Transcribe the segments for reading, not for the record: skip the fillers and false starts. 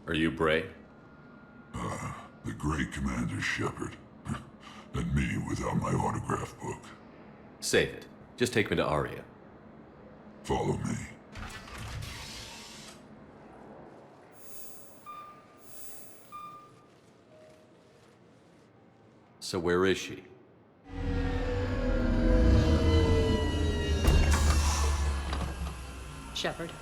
Are you Bray? The great Commander Shepard. And me without my autograph book. Save it. Just take me to Aria. Follow me. So where is she? Shepard.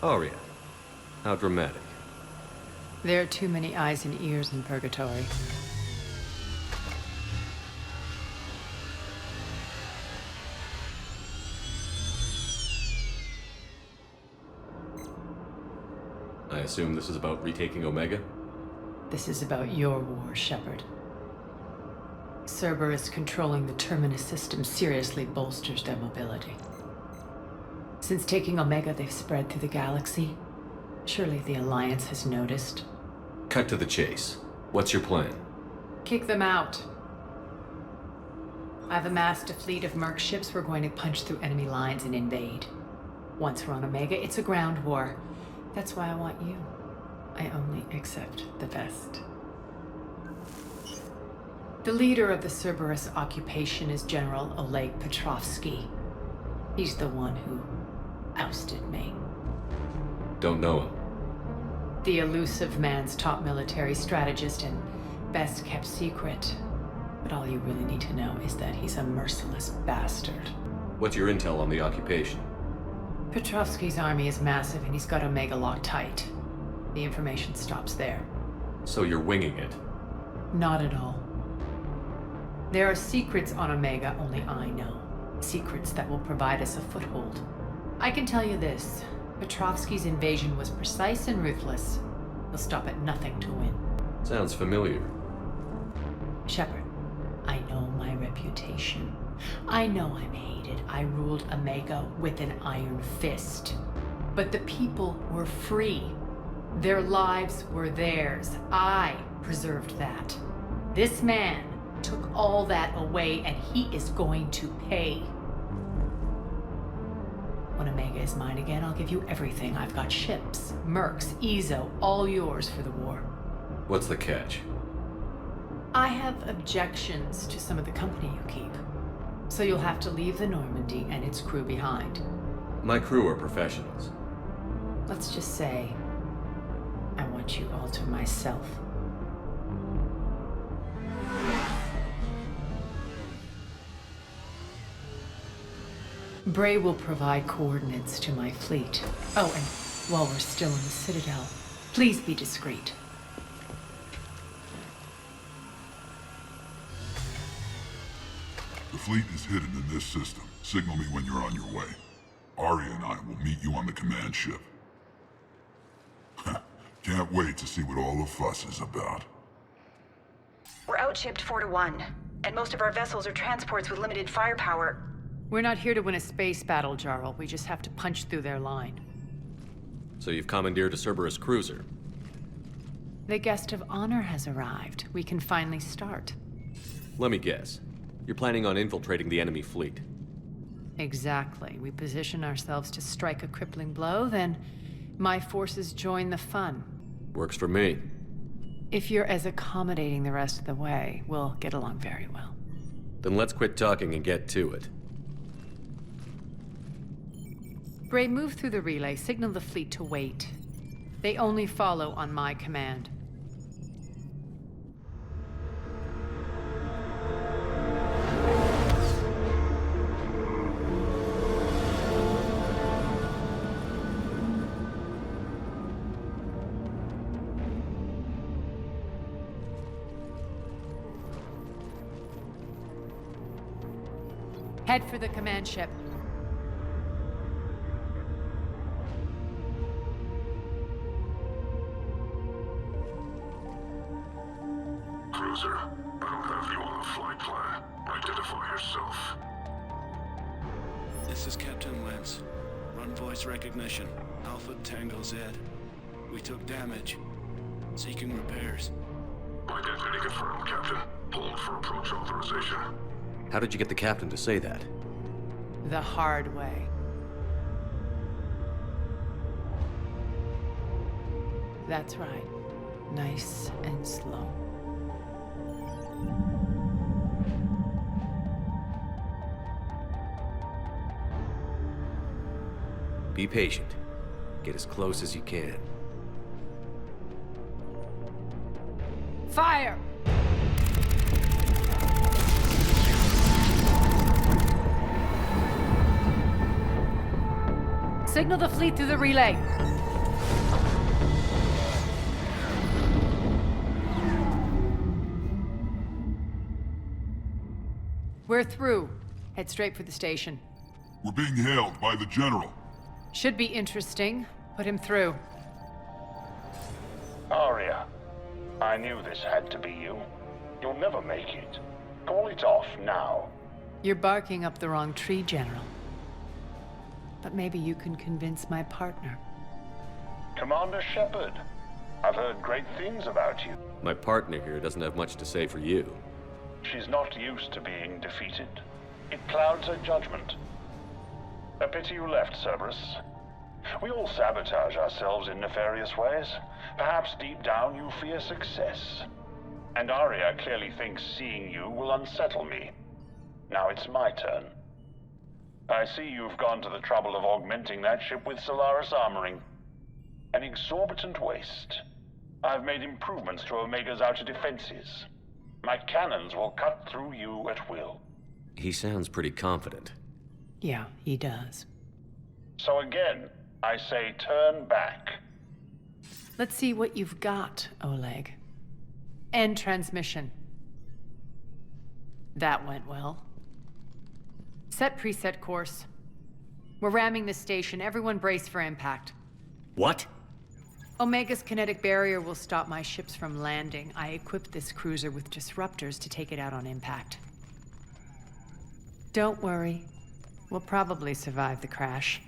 Aria. How dramatic. There are too many eyes and ears in Purgatory. I assume this is about retaking Omega? This is about your war, Shepard. Cerberus controlling the Terminus system seriously bolsters their mobility. Since taking Omega, they've spread through the galaxy. Surely the Alliance has noticed. Cut to the chase. What's your plan? Kick them out. I've amassed a fleet of merc ships. We're going to punch through enemy lines and invade. Once we're on Omega, it's a ground war. That's why I want you. I only accept the best. The leader of the Cerberus occupation is General Oleg Petrovsky. He's the one who ousted me. Don't know him. The elusive man's top military strategist and best kept secret. But all you really need to know is that he's a merciless bastard. What's your intel on the occupation? Petrovsky's army is massive and he's got Omega locked tight. The information stops there. So you're winging it? Not at all. There are secrets on Omega only I know. Secrets that will provide us a foothold. I can tell you this. Petrovsky's invasion was precise and ruthless. He'll stop at nothing to win. Sounds familiar. Shepard, I know my reputation. I know I'm hated. I ruled Omega with an iron fist. But the people were free. Their lives were theirs. I preserved that. This man took all that away, and he is going to pay. When Omega is mine again, I'll give you everything. I've got ships, mercs, Ezo, all yours for the war. What's the catch? I have objections to some of the company you keep. So you'll have to leave the Normandy and its crew behind. My crew are professionals. Let's just say, I want you all to myself. Bray will provide coordinates to my fleet. Oh, and while we're still in the Citadel, please be discreet. The fleet is hidden in this system. Signal me when you're on your way. Aria and I will meet you on the command ship. Can't wait to see what all the fuss is about. We're outshipped 4-1, and most of our vessels are transports with limited firepower. We're not here to win a space battle, Jarl. We just have to punch through their line. So you've commandeered a Cerberus cruiser? The guest of honor has arrived. We can finally start. Let me guess. You're planning on infiltrating the enemy fleet? Exactly. We position ourselves to strike a crippling blow, then my forces join the fun. Works for me. If you're as accommodating the rest of the way, we'll get along very well. Then let's quit talking and get to it. Bray, move through the relay. Signal the fleet to wait. They only follow on my command. Head for the command ship. Cruiser, I don't have you on the flight plan. Identify yourself. This is Captain Lance. Run voice recognition. Alpha Tango Z. We took damage. Seeking repairs. Identity confirmed, Captain. pulled for approach authorization. How did you get the captain to say that? The hard way. That's right. Nice and slow. Be patient. Get as close as you can. Fire! Signal the fleet through the relay. We're through. Head straight for the station. We're being hailed by the General. Should be interesting. Put him through. Arya, I knew this had to be you. You'll never make it. Call it off now. You're barking up the wrong tree, General. But maybe you can convince my partner. Commander Shepard, I've heard great things about you. My partner here doesn't have much to say for you. She's not used to being defeated. It clouds her judgment. A pity you left, Cerberus. We all sabotage ourselves in nefarious ways. Perhaps deep down you fear success. And Arya clearly thinks seeing you will unsettle me. Now it's my turn. I see you've gone to the trouble of augmenting that ship with Solaris armoring. An exorbitant waste. I've made improvements to Omega's outer defenses. My cannons will cut through you at will. He sounds pretty confident. Yeah, he does. So again, I say turn back. Let's see what you've got, Oleg. End transmission. That went well. Set preset course. We're ramming the station. Everyone brace for impact. What? Omega's kinetic barrier will stop my ships from landing. I equipped this cruiser with disruptors to take it out on impact. Don't worry. We'll probably survive the crash.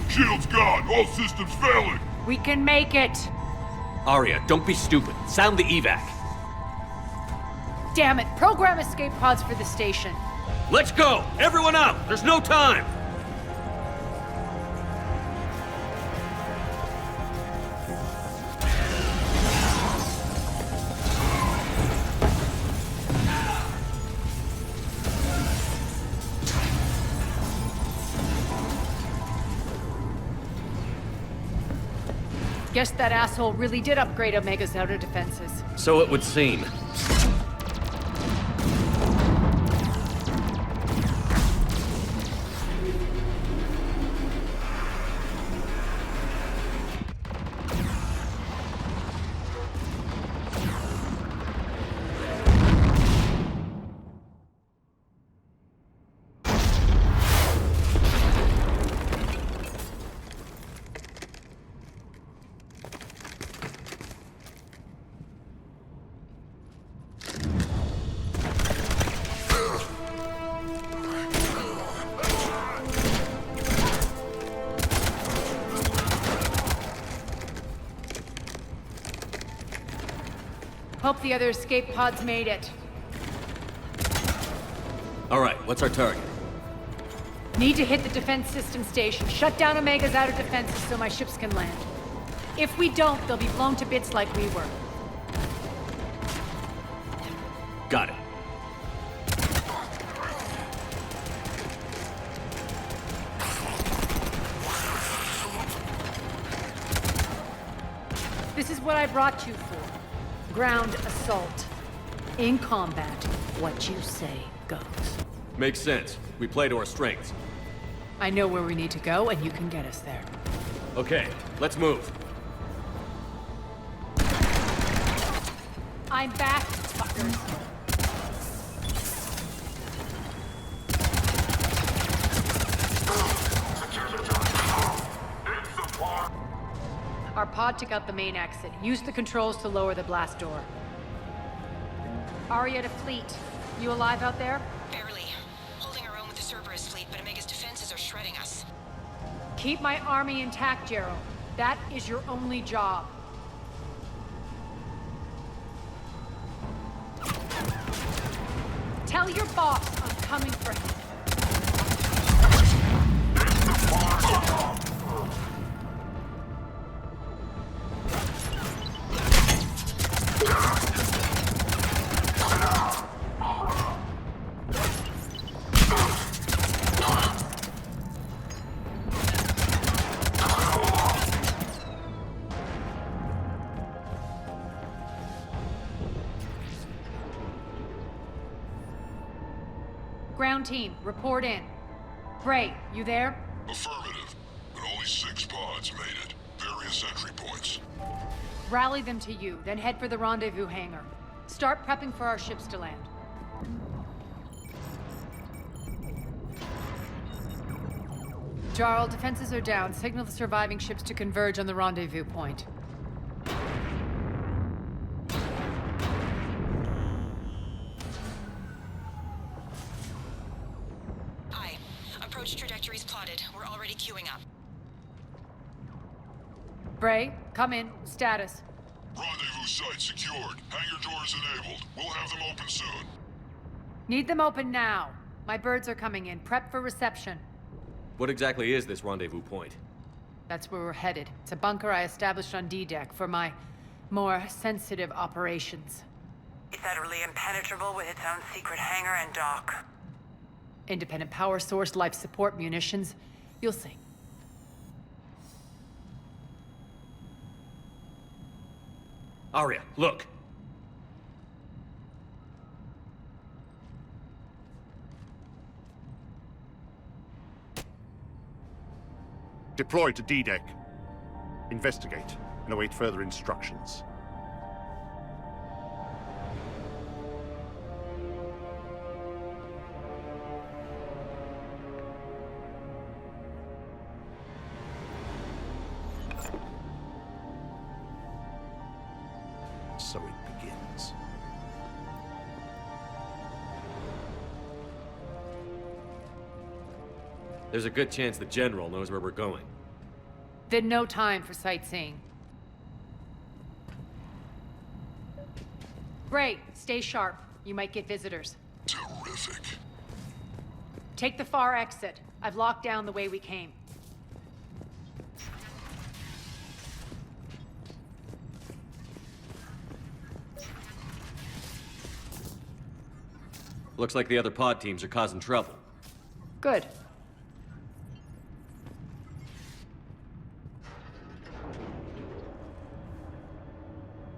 Shields gone! All systems failing! We can make it! Arya, don't be stupid. Sound the evac. Damn it! Program escape pods for the station. Let's go! Everyone out! There's no time! Guess that asshole really did upgrade Omega's outer defenses. So it would seem. Hope the other escape pods made it. All right, what's our target? Need to hit the defense system station. Shut down Omega's outer defenses so my ships can land. If we don't, they'll be blown to bits like we were. Got it. This is what I brought you for. Ground assault. In combat, what you say goes. Makes sense. We play to our strengths. I know where we need to go, and you can get us there. Okay, let's move. I'm back, fuckers. Our pod took out the main exit. Use the controls to lower the blast door. Arya to fleet. You alive out there? Barely. Holding our own with the Cerberus fleet, but Omega's defenses are shredding us. Keep my army intact, Gerald. That is your only job. Tell your boss I'm coming for him. Ground team, report in. Bray, you there? Affirmative, but only 6 pods made it. Various entry points. Rally them to you, then head for the rendezvous hangar. Start prepping for our ships to land. Jarl, defenses are down. Signal the surviving ships to converge on the rendezvous point. Aye. Approach trajectories plotted. We're already queuing up. Bray, come in. Status. Rendezvous site secured. Hangar doors enabled. We'll have them open soon. Need them open now. My birds are coming in. Prep for reception. What exactly is this rendezvous point? That's where we're headed. It's a bunker I established on D-Deck for my more sensitive operations. It's utterly impenetrable with its own secret hangar and dock. Independent power source, life support, munitions. You'll see. Arya, look! Deploy to D-Deck. Investigate and await further instructions. So it begins. There's a good chance the General knows where we're going. Then no time for sightseeing. Bray, stay sharp. You might get visitors. Terrific. Take the far exit. I've locked down the way we came. Looks like the other pod teams are causing trouble. Good.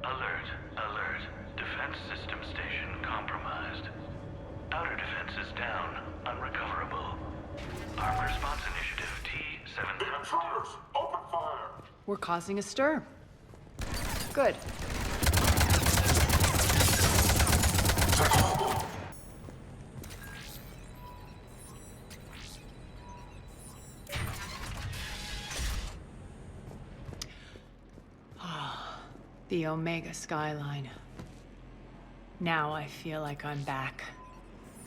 Alert, alert. Defense system station compromised. Outer defenses down, unrecoverable. Armed Response Initiative T-7. Open fire! We're causing a stir. Good. The Omega skyline. Now I feel like I'm back.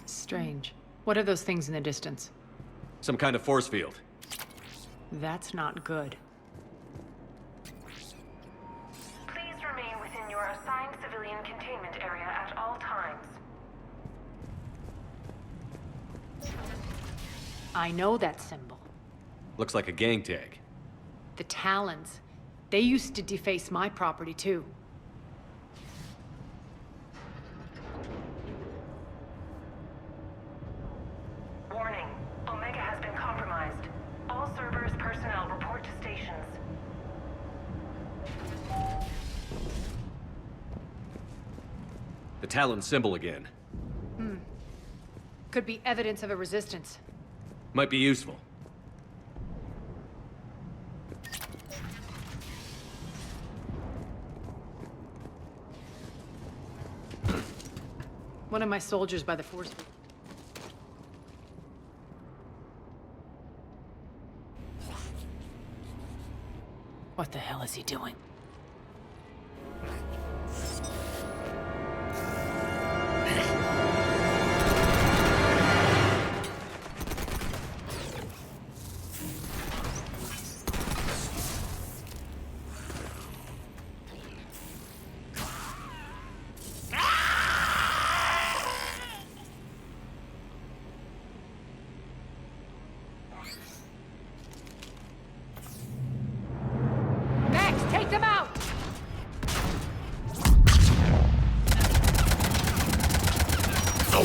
Strange. What are those things in the distance? Some kind of force field. That's not good. Please remain within your assigned civilian containment area at all times. I know that symbol. Looks like a gang tag. The Talons. They used to deface my property, too. Warning. Omega has been compromised. All Cerberus personnel report to stations. The Talon symbol again. Could be evidence of a resistance. Might be useful. One of my soldiers by the force field. What the hell is he doing?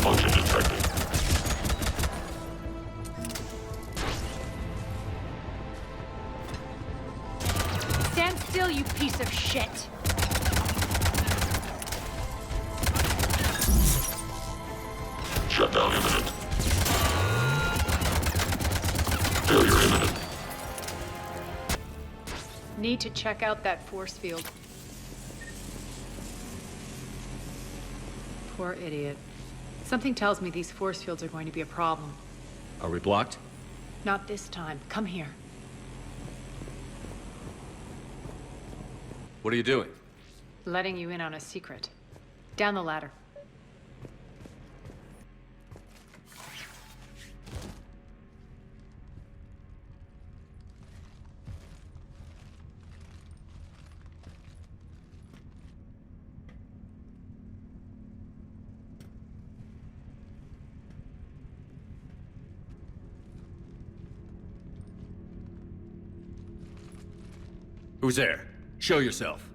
Malfunction detected. Stand still, you piece of shit! Shutdown imminent. Failure imminent. Need to check out that force field. Poor idiot. Something tells me these force fields are going to be a problem. Are we blocked? Not this time. Come here. What are you doing? Letting you in on a secret. Down the ladder. Who's there? Show yourself.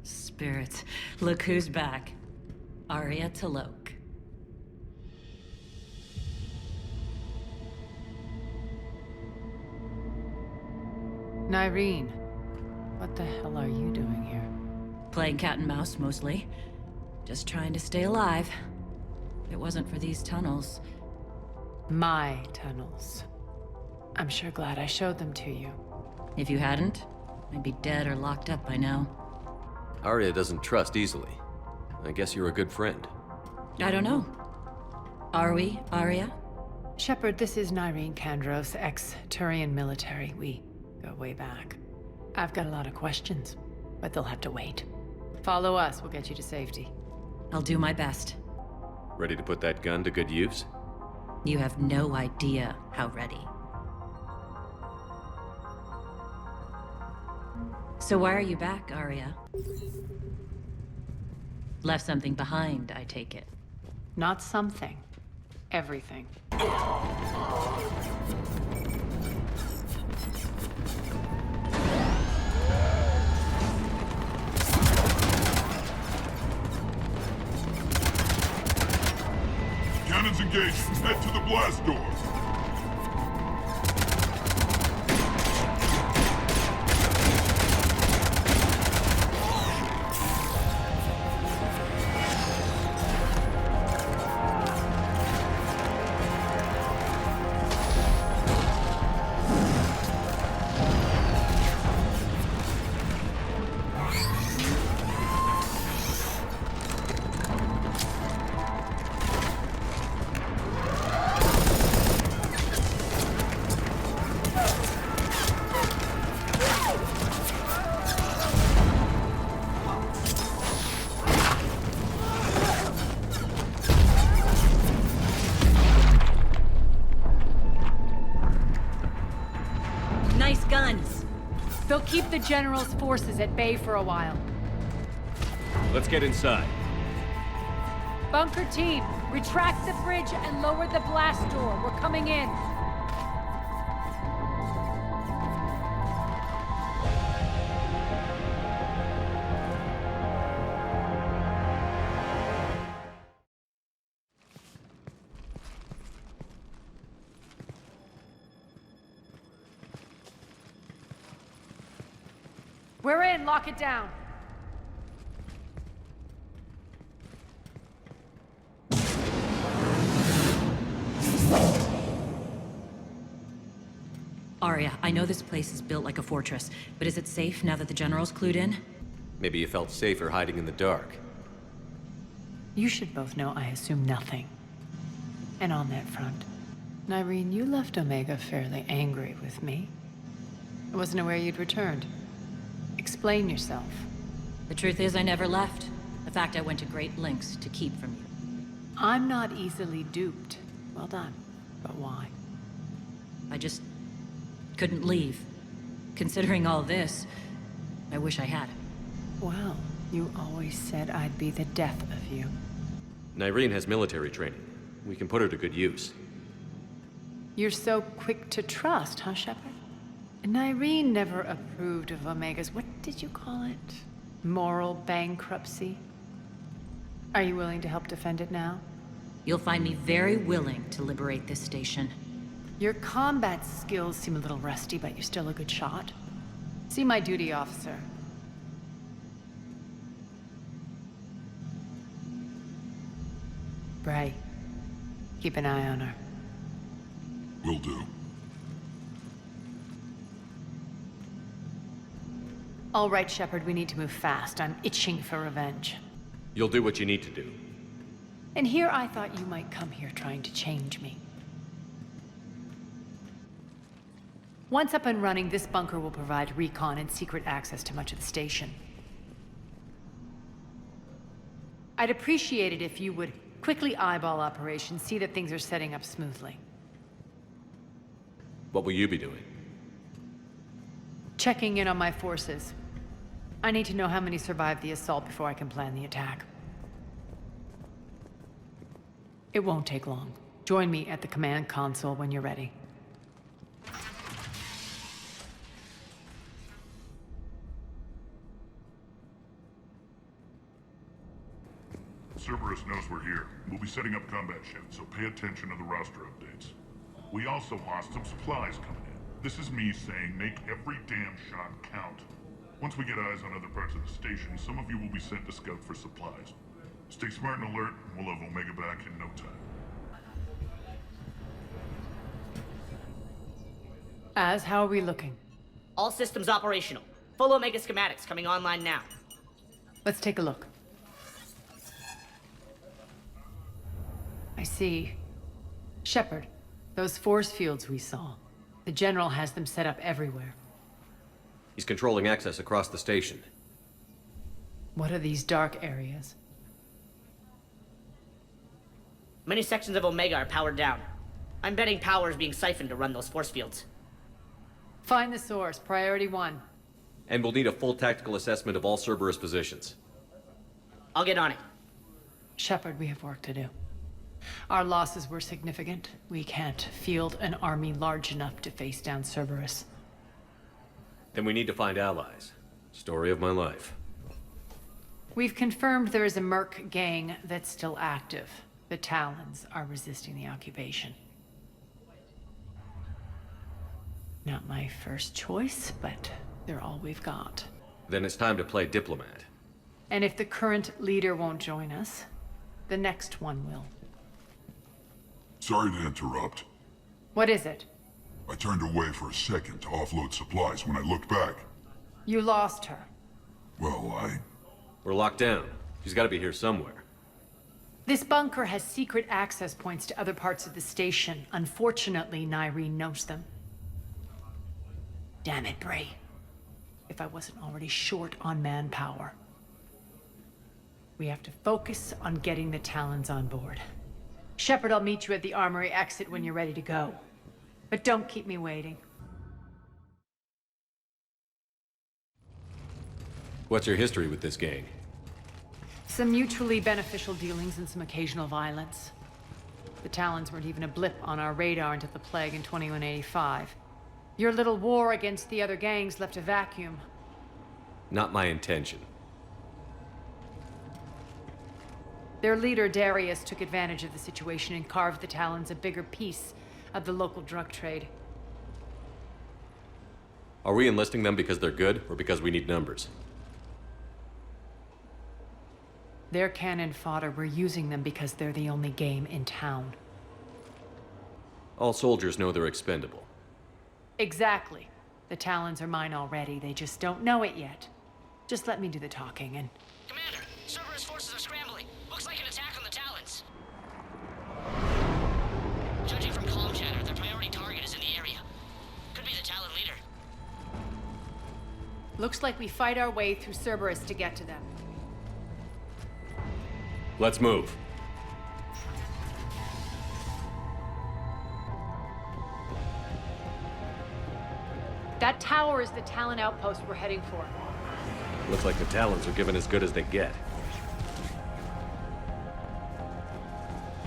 Spirits, look who's back. Arya Talok. Nyreen, what the hell are you doing here? Playing cat and mouse, mostly. Just trying to stay alive. If it wasn't for these tunnels. My tunnels. I'm sure glad I showed them to you. If you hadn't, I'd be dead or locked up by now. Arya doesn't trust easily. I guess you're a good friend. I don't know. Are we, Arya? Shepard, this is Nyreen Kandros, ex-Turian military. We go way back. I've got a lot of questions, but they'll have to wait. Follow us, we'll get you to safety. I'll do my best. Ready to put that gun to good use? You have no idea how ready. So why are you back, Arya? Left something behind, I take it. Not something. Everything. Cannons engaged. Head to the blast door. Nice guns. They'll keep the General's forces at bay for a while. Let's get inside. Bunker team, retract the bridge and lower the blast door. We're coming in. We're in, lock it down. Arya, I know this place is built like a fortress, but is it safe now that the General's clued in? Maybe you felt safer hiding in the dark. You should both know I assume nothing. And on that front, Nyreen, you left Omega fairly angry with me. I wasn't aware you'd returned. Explain yourself. The truth is, I never left. The fact I went to great lengths to keep from you. I'm not easily duped. Well done. But why? I just couldn't leave. Considering all this, I wish I had. Well, you always said I'd be the death of you. Nyreen has military training. We can put her to good use. You're so quick to trust, huh, Shepard? Nyreen never approved of Omega's, what did you call it? Moral bankruptcy? Are you willing to help defend it now? you'll find me very willing to liberate this station. Your combat skills seem a little rusty, but you're still a good shot. See my duty officer. Bray, keep an eye on her. Will do. All right, Shepard, we need to move fast. I'm itching for revenge. You'll do what you need to do. And here I thought you might come here trying to change me. Once up and running, this bunker will provide recon and secret access to much of the station. I'd appreciate it if you would quickly eyeball operations, see that things are setting up smoothly. What will you be doing? Checking in on my forces. I need to know how many survived the assault before I can plan the attack. It won't take long. Join me at the command console when you're ready. Cerberus knows we're here. We'll be setting up combat shifts, so pay attention to the roster updates. We also lost some supplies coming in. This is me saying make every damn shot count. Once we get eyes on other parts of the station, some of you will be sent to scout for supplies. Stay smart and alert, and we'll have Omega back in no time. Az, how are we looking? All systems operational. Full Omega schematics coming online now. Let's take a look. I see. Shepard, those force fields we saw. The General has them set up everywhere. He's controlling access across the station. What are these dark areas? Many sections of Omega are powered down. I'm betting power is being siphoned to run those force fields. Find the source, priority 1. And we'll need a full tactical assessment of all Cerberus positions. I'll get on it. Shepard, we have work to do. Our losses were significant. We can't field an army large enough to face down Cerberus. Then we need to find allies. Story of my life. We've confirmed there is a merc gang that's still active. The Talons are resisting the occupation. Not my first choice, but they're all we've got. Then it's time to play diplomat. And if the current leader won't join us, the next one will. Sorry to interrupt. What is it? I turned away for a second to offload supplies when I looked back. You lost her. Well, We're locked down. She's got to be here somewhere. This bunker has secret access points to other parts of the station. Unfortunately, Nyreen knows them. Damn it, Bray. If I wasn't already short on manpower. We have to focus on getting the Talons on board. Shepard, I'll meet you at the armory exit when you're ready to go. But don't keep me waiting. What's your history with this gang? Some mutually beneficial dealings and some occasional violence. The Talons weren't even a blip on our radar until the plague in 2185. Your little war against the other gangs left a vacuum. Not my intention. Their leader, Darius, took advantage of the situation and carved the Talons a bigger piece of the local drug trade. Are we enlisting them because they're good, or because we need numbers? They're cannon fodder. We're using them because they're the only game in town. All soldiers know they're expendable. Exactly. The Talons are mine already. They just don't know it yet. Just let me do the talking and... Commander, Cerberus forces are scrambling. Looks like an attack on the Talons. Judging from comm chatter, their priority target is in the area. Could be the Talon leader. Looks like we fight our way through Cerberus to get to them. Let's move. That tower is the Talon outpost we're heading for. Looks like the Talons are given as good as they get.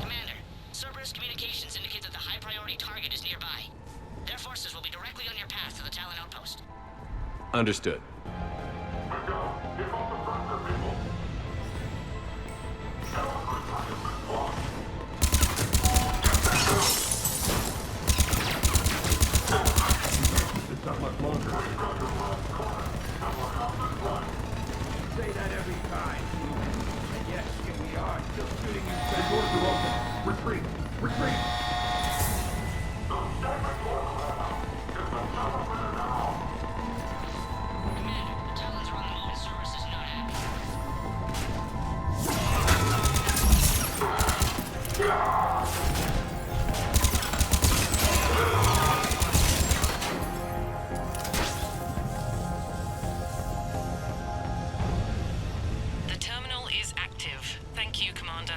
Commander, Cerberus communications indicate that the high-priority target is nearby. Their forces will be directly on your path to the Talon outpost. Understood. The doors are open. Retreat! Retreat! Commander, the Talons are on the move and Cerberus is not The terminal is active. Thank you, Commander.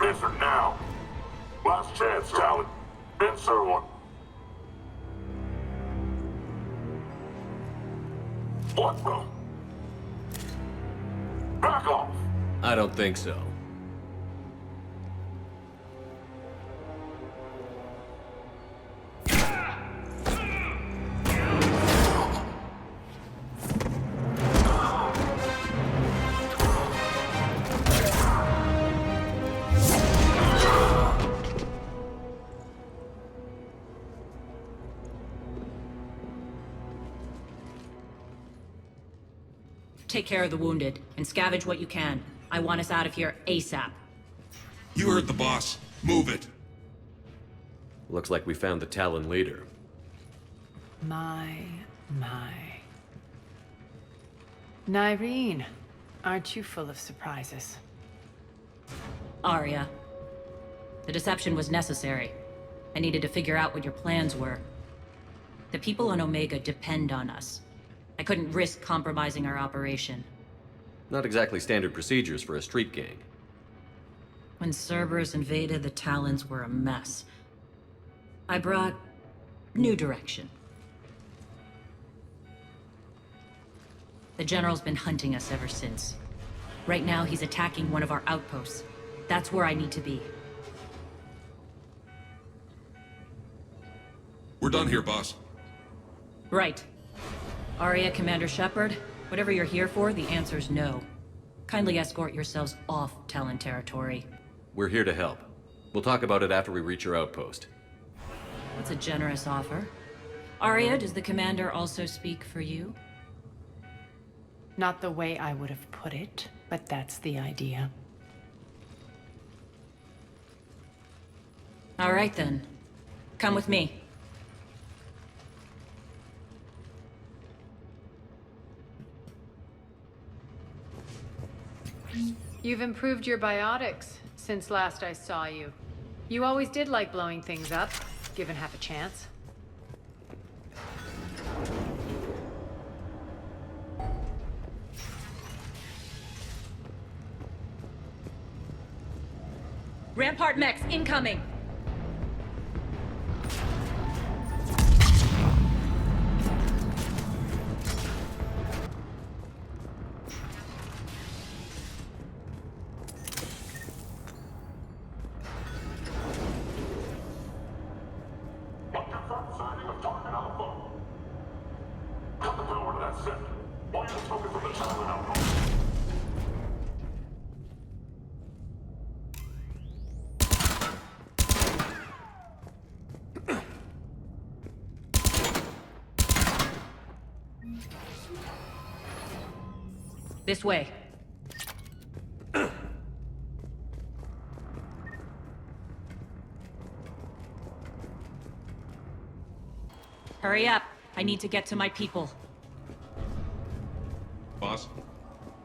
Answer now! Last chance, Talon. Answer one. What the? Back off! I don't think so. Take care of the wounded, and scavenge what you can. I want us out of here ASAP. You heard the boss. Move it. Looks like we found the Talon leader. My. Nyreen, aren't you full of surprises? Arya. The deception was necessary. I needed to figure out what your plans were. The people on Omega depend on us. I couldn't risk compromising our operation. Not exactly standard procedures for a street gang. When Cerberus invaded, the Talons were a mess. I brought new direction. The General's been hunting us ever since. Right now, he's attacking one of our outposts. That's where I need to be. We're done here, boss. Right. Arya, Commander Shepard, whatever you're here for, the answer's no. Kindly escort yourselves off Talon territory. We're here to help. We'll talk about it after we reach your outpost. That's a generous offer. Arya, does the Commander also speak for you? Not the way I would have put it, but that's the idea. All right then. Come with me. You've improved your biotics since last I saw you. You always did like blowing things up, given half a chance. Rampart mechs incoming! This way. Hurry up. I need to get to my people. Boss?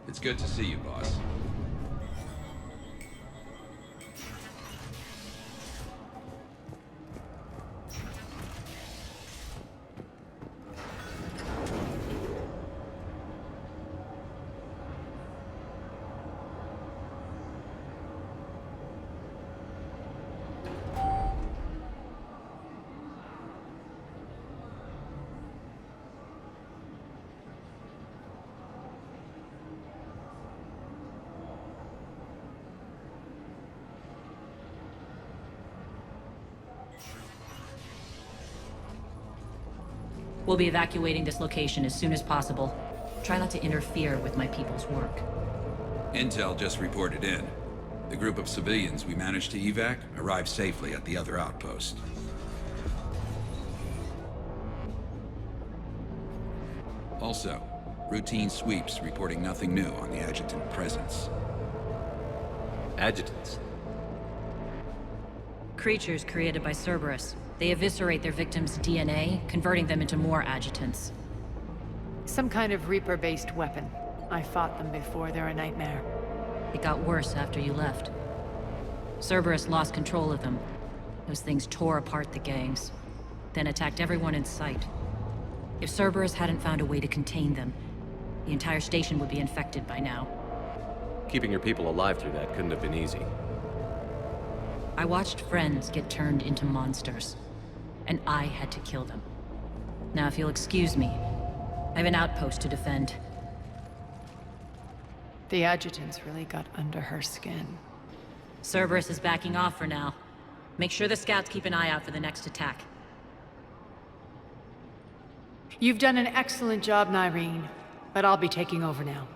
It's good to see you, boss. We'll be evacuating this location as soon as possible. Try not to interfere with my people's work. Intel just reported in. The group of civilians we managed to evac arrived safely at the other outpost. Also, routine sweeps reporting nothing new on the adjutant presence. Adjutants? Creatures created by Cerberus. They eviscerate their victims' DNA, converting them into more adjutants. Some kind of Reaper-based weapon. I fought them before, they're a nightmare. It got worse after you left. Cerberus lost control of them. Those things tore apart the gangs, then attacked everyone in sight. If Cerberus hadn't found a way to contain them, the entire station would be infected by now. Keeping your people alive through that couldn't have been easy. I watched friends get turned into monsters, and I had to kill them. Now, if you'll excuse me, I have an outpost to defend. The adjutants really got under her skin. Cerberus is backing off for now. Make sure the scouts keep an eye out for the next attack. You've done an excellent job, Nyreen, but I'll be taking over now.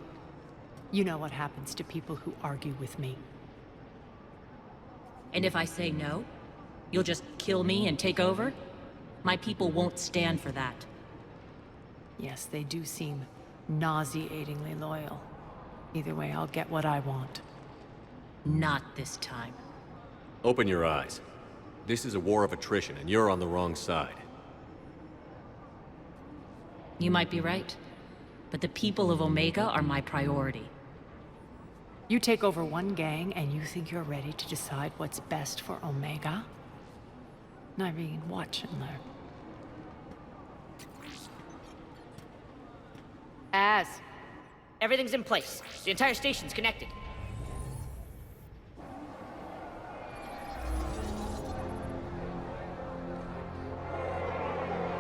You know what happens to people who argue with me. And if I say no, you'll just kill me and take over? My people won't stand for that. Yes, they do seem nauseatingly loyal. Either way, I'll get what I want. Not this time. Open your eyes. This is a war of attrition, and you're on the wrong side. You might be right, but the people of Omega are my priority. You take over one gang, and you think you're ready to decide what's best for Omega? Nyreen, watch and learn. Everything's in place. The entire station's connected.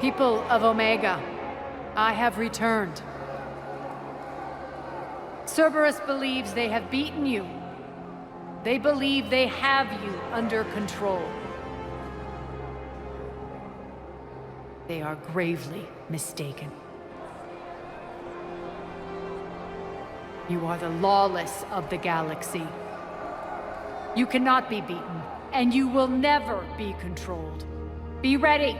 People of Omega, I have returned. Cerberus believes they have beaten you. They believe they have you under control. They are gravely mistaken. You are the lawless of the galaxy. You cannot be beaten, and you will never be controlled. Be ready.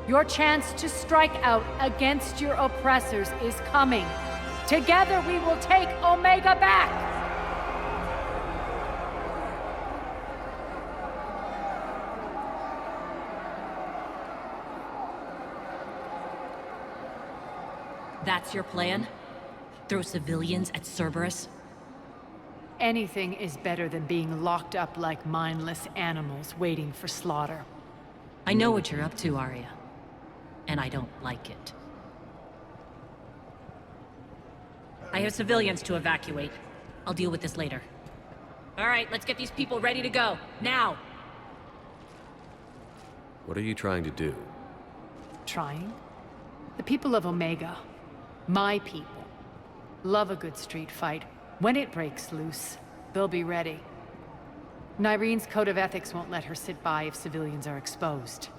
Your chance to strike out against your oppressors is coming. Together we will take Omega back! That's your plan? Throw civilians at Cerberus? Anything is better than being locked up like mindless animals waiting for slaughter. I know what you're up to, Arya. And I don't like it. I have civilians to evacuate. I'll deal with this later. All right, let's get these people ready to go. Now! What are you trying to do? Trying? The people of Omega, my people, love a good street fight. When it breaks loose, they'll be ready. Nyreen's code of ethics won't let her sit by if civilians are exposed.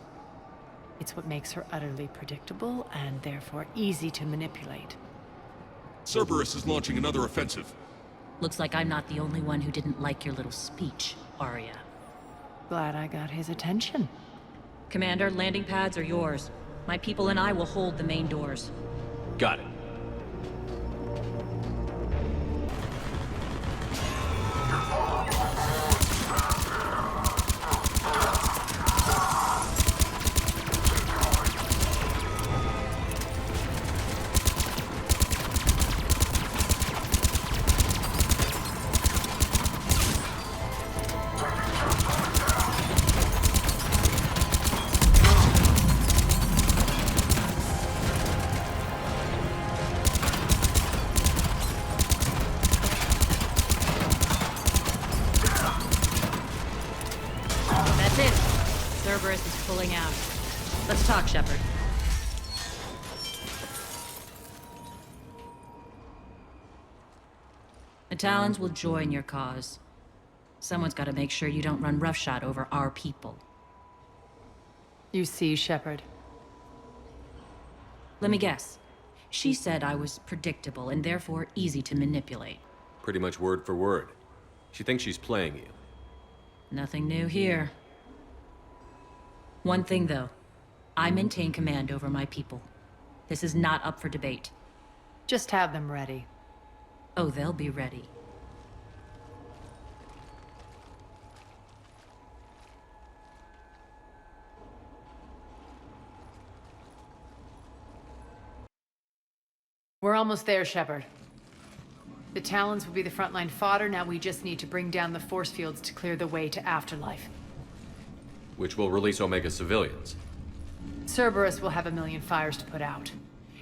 It's what makes her utterly predictable and therefore easy to manipulate. Cerberus is launching another offensive. Looks like I'm not the only one who didn't like your little speech, Arya. Glad I got his attention. Commander, landing pads are yours. My people and I will hold the main doors. Got it. Cerberus is pulling out. Let's talk, Shepard. The Talons will join your cause. Someone's got to make sure you don't run roughshod over our people. You see, Shepard, Let me guess. She said I was predictable and therefore easy to manipulate. Pretty much word for word. She thinks she's playing you. Nothing new here. One thing, though. I maintain command over my people. This is not up for debate. Just have them ready. Oh, they'll be ready. We're almost there, Shepard. The Talons will be the frontline fodder. Now we just need to bring down the force fields to clear the way to afterlife. Which will release Omega civilians. Cerberus will have a million fires to put out.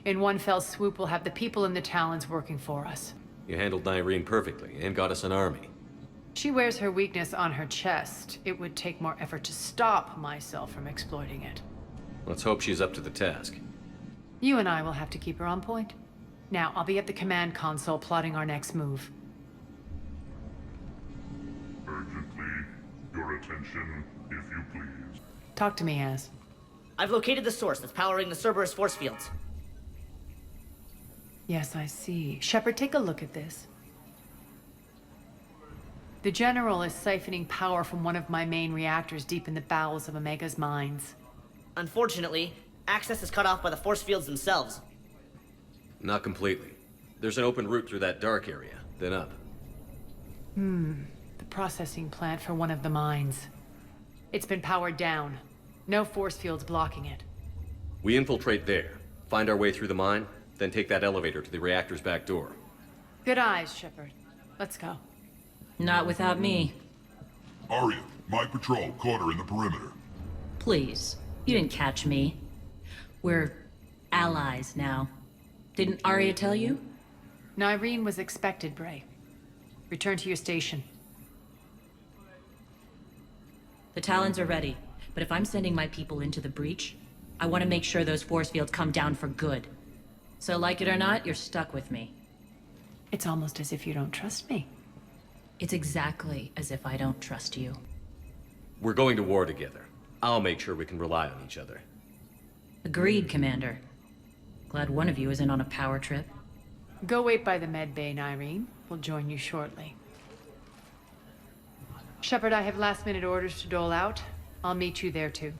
In one fell swoop, we'll have the people in the Talons working for us. You handled Nyreen perfectly, and got us an army. She wears her weakness on her chest. It would take more effort to stop myself from exploiting it. Let's hope she's up to the task. You and I will have to keep her on point. Now, I'll be at the command console plotting our next move. Urgently, your attention, if you please. Talk to me, Az. I've located the source that's powering the Cerberus force fields. Yes, I see. Shepard, take a look at this. The General is siphoning power from one of my main reactors deep in the bowels of Omega's mines. Unfortunately, access is cut off by the force fields themselves. Not completely. There's an open route through that dark area, then up. The processing plant for one of the mines. It's been powered down. No force fields blocking it. We infiltrate there, find our way through the mine, then take that elevator to the reactor's back door. Good eyes, Shepard. Let's go. Not without me. Arya, my patrol, quarter in the perimeter. Please. You didn't catch me. We're allies now. Didn't Arya tell you? Nyreen was expected, Bray. Return to your station. The Talons are ready, but if I'm sending my people into the breach, I want to make sure those force fields come down for good. So like it or not, you're stuck with me. It's almost as if you don't trust me. It's exactly as if I don't trust you. We're going to war together. I'll make sure we can rely on each other. Agreed, Commander. Glad one of you isn't on a power trip. Go wait by the med bay, Nyreen. We'll join you shortly. Shepard, I have last-minute orders to dole out. I'll meet you there, too.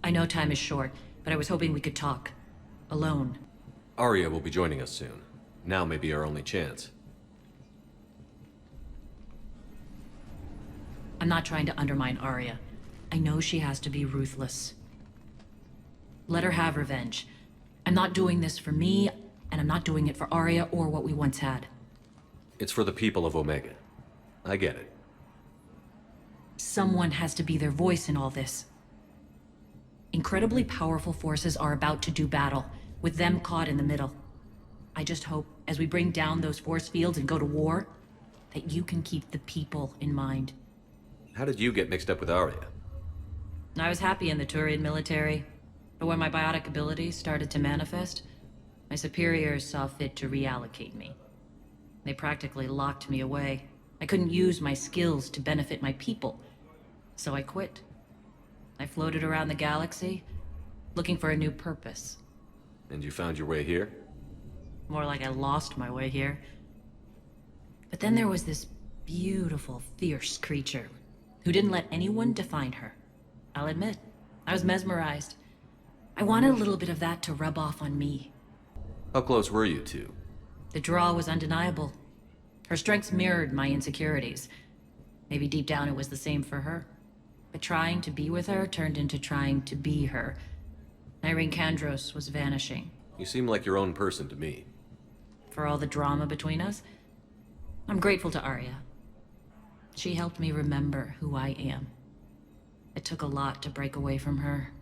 I know time is short, but I was hoping we could talk. Alone. Arya will be joining us soon. Now may be our only chance. I'm not trying to undermine Arya. I know she has to be ruthless. Let her have revenge. I'm not doing this for me, and I'm not doing it for Arya or what we once had. It's for the people of Omega. I get it. Someone has to be their voice in all this. Incredibly powerful forces are about to do battle, with them caught in the middle. I just hope, as we bring down those force fields and go to war, that you can keep the people in mind. How did you get mixed up with Arya? I was happy in the Turian military, but when my biotic abilities started to manifest, my superiors saw fit to reallocate me. They practically locked me away. I couldn't use my skills to benefit my people, so I quit. I floated around the galaxy, looking for a new purpose. And you found your way here? More like I lost my way here. But then there was this beautiful, fierce creature who didn't let anyone define her. I'll admit, I was mesmerized. I wanted a little bit of that to rub off on me. How close were you two? The draw was undeniable. Her strengths mirrored my insecurities. Maybe deep down it was the same for her. But trying to be with her turned into trying to be her. Irene Kandros was vanishing. You seem like your own person to me. For all the drama between us, I'm grateful to Arya. She helped me remember who I am. It took a lot to break away from her,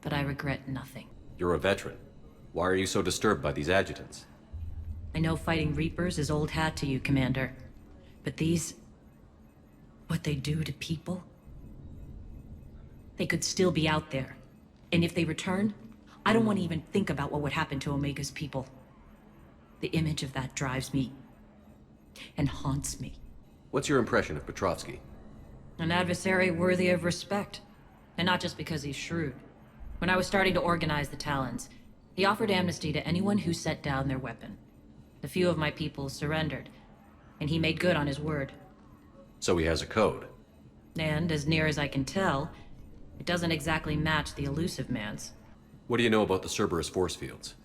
but I regret nothing. You're a veteran. Why are you so disturbed by these adjutants? I know fighting Reapers is old hat to you, Commander. But these... what they do to people? They could still be out there. And if they return, I don't want to even think about what would happen to Omega's people. The image of that drives me and haunts me. What's your impression of Petrovsky? An adversary worthy of respect. And not just because he's shrewd. When I was starting to organize the Talons, he offered amnesty to anyone who set down their weapon. A few of my people surrendered, and he made good on his word. So he has a code. And, as near as I can tell, it doesn't exactly match the Elusive Man's. What do you know about the Cerberus force fields?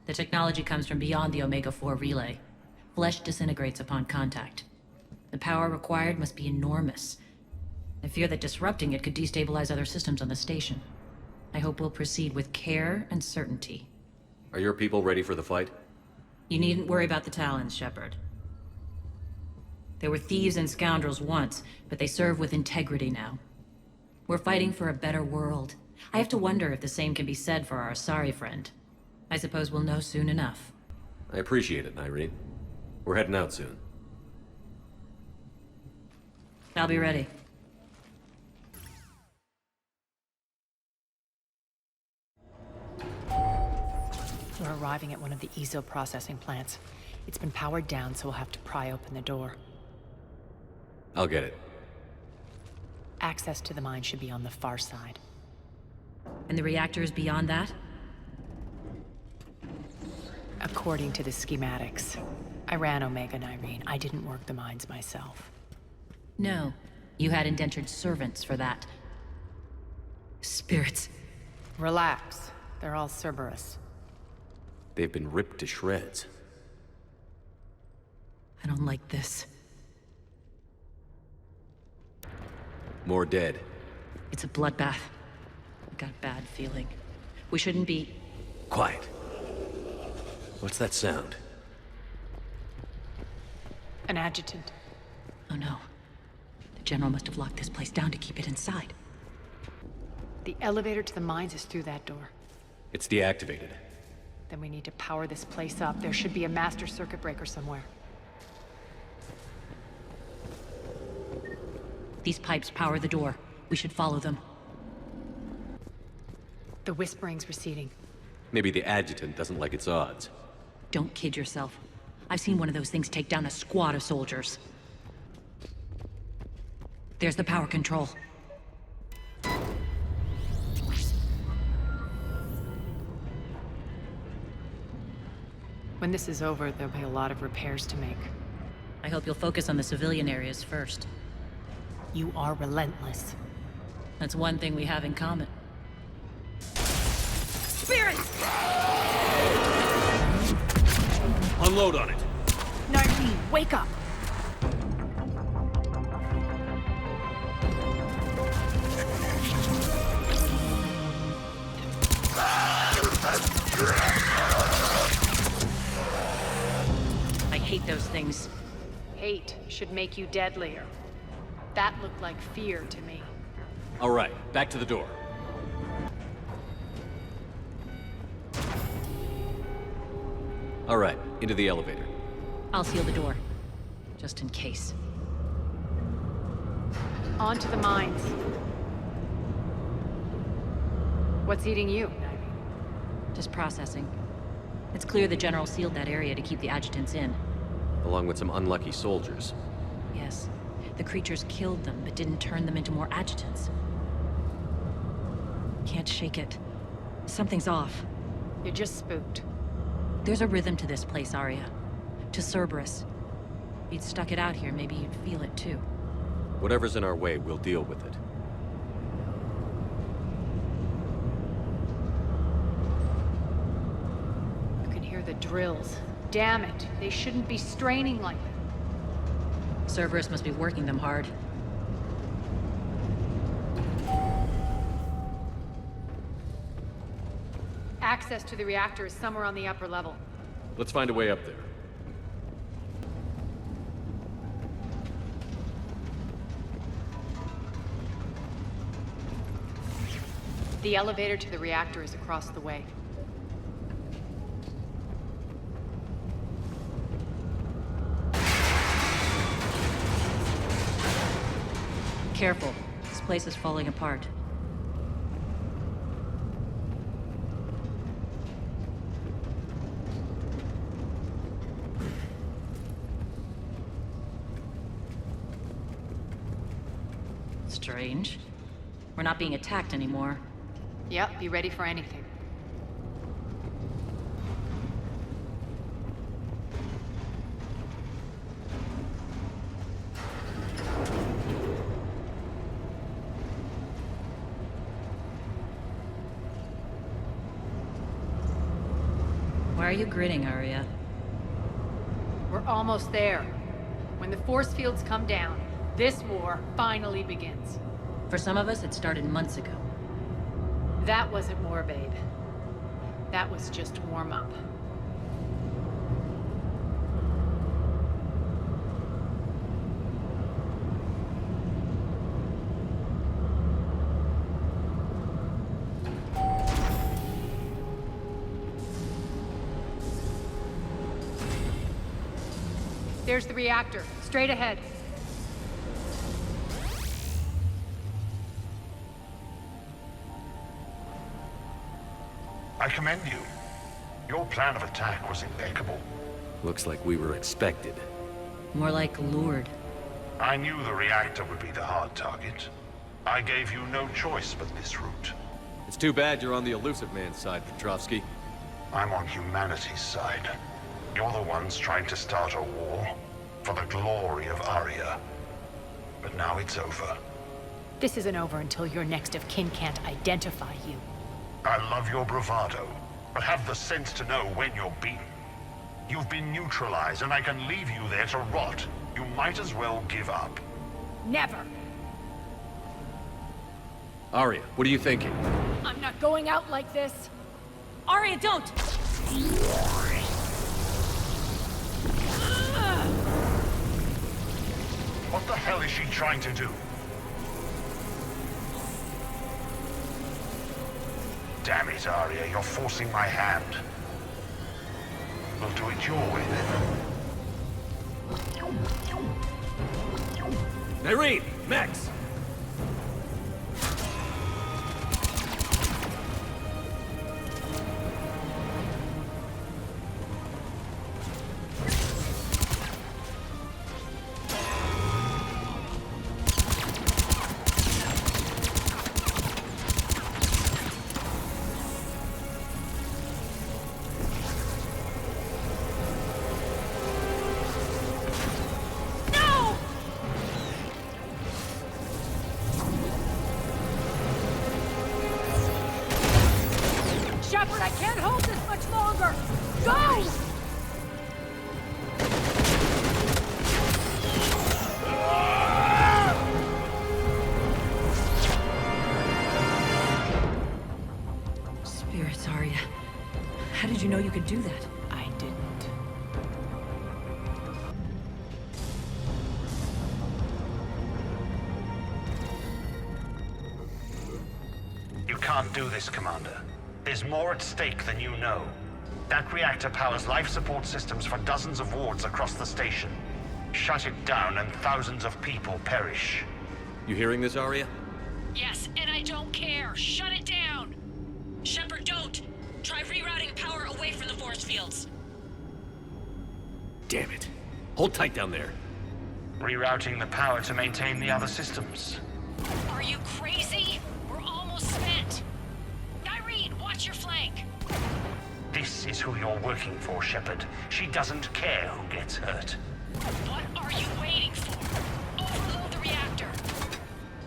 The technology comes from beyond the Omega-4 relay. Flesh disintegrates upon contact. The power required must be enormous. I fear that disrupting it could destabilize other systems on the station. I hope we'll proceed with care and certainty. Are your people ready for the fight? You needn't worry about the Talons, Shepard. They were thieves and scoundrels once, but they serve with integrity now. We're fighting for a better world. I have to wonder if the same can be said for our Asari friend. I suppose we'll know soon enough. I appreciate it, Irene. We're heading out soon. I'll be ready. We're arriving at one of the ESO processing plants. It's been powered down, so we'll have to pry open the door. I'll get it. Access to the mine should be on the far side. And the reactor is beyond that? According to the schematics. I ran Omega and Irene. I didn't work the mines myself. No. You had indentured servants for that. Spirits. Relax. They're all Cerberus. They've been ripped to shreds. I don't like this. More dead. It's a bloodbath. I got a bad feeling. We shouldn't be... Quiet. What's that sound? An adjutant. Oh no. The General must have locked this place down to keep it inside. The elevator to the mines is through that door. It's deactivated. Then we need to power this place up. There should be a master circuit breaker somewhere. These pipes power the door. We should follow them. The whispering's receding. Maybe the adjutant doesn't like its odds. Don't kid yourself. I've seen one of those things take down a squad of soldiers. There's the power control. When this is over, there'll be a lot of repairs to make. I hope you'll focus on the civilian areas first. You are relentless. That's one thing we have in common. Spirits! Unload on it! Nardine, wake up! I hate those things. Hate should make you deadlier. That looked like fear to me. All right, back to the door. All right, into the elevator. I'll seal the door. Just in case. On to the mines. What's eating you? Just processing. It's clear the General sealed that area to keep the adjutants in. Along with some unlucky soldiers. Yes. The creatures killed them, but didn't turn them into more adjutants. Can't shake it. Something's off. You're just spooked. There's a rhythm to this place, Arya. To Cerberus. If you'd stuck it out here, maybe you'd feel it too. Whatever's in our way, we'll deal with it. You can hear the drills. Damn it, they shouldn't be straining like that. Cerberus must be working them hard. Access to the reactor is somewhere on the upper level. Let's find a way up there. The elevator to the reactor is across the way. Careful. This place is falling apart. Strange. We're not being attacked anymore. Yep, be ready for anything. Why are you grinning, Arya? We're almost there. When the force fields come down, this war finally begins. For some of us, it started months ago. That wasn't war, babe. That was just warm-up. There's the reactor. Straight ahead. I commend you. Your plan of attack was impeccable. Looks like we were expected. More like lured. I knew the reactor would be the hard target. I gave you no choice but this route. It's too bad you're on the elusive man's side, Petrovsky. I'm on humanity's side. You're the ones trying to start a war for the glory of Arya. But now it's over. This isn't over until your next of kin can't identify you. I love your bravado, but have the sense to know when you're beaten. You've been neutralized, and I can leave you there to rot. You might as well give up. Never! Arya, what are you thinking? I'm not going out like this! Arya, don't! What the hell is she trying to do? Damn it, Arya, you're forcing my hand. We'll do it your way, then. Irene! Max! Shepard, I can't hold this much longer! Go! Spirits, Arya. How did you know you could do that? I didn't. You can't do this, Commander. There's more at stake than you know. That reactor powers life support systems for dozens of wards across the station. Shut it down and thousands of people perish. You hearing this, Arya? Yes, and I don't care. Shut it down! Shepard, don't! Try rerouting power away from the force fields. Damn it. Hold tight down there. Rerouting the power to maintain the other systems. Are you crazy? We're almost spent. Irene, watch your flank. This is who you're working for, Shepard. She doesn't care who gets hurt. What are you waiting for? Overload the reactor.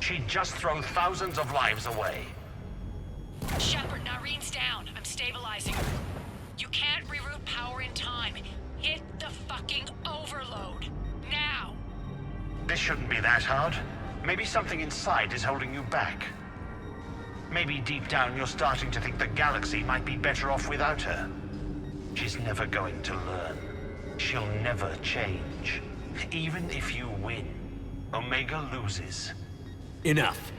She'd just throw thousands of lives away. Shepard, Irene's down. I'm stabilizing her. You can't reroute power in time. Hit the fucking overload. Now! This shouldn't be that hard. Maybe something inside is holding you back. Maybe deep down you're starting to think the galaxy might be better off without her. She's never going to learn. She'll never change. Even if you win, Omega loses. Enough.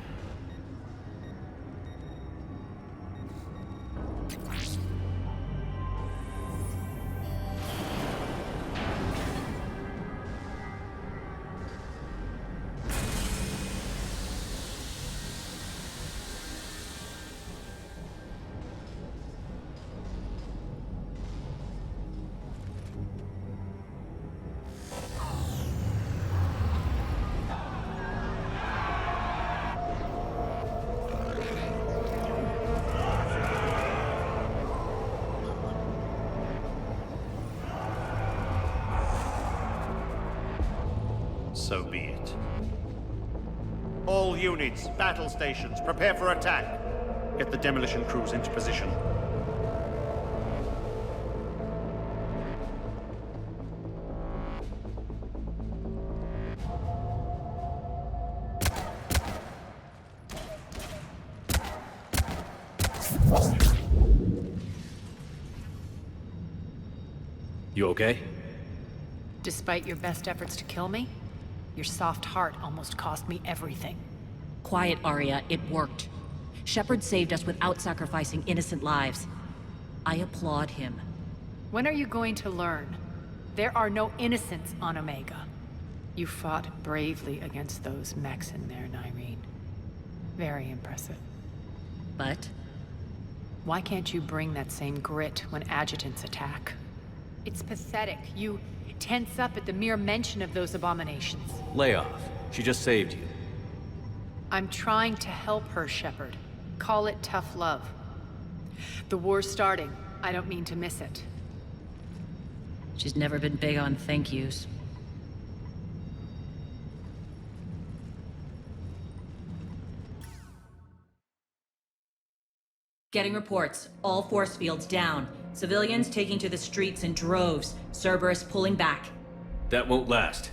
So be it. All units, battle stations, prepare for attack. Get the demolition crews into position. You okay? Despite your best efforts to kill me, your soft heart almost cost me everything. Quiet, Arya. It worked. Shepard saved us without sacrificing innocent lives. I applaud him. When are you going to learn? There are no innocents on Omega. You fought bravely against those mechs in there, Nyreen. Very impressive. But? Why can't you bring that same grit when adjutants attack? It's pathetic. You tense up at the mere mention of those abominations. Lay off. She just saved you. I'm trying to help her, Shepard. Call it tough love. The war's starting. I don't mean to miss it. She's never been big on thank yous. Getting reports. All force fields down. Civilians taking to the streets in droves. Cerberus pulling back. That won't last.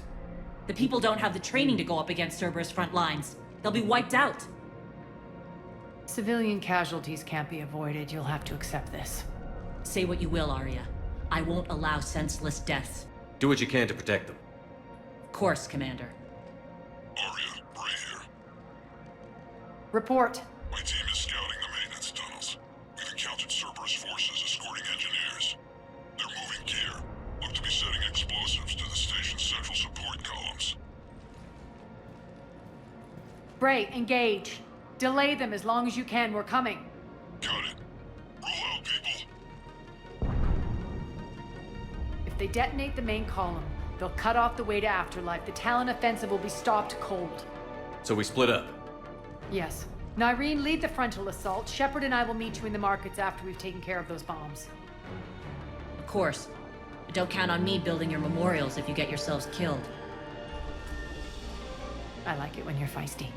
The people don't have the training to go up against Cerberus front lines. They'll be wiped out. Civilian casualties can't be avoided. You'll have to accept this. Say what you will, Arya. I won't allow senseless deaths. Do what you can to protect them. Of course, Commander. Arya, Bray here. Report. My team is scouting the maintenance tunnels. We've encountered Cerberus forces escorting engineers. They're moving gear. Look to be setting explosives to the station's central support columns. Bray, engage. Delay them as long as you can. We're coming. Got it. Roll out, people. If they detonate the main column, they'll cut off the way to Afterlife. The Talon offensive will be stopped cold. So we split up. Yes. Nyreen, lead the frontal assault. Shepard and I will meet you in the markets after we've taken care of those bombs. Of course. But don't count on me building your memorials if you get yourselves killed. I like it when you're feisty.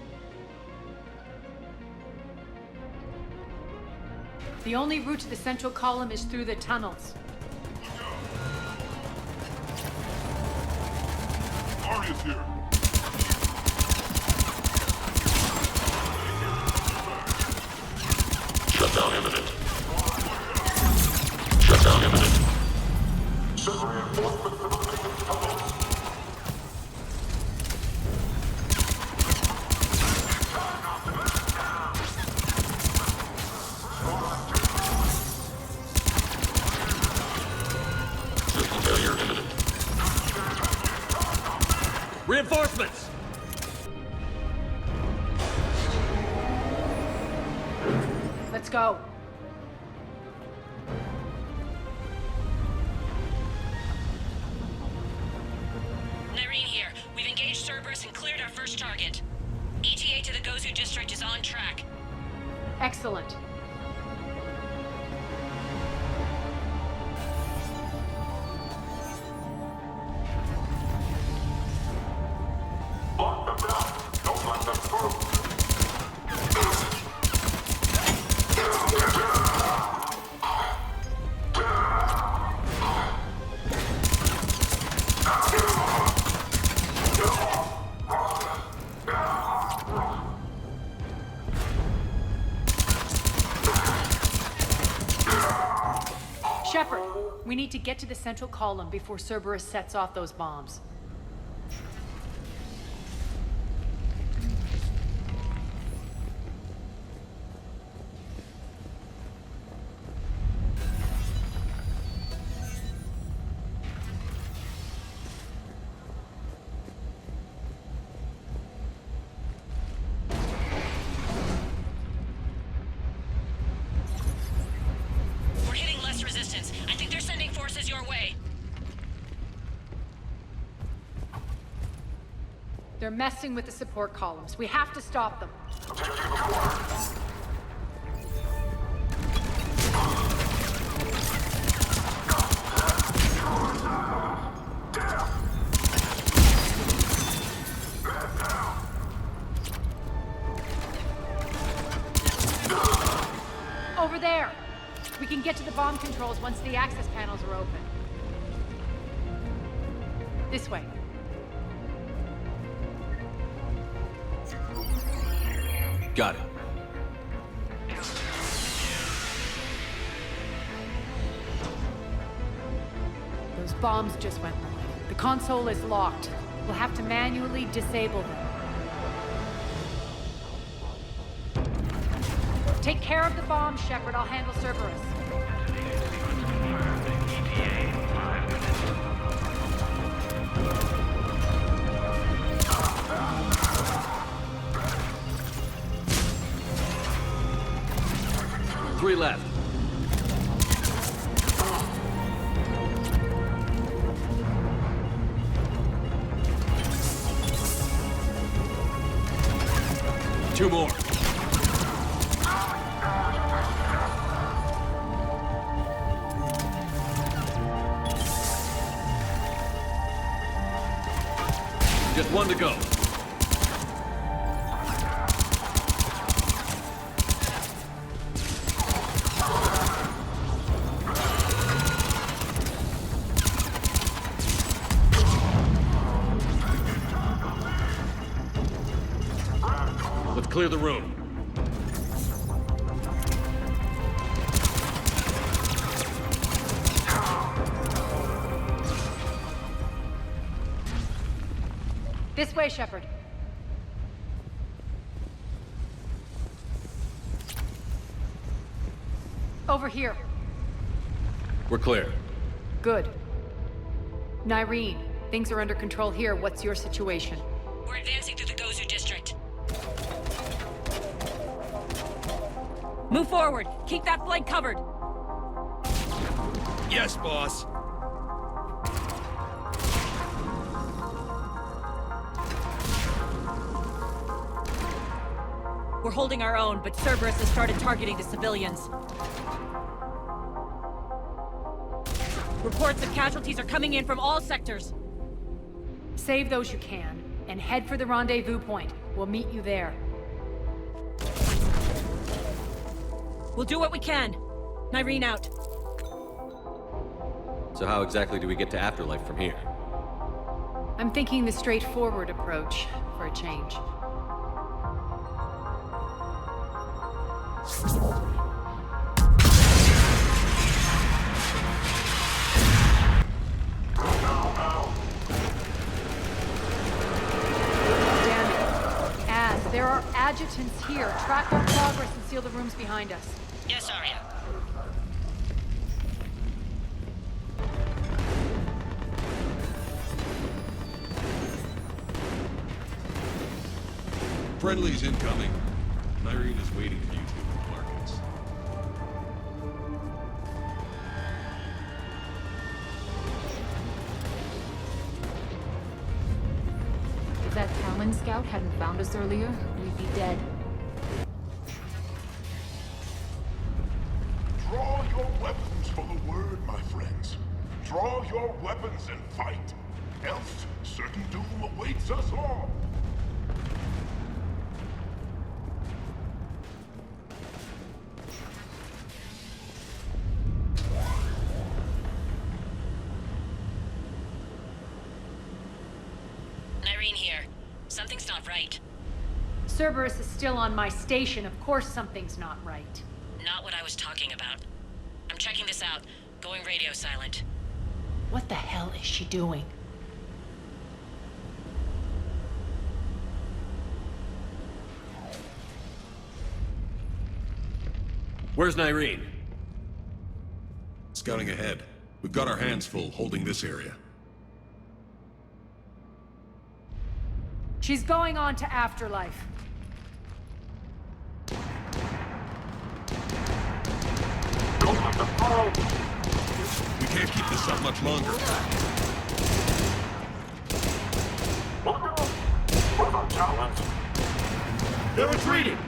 The only route to the central column is through the tunnels. Arya's here. Shutdown imminent. Shutdown imminent. Send reinforcements to the maintenance tunnels. Reinforcements! Let's go. Nyreen here. We've engaged Cerberus and cleared our first target. ETA to the Gozu district is on track. Excellent. Block them down. Don't let them through. Shepard, we need to get to the central column before Cerberus sets off those bombs. We're hitting less resistance. I think they're sending forces your way. They're messing with the support columns. We have to stop them. can get to the bomb controls once the access panels are open. This way. Got it. Those bombs just went live. The console is locked. We'll have to manually disable them. Take care of the bombs, Shepard. I'll handle Cerberus. Three left. Two more. Just one to go. Let's clear the room. This way, Shepard. Over here. We're clear. Good. Nyreen, things are under control here. What's your situation? We're advancing through the Gozu district. Move forward. Keep that flank covered. Yes, boss. We're holding our own, but Cerberus has started targeting the civilians. Reports of casualties are coming in from all sectors. Save those you can, and head for the rendezvous point. We'll meet you there. We'll do what we can. Nyreen out. So how exactly do we get to Afterlife from here? I'm thinking the straightforward approach, for a change. There are adjutants here. Track our progress and seal the rooms behind us. Yes, Arya. Friendly's incoming. Nyreen is waiting for you two compartments. If that Talon scout hadn't found us earlier, we'd be dead. Draw your weapons for the word, my friends. Draw your weapons and fight. Else, certain doom awaits us all. Nyreen here. Something's not right. Cerberus is still on my station. Of course something's not right. Not what I was talking about. I'm checking this out. Going radio silent. What the hell is she doing? Where's Nyreen? Scouting ahead. We've got our hands full holding this area. She's going on to Afterlife. We can't keep this up much longer. They're retreating!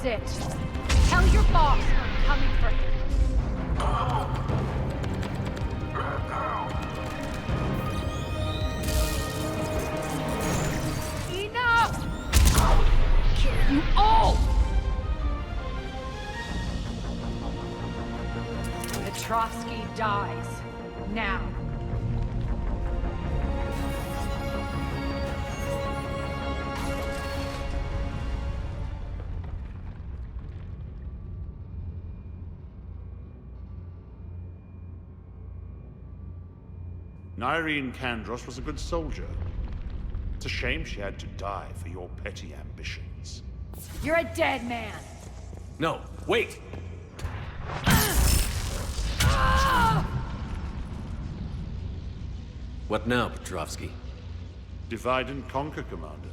That's it. Tell your boss I'm coming for him. Enough! Kill you all! Petrovsky dies. Now. Irene Kandros was a good soldier. It's a shame she had to die for your petty ambitions. You're a dead man. No, wait! What now, Petrovsky? Divide and conquer, Commander.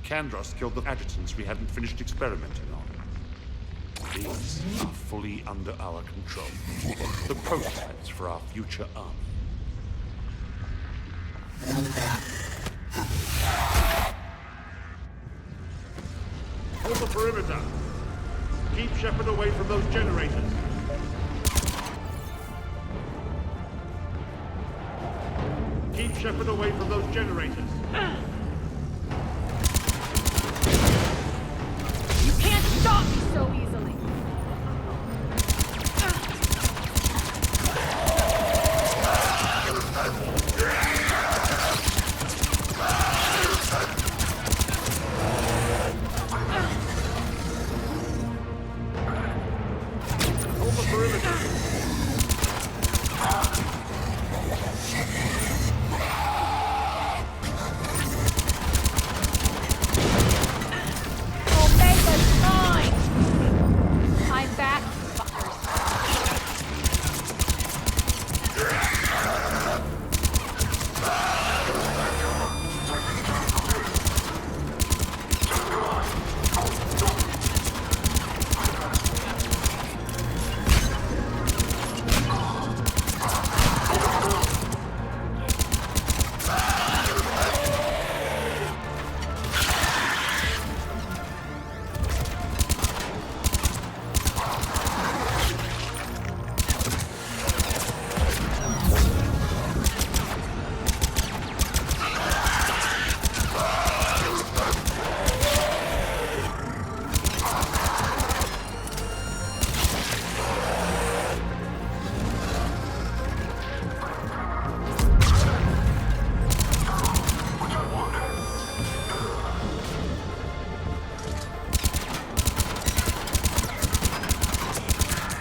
Kandros killed the adjutants we hadn't finished experimenting on. These are fully under our control. The prototypes for our future army. Hold the perimeter. Keep Shepard away from those generators. Keep Shepard away from those generators. You can't stop me so easily.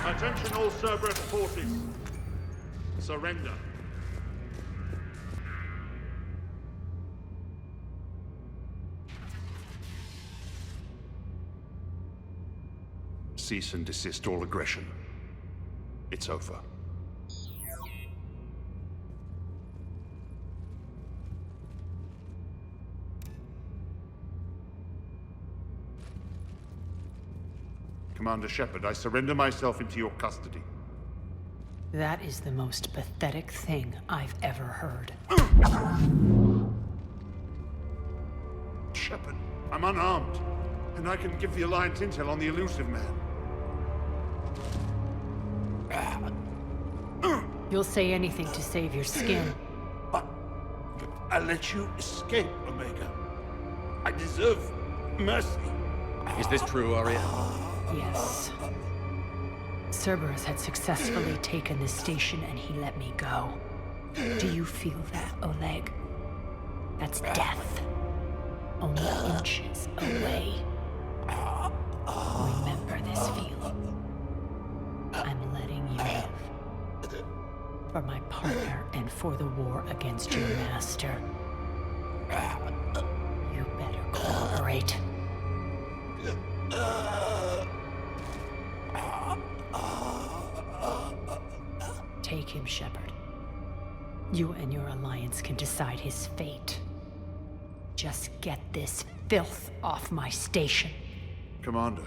Attention all Cerberus forces. Surrender. Cease and desist all aggression. It's over. Commander Shepard, I surrender myself into your custody. That is the most pathetic thing I've ever heard. Shepard, I'm unarmed, and I can give the Alliance intel on the elusive man. You'll say anything to save your skin. But I let you escape, Omega. I deserve mercy. Is this true, Arya? Yes. Cerberus had successfully taken this station and he let me go. Do you feel that, Oleg? That's death. Only inches away. Remember this feeling. I'm letting you live. For my partner and for the war against your master. You better cooperate. Take him, Shepard. You and your alliance can decide his fate. Just get this filth off my station. Commander,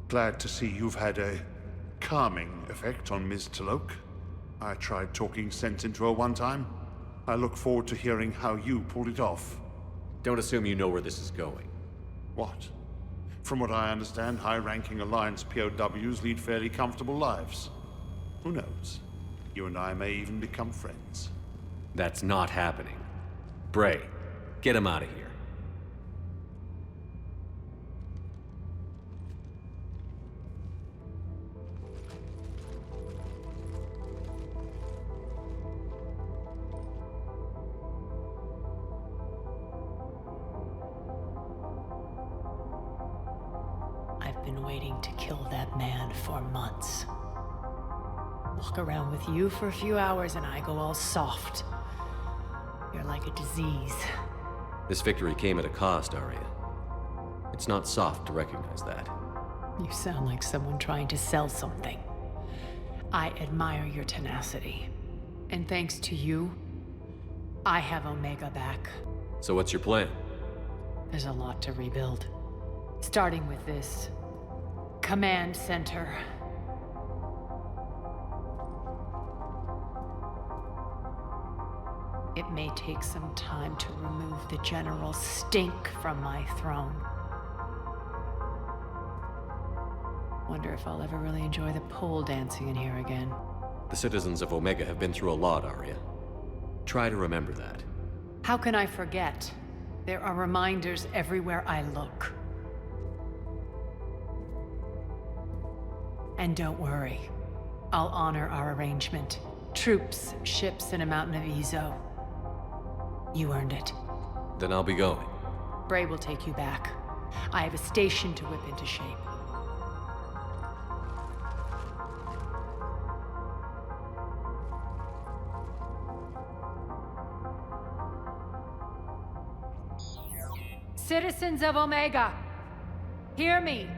glad to see you've had a calming effect on Ms. Talok. I tried talking sense into her one time. I look forward to hearing how you pulled it off. Don't assume you know where this is going. What? From what I understand, high-ranking Alliance POWs lead fairly comfortable lives. Who knows? You and I may even become friends. That's not happening. Bray, get him out of here. I've been waiting to kill that man for months. Walk around with you for a few hours and I go all soft. You're like a disease. This victory came at a cost, Arya. It's not soft to recognize that. You sound like someone trying to sell something. I admire your tenacity. And thanks to you, I have Omega back. So what's your plan? There's a lot to rebuild. Starting with this command center. It may take some time to remove the general stink from my throne. Wonder if I'll ever really enjoy the pole dancing in here again. The citizens of Omega have been through a lot, Arya. Try to remember that. How can I forget? There are reminders everywhere I look. And don't worry. I'll honor our arrangement. Troops, ships, and a mountain of Ezo. You earned it. Then I'll be going. Bray will take you back. I have a station to whip into shape. Citizens of Omega, hear me.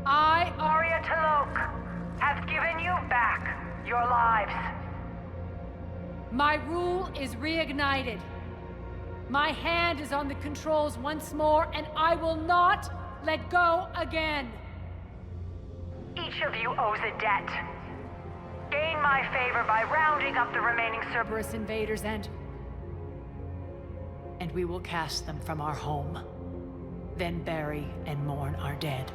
I, Arya T'Loak, have given you back your lives. My rule is reignited. My hand is on the controls once more, and I will not let go again. Each of you owes a debt. Gain my favor by rounding up the remaining Cerberus invaders and we will cast them from our home. Then bury and mourn our dead.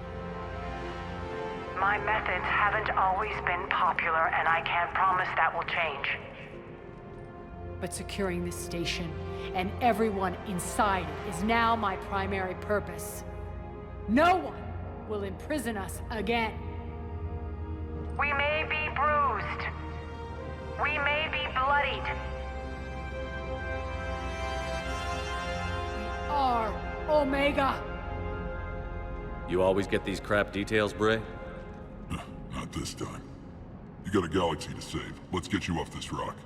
My methods haven't always been popular, and I can't promise that will change. But securing this station and everyone inside it is now my primary purpose. No one will imprison us again. We may be bruised. We may be bloodied. We are Omega. You always get these crap details, Bray? Not this time. You got a galaxy to save. Let's get you off this rock.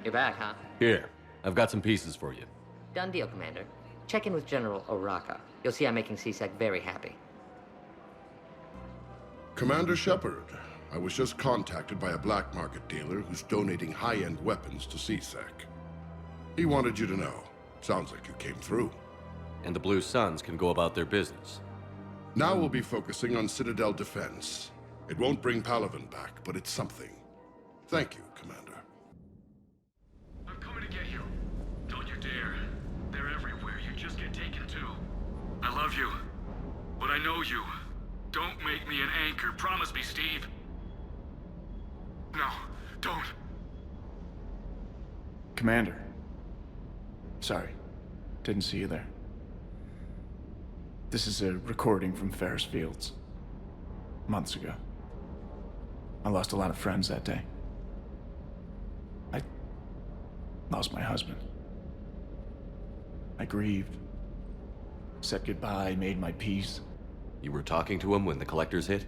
You're back, huh? Here, I've got some pieces for you. Done deal, Commander. Check in with General Oraka. You'll see I'm making CSEC very happy. Commander Shepard, I was just contacted by a black market dealer who's donating high-end weapons to CSEC. He wanted you to know. Sounds like you came through. And the Blue Suns can go about their business. Now we'll be focusing on Citadel defense. It won't bring Palaven back, but it's something. Thank you, Commander. I'm coming to get you. Don't you dare. They're everywhere. You just get taken to. I love you. But I know you. Don't make me an anchor. Promise me, Steve. No, don't. Commander. Sorry. Didn't see you there. This is a recording from Ferris Fields. Months ago. I lost a lot of friends that day. I lost my husband. I grieved. Said goodbye, made my peace. You were talking to him when the collectors hit?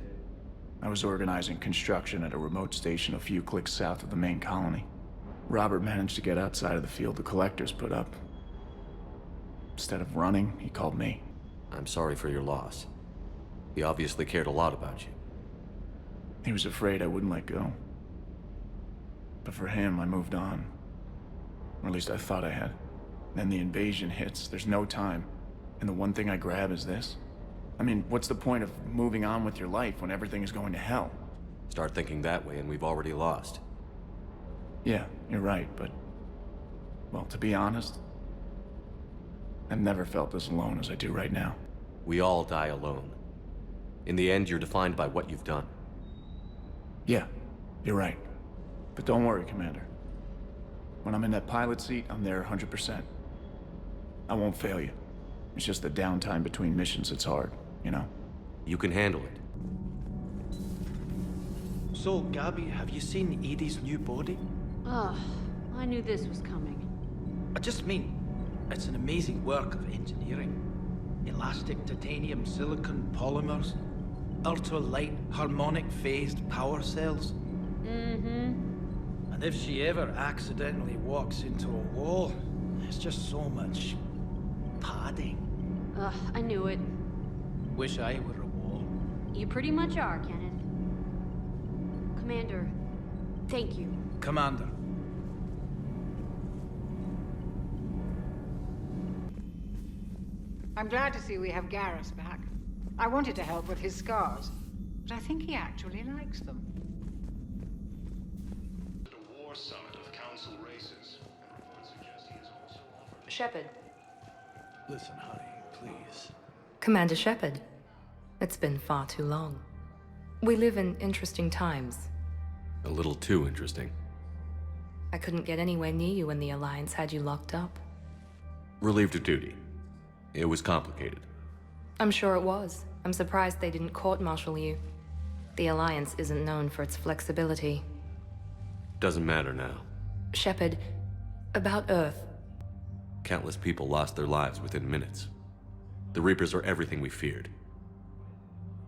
I was organizing construction at a remote station a few clicks south of the main colony. Robert managed to get outside of the field the collectors put up. Instead of running, he called me. I'm sorry for your loss. He obviously cared a lot about you. He was afraid I wouldn't let go. But for him, I moved on. Or at least I thought I had. Then the invasion hits. There's no time. and the one thing I grab is this? I mean, what's the point of moving on with your life when everything is going to hell? Start thinking that way and we've already lost. Yeah, you're right, but... well, to be honest, I've never felt as alone as I do right now. We all die alone. In the end, you're defined by what you've done. Yeah, you're right. But don't worry, Commander. When I'm in that pilot seat, I'm there 100%. I won't fail you. It's just the downtime between missions that's hard, you know? You can handle it. So, Gabby, have you seen Edie's new body? Oh, I knew this was coming. I just mean, it's an amazing work of engineering. Elastic titanium silicon polymers, ultra-light harmonic phased power cells. Mm-hmm. And if she ever accidentally walks into a wall, there's just so much padding. Ugh, I knew it. Wish I were a wall. You pretty much are, Kenneth. Commander, thank you. Commander. I'm glad to see we have Garrus back. I wanted to help with his scars, but I think he actually likes them. A war summit of council races. Shepard. Listen, honey, please. Commander Shepard. It's been far too long. We live in interesting times. A little too interesting. I couldn't get anywhere near you when the Alliance had you locked up. Relieved of duty. It was complicated. I'm sure it was. I'm surprised they didn't court-martial you. The Alliance isn't known for its flexibility. Doesn't matter now. Shepard, about Earth. Countless people lost their lives within minutes. The Reapers are everything we feared.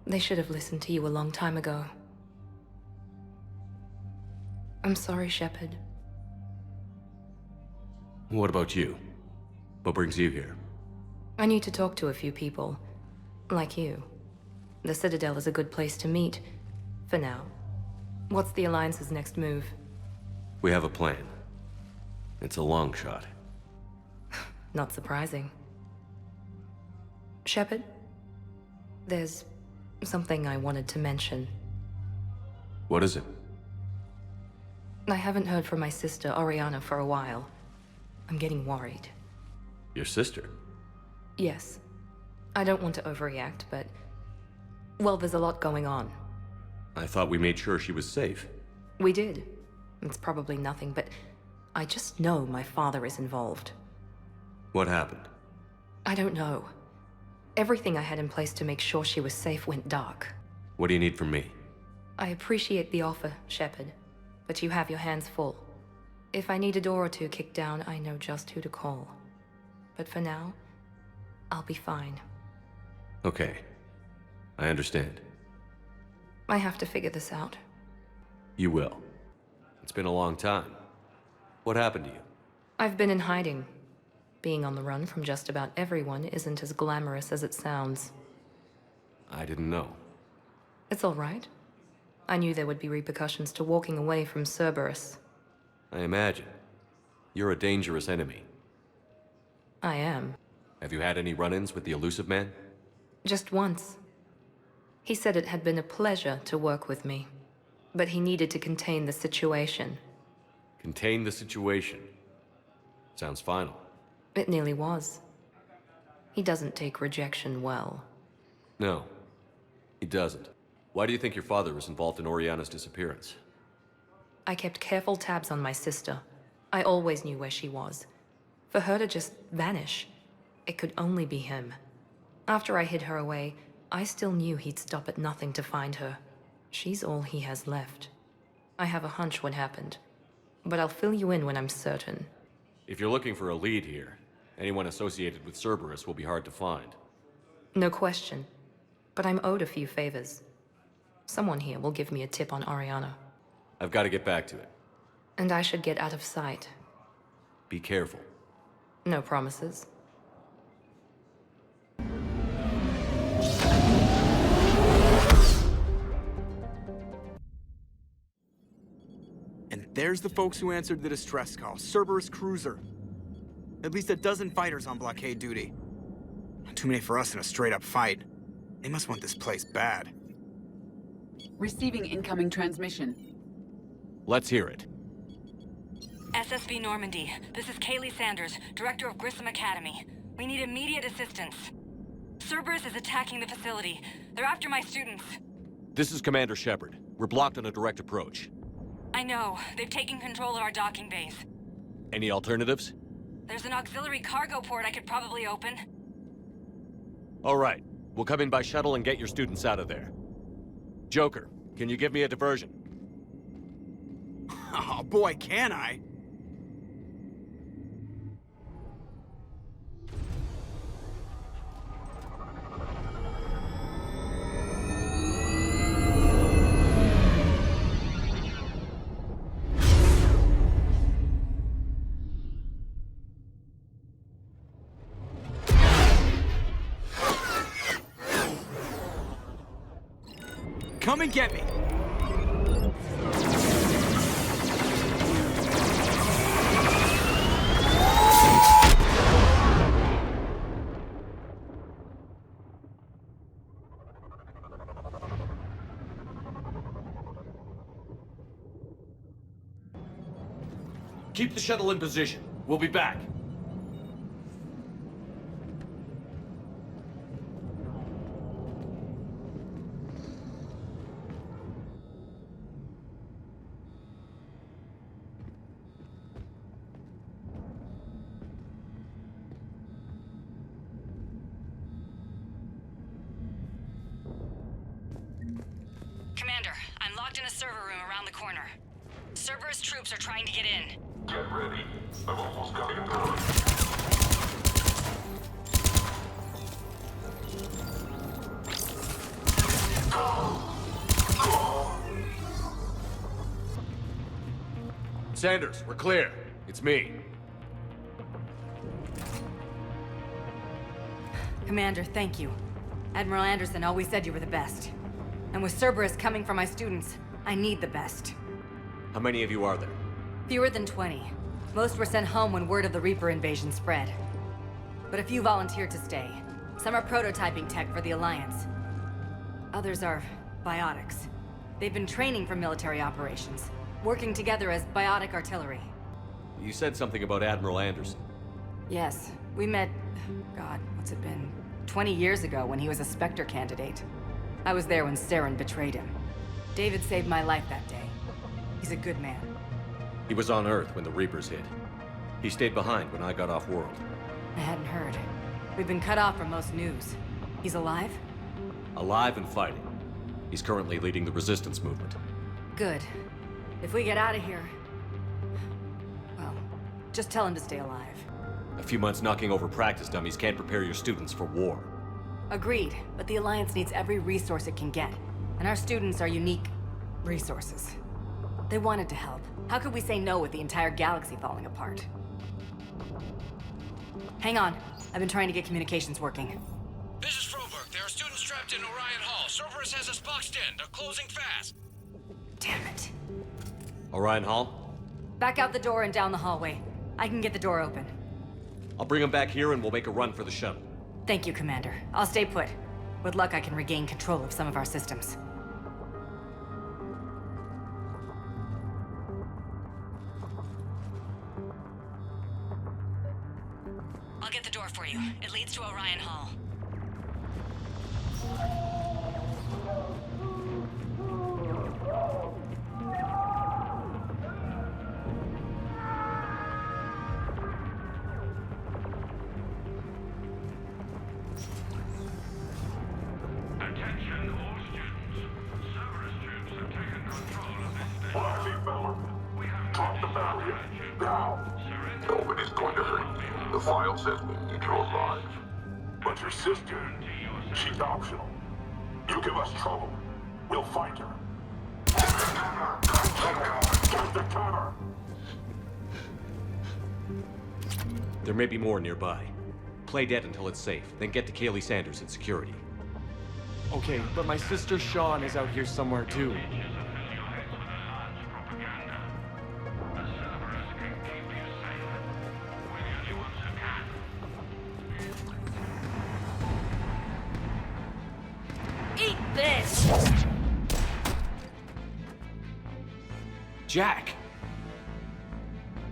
They should have listened to you a long time ago. I'm sorry, Shepard. What about you? What brings you here? I need to talk to a few people. Like you. The Citadel is a good place to meet. For now. What's the Alliance's next move? We have a plan. It's a long shot. Not surprising. Shepard? There's something I wanted to mention. What is it? I haven't heard from my sister, Oriana, for a while. I'm getting worried. Your sister? Yes. I don't want to overreact, but... well, there's a lot going on. I thought we made sure she was safe. We did. It's probably nothing, but I just know my father is involved. What happened? I don't know. Everything I had in place to make sure she was safe went dark. What do you need from me? I appreciate the offer, Shepard, but you have your hands full. If I need a door or two kicked down, I know just who to call. But for now, I'll be fine. Okay. I understand. I have to figure this out. You will. It's been a long time. What happened to you? I've been in hiding. Being on the run from just about everyone isn't as glamorous as it sounds. I didn't know. It's all right. I knew there would be repercussions to walking away from Cerberus. I imagine. You're a dangerous enemy. I am. Have you had any run-ins with the Elusive Man? Just once. He said it had been a pleasure to work with me, but he needed to contain the situation. Contain the situation. Sounds final. It nearly was. He doesn't take rejection well. No, he doesn't. Why do you think your father was involved in Oriana's disappearance? I kept careful tabs on my sister. I always knew where she was. For her to just vanish, it could only be him. After I hid her away, I still knew he'd stop at nothing to find her. She's all he has left. I have a hunch what happened, but I'll fill you in when I'm certain. If you're looking for a lead here, anyone associated with Cerberus will be hard to find. No question. But I'm owed a few favors. Someone here will give me a tip on Oriana. I've got to get back to it. And I should get out of sight. Be careful. No promises. And there's the folks who answered the distress call. Cerberus cruiser. At least a dozen fighters on blockade duty. Too many for us in a straight-up fight. They must want this place bad. Receiving incoming transmission. Let's hear it. SSB Normandy, this is Kaylee Sanders, Director of Grissom Academy. We need immediate assistance. Cerberus is attacking the facility. They're after my students. This is Commander Shepard. We're blocked on a direct approach. I know. They've taken control of our docking base. Any alternatives? There's an auxiliary cargo port I could probably open. All right. We'll come in by shuttle and get your students out of there. Joker, can you give me a diversion? Oh boy, can I! Come and get me! Keep the shuttle in position. We'll be back. Commander, I'm locked in a server room around the corner. Cerberus troops are trying to get in. Get ready. I've almost got it going. Sanders, we're clear. It's me. Commander, thank you. Admiral Anderson always said you were the best. And with Cerberus coming for my students, I need the best. How many of you are there? Fewer than 20. Most were sent home when word of the Reaper invasion spread. But a few volunteered to stay. Some are prototyping tech for the Alliance. Others are biotics. They've been training for military operations, working together as biotic artillery. You said something about Admiral Anderson. Yes, we met, God, what's it been? 20 years ago when he was a Spectre candidate. I was there when Saren betrayed him. David saved my life that day. He's a good man. He was on Earth when the Reapers hit. He stayed behind when I got off-world. I hadn't heard. We've been cut off from most news. He's alive? Alive and fighting. He's currently leading the resistance movement. Good. If we get out of here... well, just tell him to stay alive. A few months knocking over practice dummies can't prepare your students for war. Agreed, but the Alliance needs every resource it can get. And our students are unique resources. They wanted to help. How could we say no with the entire galaxy falling apart? Hang on. I've been trying to get communications working. This is Froberg. There are students trapped in Orion Hall. Cerberus has us boxed in. They're closing fast. Damn it. Orion Hall? Back out the door and down the hallway. I can get the door open. I'll bring them back here and we'll make a run for the shuttle. Thank you, Commander. I'll stay put. With luck, I can regain control of some of our systems. I'll get the door for you. It leads to Orion Hall. Attention all students. Cerberus troops have taken control of this base. We have Drop the barrier. Now. Nobody's going to hurt you. The file says we control live. But your sister, she's optional. You give us trouble, we'll find her. Get the cover! There may be more nearby. Play dead until it's safe, then get to Kaylee Sanders in security. Okay, but my sister Sean is out here somewhere too. Jack!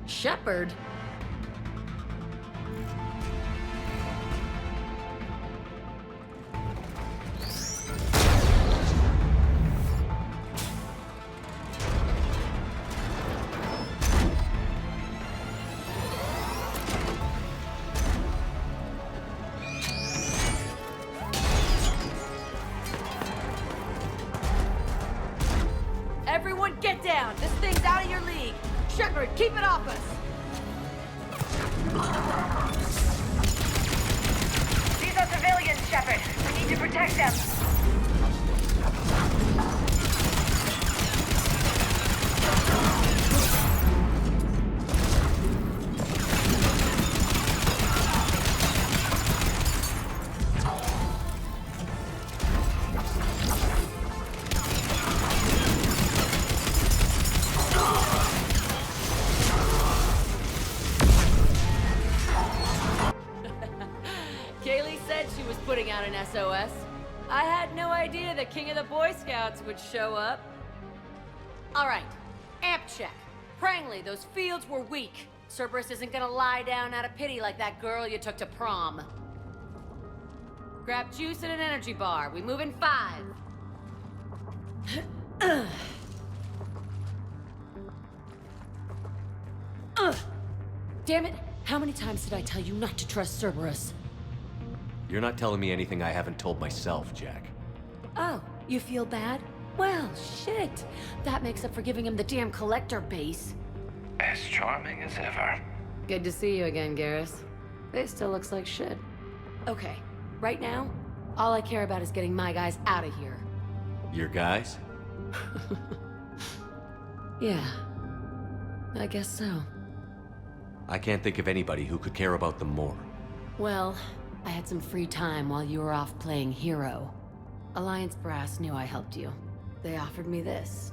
Shepard? Everyone get down! This thing's out of your league! Shepard, keep it off us! These are civilians, Shepard. We need to protect them. Kaylee said she was putting out an SOS. I had no idea the king of the Boy Scouts would show up. All right, amp check. Prangley, those fields were weak. Cerberus isn't gonna lie down out of pity like that girl you took to prom. Grab juice and an energy bar. We move in 5. Damn it! How many times did I tell you not to trust Cerberus? You're not telling me anything I haven't told myself, Jack. Oh, you feel bad? Well, shit. That makes up for giving him the damn collector base. As charming as ever. Good to see you again, Garrus. This still looks like shit. Okay, right now, all I care about is getting my guys out of here. Your guys? Yeah, I guess so. I can't think of anybody who could care about them more. Well, I had some free time while you were off playing hero. Alliance Brass knew I helped you. They offered me this.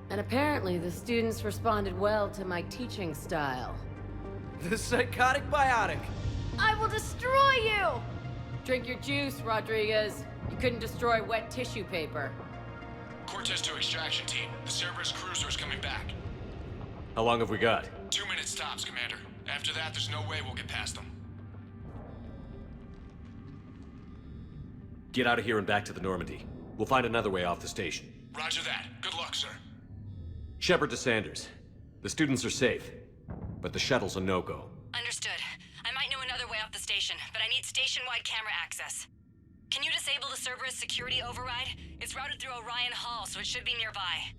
And apparently the students responded well to my teaching style. The psychotic biotic! I will destroy you! Drink your juice, Rodriguez. You couldn't destroy wet tissue paper. Cortez to extraction team. The Cerberus cruiser is coming back. How long have we got? 2 minutes tops, Commander. After that, there's no way we'll get past them. Get out of here and back to the Normandy. We'll find another way off the station. Roger that. Good luck, sir. Shepard to Sanders. The students are safe, but the shuttle's a no-go. Understood. I might know another way off the station, but I need station-wide camera access. Can you disable the Cerberus security override? It's routed through Orion Hall, so it should be nearby.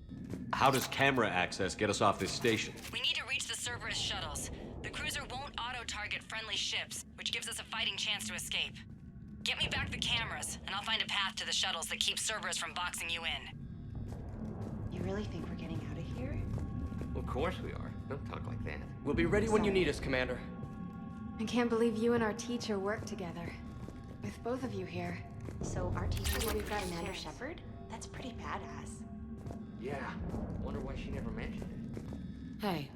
How does camera access get us off this station? We need to reach the Cerberus shuttles. The cruiser won't auto-target friendly ships, which gives us a fighting chance to escape. Get me back the cameras, and I'll find a path to the shuttles that keep Cerberus from boxing you in. You really think we're getting out of here? Of course we are. Don't talk like that. We'll be ready when you need us, Commander. I can't believe you and our teacher work together. With both of you here. So our teacher will be Commander Shepard? That's pretty badass. Yeah. Wonder why she never mentioned it. Hey,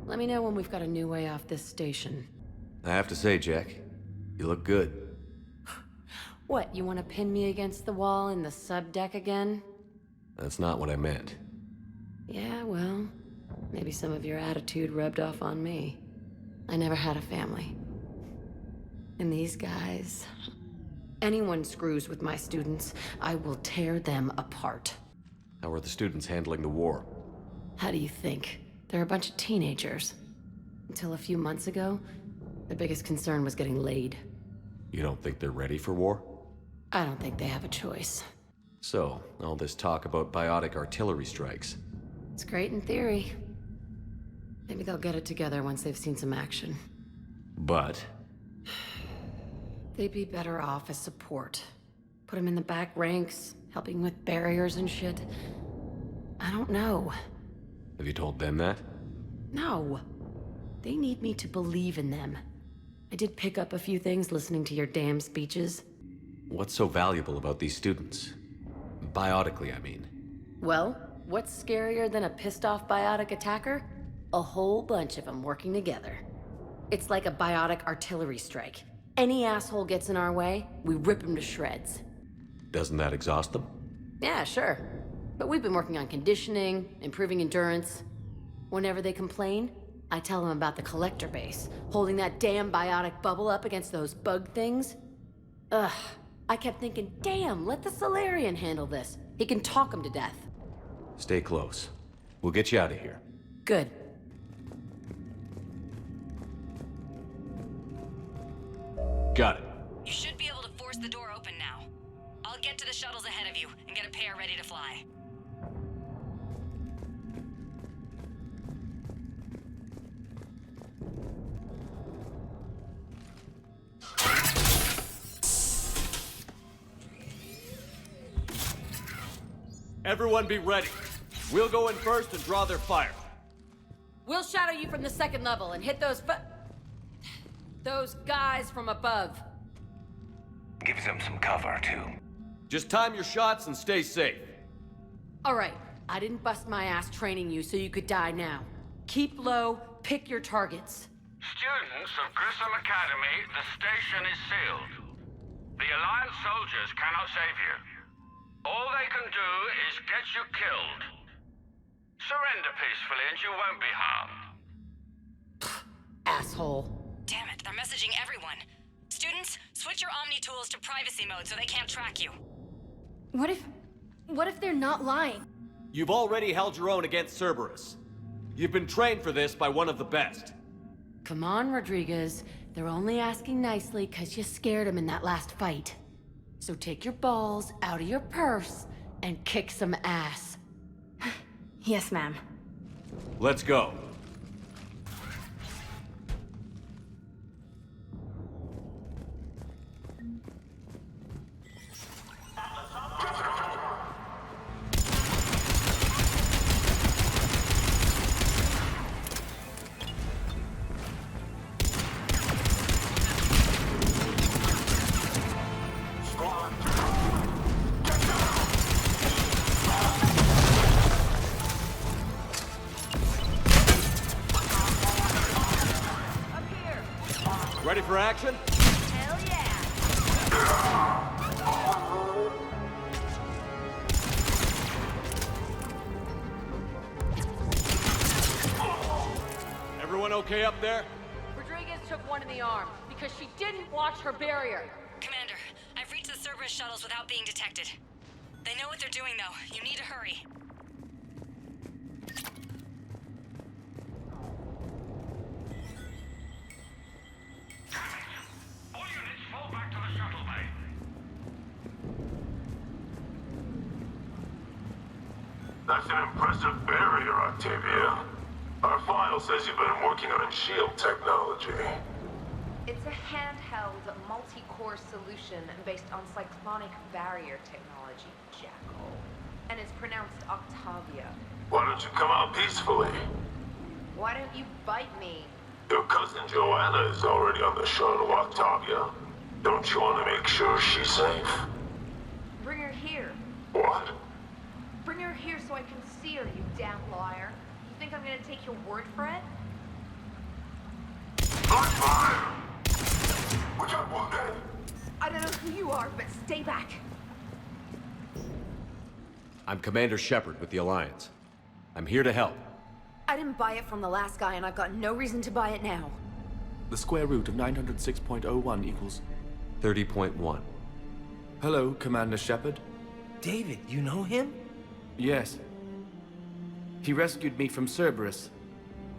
let me know when we've got a new way off this station. I have to say, Jack, you look good. What, you want to pin me against the wall in the subdeck again? That's not what I meant. Yeah, well, maybe some of your attitude rubbed off on me. I never had a family. And these guys... Anyone screws with my students, I will tear them apart. How are the students handling the war? How do you think? They're a bunch of teenagers. Until a few months ago, their biggest concern was getting laid. You don't think they're ready for war? I don't think they have a choice. So, all this talk about biotic artillery strikes. It's great in theory. Maybe they'll get it together once they've seen some action. But? They'd be better off as support. Put them in the back ranks, helping with barriers and shit. I don't know. Have you told them that? No. They need me to believe in them. I did pick up a few things listening to your damn speeches. What's so valuable about these students? Biotically, I mean. Well, what's scarier than a pissed-off biotic attacker? A whole bunch of them working together. It's like a biotic artillery strike. Any asshole gets in our way, we rip him to shreds. Doesn't that exhaust them? Yeah, sure. But we've been working on conditioning, improving endurance. Whenever they complain, I tell them about the collector base, holding that damn biotic bubble up against those bug things. Ugh, I kept thinking, damn, let the Solarian handle this. He can talk them to death. Stay close. We'll get you out of here. Good. Got it. You should be able to force the door open now. I'll get to the shuttles ahead of you and get a pair ready to fly. Everyone be ready. We'll go in first and draw their fire. We'll shadow you from the second level and hit those guys from above. Give them some cover, too. Just time your shots and stay safe. All right, I didn't bust my ass training you so you could die now. Keep low, pick your targets. Students of Grissom Academy, the station is sealed. The Alliance soldiers cannot save you. All they can do is get you killed. Surrender peacefully and you won't be harmed. Asshole. Damn it, they're messaging everyone. Students, switch your Omni tools to privacy mode so they can't track you. What if they're not lying? You've already held your own against Cerberus. You've been trained for this by one of the best. Come on, Rodriguez. They're only asking nicely because you scared them in that last fight. So take your balls out of your purse and kick some ass. Yes, ma'am. Let's go. Ready for action? Hell yeah! Everyone okay up there? Rodriguez took one in the arm because she didn't watch her barrier. Commander, I've reached the Cerberus shuttles without being detected. They know what they're doing, though. You need to hurry. All units fall back to the shuttle bay. That's an impressive barrier, Octavia. Our file says you've been working on shield technology. It's a handheld, multi-core solution based on cyclonic barrier technology, Jackal. And it's pronounced Octavia. Why don't you come out peacefully? Why don't you bite me? Your cousin Joanna is already on the shuttle, Octavia. Don't you want to make sure she's safe? Bring her here. What? Bring her here so I can see her, you damn liar. You think I'm gonna take your word for it? On fire! We got one dead. I don't know who you are, but stay back. I'm Commander Shepard with the Alliance. I'm here to help. I didn't buy it from the last guy, and I've got no reason to buy it now. The square root of 906.01 equals... 30.1. Hello, Commander Shepard. David, you know him? Yes. He rescued me from Cerberus.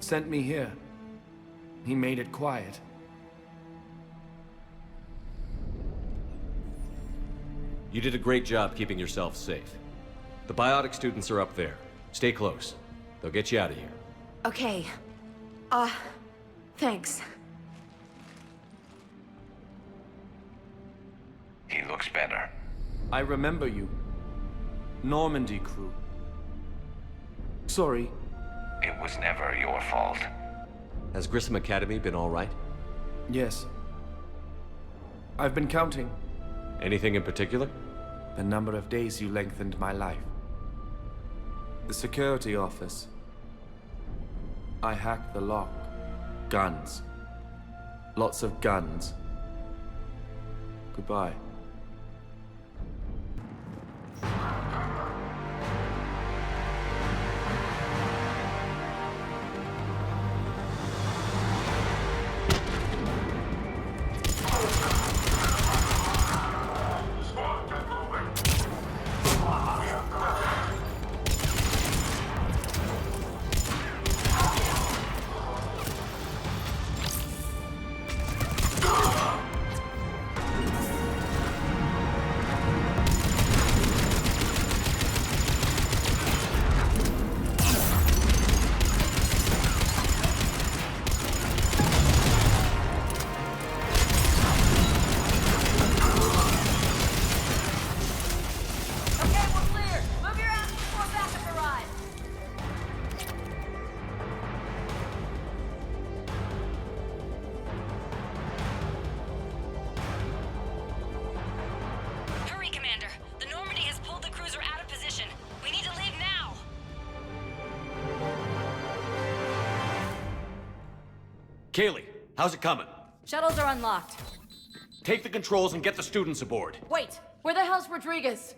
Sent me here. He made it quiet. You did a great job keeping yourself safe. The biotic students are up there. Stay close. They'll get you out of here. Okay. Thanks. He looks better. I remember you. Normandy crew. Sorry. It was never your fault. Has Grissom Academy been all right? Yes. I've been counting. Anything in particular? The number of days you lengthened my life. The security office. I hacked the lock. Guns. Lots of guns. Goodbye. Kaylee, how's it coming? Shuttles are unlocked. Take the controls and get the students aboard. Wait, where the hell's Rodriguez?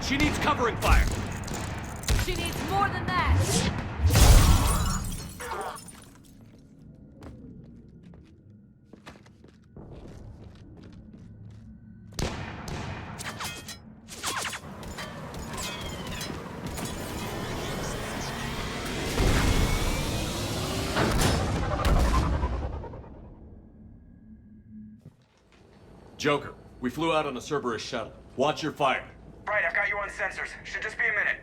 She needs covering fire. She needs more than that. Joker, we flew out on a Cerberus shuttle. Watch your fire. Right, I've got you on sensors. Should just be a minute.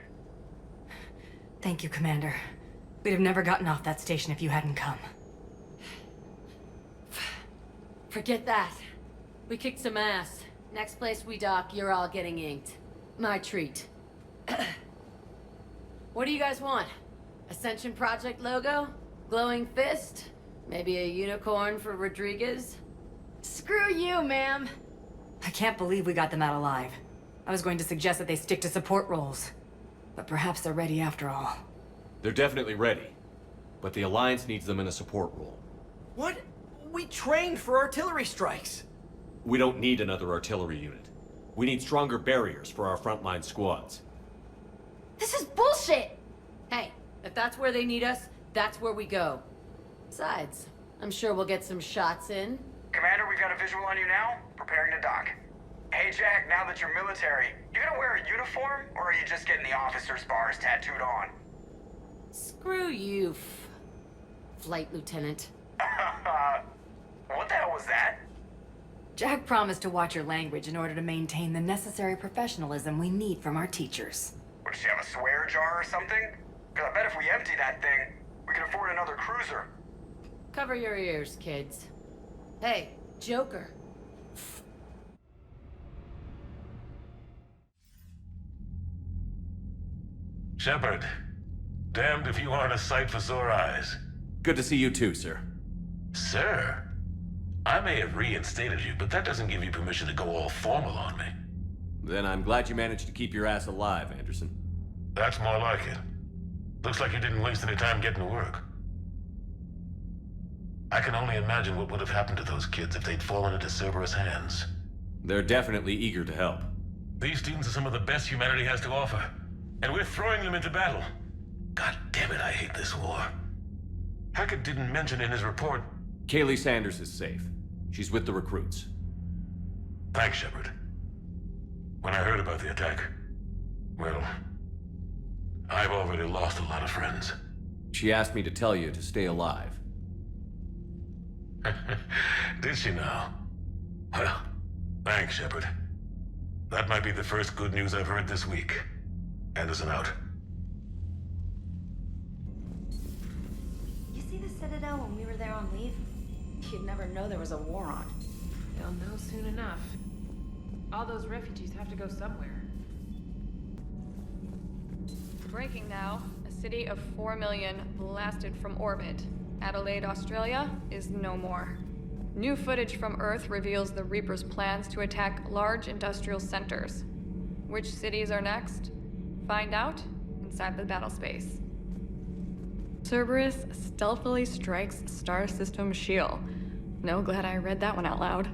Thank you, Commander. We'd have never gotten off that station if you hadn't come. Forget that. We kicked some ass. Next place we dock, you're all getting inked. My treat. What do you guys want? Ascension Project logo? Glowing fist? Maybe a unicorn for Rodriguez? Screw you, ma'am! I can't believe we got them out alive. I was going to suggest that they stick to support roles. But perhaps they're ready after all. They're definitely ready. But the Alliance needs them in a support role. What? We trained for artillery strikes. We don't need another artillery unit. We need stronger barriers for our frontline squads. This is bullshit! Hey, if that's where they need us, that's where we go. Besides, I'm sure we'll get some shots in. Commander, we've got a visual on you now. Preparing to dock. Hey Jack, now that you're military, you gonna wear a uniform, or are you just getting the officer's bars tattooed on? Screw you, Flight Lieutenant. What the hell was that? Jack promised to watch your language in order to maintain the necessary professionalism we need from our teachers. Would she have a swear jar or something? Because I bet if we empty that thing, we can afford another cruiser. Cover your ears, kids. Hey, Joker. Shepard, damned if you aren't a sight for sore eyes. Good to see you too, sir. Sir? I may have reinstated you, but that doesn't give you permission to go all formal on me. Then I'm glad you managed to keep your ass alive, Anderson. That's more like it. Looks like you didn't waste any time getting to work. I can only imagine what would have happened to those kids if they'd fallen into Cerberus' hands. They're definitely eager to help. These students are some of the best humanity has to offer, and we're throwing them into battle. God damn it, I hate this war. Hackett didn't mention in his report... Kaylee Sanders is safe. She's with the recruits. Thanks, Shepard. When I heard about the attack, well, I've already lost a lot of friends. She asked me to tell you to stay alive. Did she now? Well, thanks, Shepard. That might be the first good news I've heard this week. Anderson out. You see the Citadel when we were there on leave? You'd never know there was a war on. They'll know soon enough. All those refugees have to go somewhere. Breaking now. A city of 4 million blasted from orbit. Adelaide, Australia is no more. New footage from Earth reveals the Reaper's plans to attack large industrial centers. Which cities are next? Find out inside the battle space. Cerberus stealthily strikes Star System shield. No, glad I read that one out loud.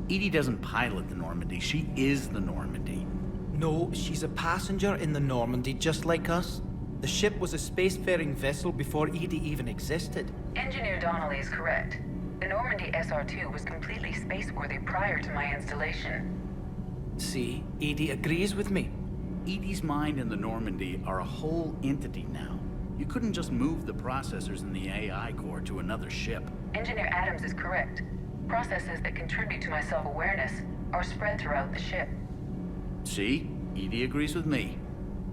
Edie doesn't pilot the Normandy, she is the Normandy. No, she's a passenger in the Normandy just like us. The ship was a spacefaring vessel before Edie even existed. Engineer Donnelly is correct. The Normandy SR-2 was completely spaceworthy prior to my installation. See, Edie agrees with me. Edie's mind and the Normandy are a whole entity now. You couldn't just move the processors in the AI core to another ship. Engineer Adams is correct. Processes that contribute to my self-awareness are spread throughout the ship. See? Edie agrees with me.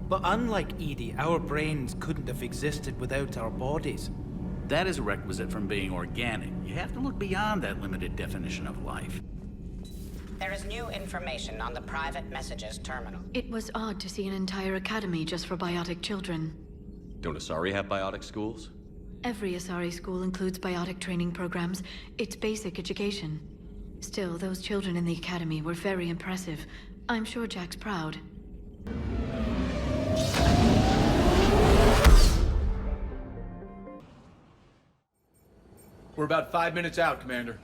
But unlike Edie, our brains couldn't have existed without our bodies. That is a requisite from being organic. You have to look beyond that limited definition of life. There is new information on the private messages terminal. It was odd to see an entire academy just for biotic children. Don't Asari have biotic schools? Every Asari school includes biotic training programs. It's basic education. Still, those children in the academy were very impressive. I'm sure Jack's proud. We're about 5 minutes out, Commander.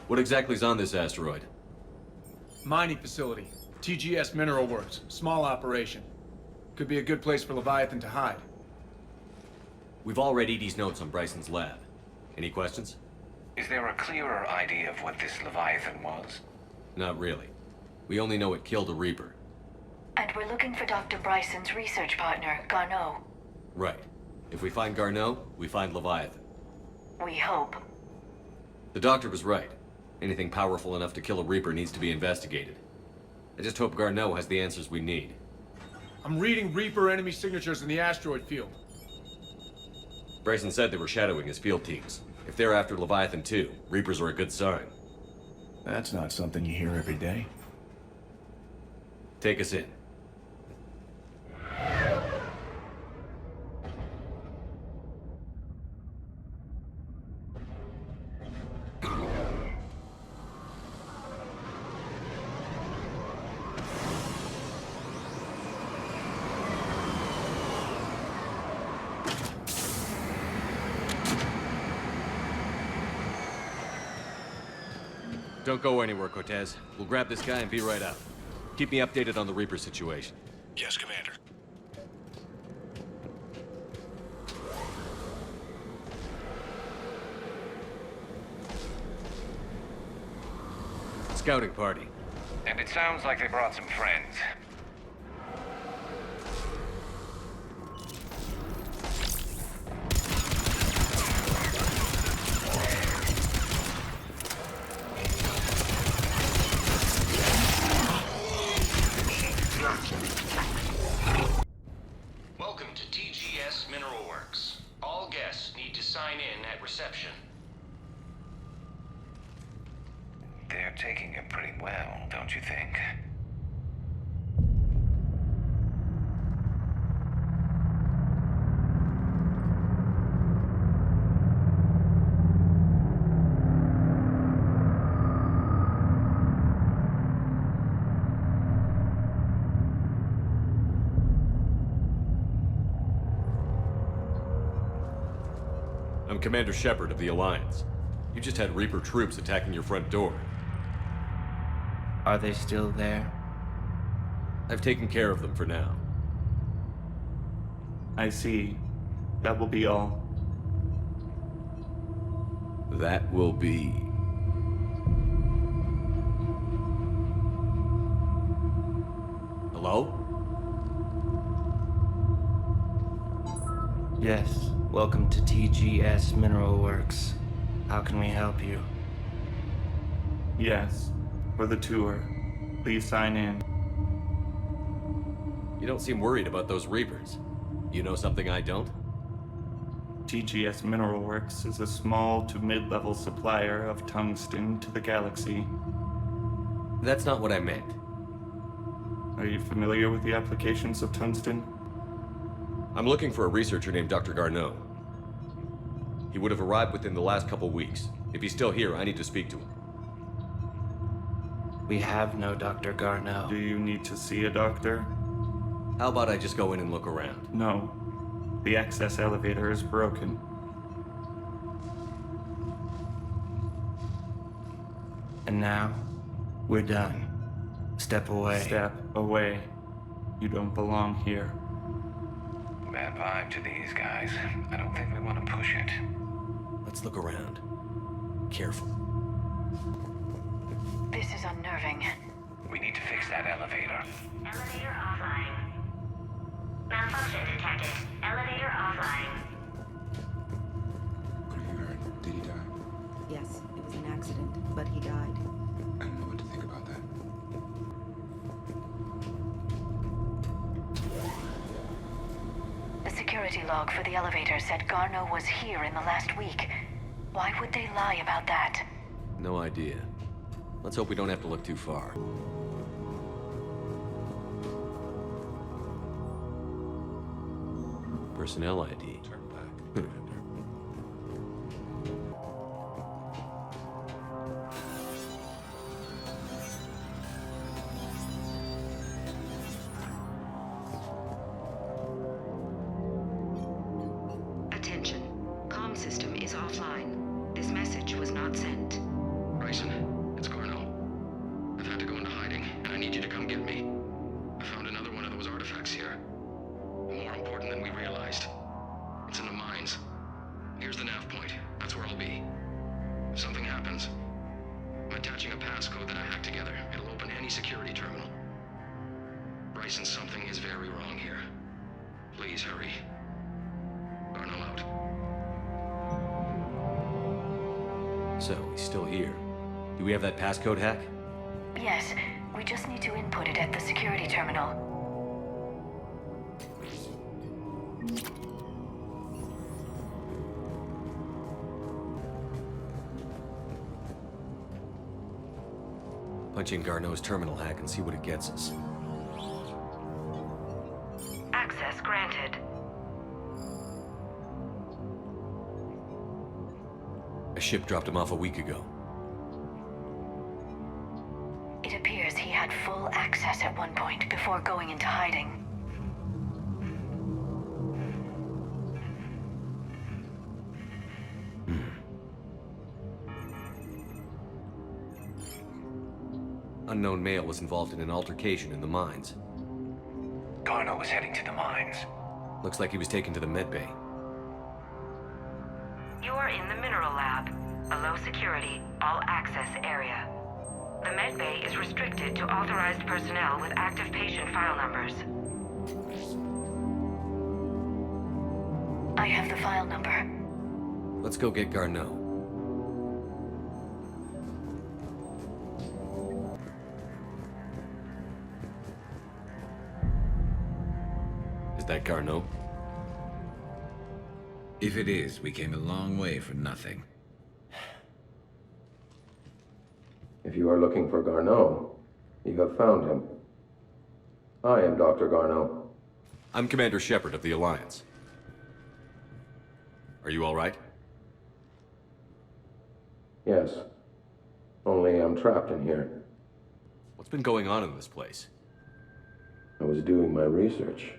What exactly is on this asteroid? Mining facility. TGS Mineral Works. Small operation. Could be a good place for Leviathan to hide. We've all read Edie's notes on Bryson's lab. Any questions? Is there a clearer idea of what this Leviathan was? Not really. We only know it killed a Reaper. And we're looking for Dr. Bryson's research partner, Garneau. Right. If we find Garneau, we find Leviathan. We hope. The doctor was right. Anything powerful enough to kill a Reaper needs to be investigated. I just hope Garneau has the answers we need. I'm reading Reaper enemy signatures in the asteroid field. Bryson said they were shadowing his field teams. If they're after Leviathan too, Reapers are a good sign. That's not something you hear every day. Take us in. Don't go anywhere, Cortez. We'll grab this guy and be right out. Keep me updated on the Reaper situation. Yes, Commander. Scouting party. And it sounds like they brought some friends. Welcome to TGS Mineral Works. All guests need to sign in at reception. They're taking it pretty well, don't you think? I'm Commander Shepard of the Alliance. You just had Reaper troops attacking your front door. Are they still there? I've taken care of them for now. I see. That will be all. That will be... Hello? Yes. Welcome to TGS Mineral Works. How can we help you? Yes. For the tour. Please sign in. You don't seem worried about those Reapers. You know something I don't? TGS Mineral Works is a small to mid-level supplier of tungsten to the galaxy. That's not what I meant. Are you familiar with the applications of tungsten? I'm looking for a researcher named Dr. Garneau. He would have arrived within the last couple weeks. If he's still here, I need to speak to him. We have no Dr. Garneau. Do you need to see a doctor? How about I just go in and look around? No. The access elevator is broken. And now, we're done. Step away. Step away. You don't belong here. Bad vibe to these guys. I don't think we want to push it. Let's look around. Careful. This is unnerving. We need to fix that elevator. Elevator offline. Malfunction detected. Elevator offline. Did he die? Yes, it was an accident, but he died. I don't know what to think about that. The security log for the elevator said Garneau was here in the last week. Why would they lie about that? No idea. Let's hope we don't have to look too far. Personnel ID. Turn back. Bryson, something is very wrong here. Please hurry. Arnold out. So, he's still here. Do we have that passcode hack? Yes, we just need to input it at the security terminal. Punch in Garneau's terminal hack and see what it gets us. Access granted. A ship dropped him off a week ago. It appears he had full access at one point before going into hiding. Unknown male was involved in an altercation in the mines. Garneau was heading to the mines. Looks like he was taken to the medbay. You are in the mineral lab, a low security, all access area. The medbay is restricted to authorized personnel with active patient file numbers. I have the file number. Let's go get Garneau. Is that Garneau? If it is, we came a long way for nothing. If you are looking for Garneau, you have found him. I am Dr. Garneau. I'm Commander Shepard of the Alliance. Are you all right? Yes. Only I'm trapped in here. What's been going on in this place? I was doing my research.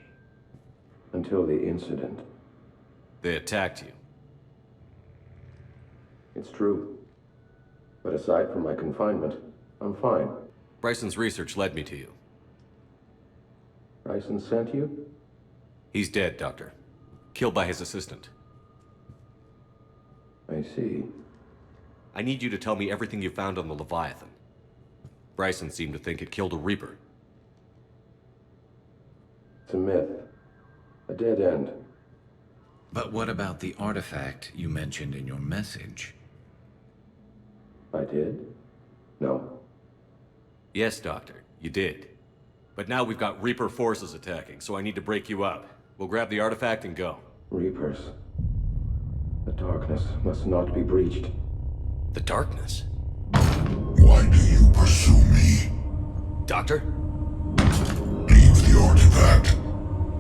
Until the incident. They attacked you. It's true. But aside from my confinement, I'm fine. Bryson's research led me to you. Bryson sent you? He's dead, Doctor. Killed by his assistant. I see. I need you to tell me everything you found on the Leviathan. Bryson seemed to think it killed a Reaper. It's a myth. A dead end. But what about the artifact you mentioned in your message? I did? No. Yes, Doctor, you did. But now we've got Reaper forces attacking, so I need to break you up. We'll grab the artifact and go. Reapers. The darkness must not be breached. The darkness? Why do you pursue me? Doctor? Leave the artifact.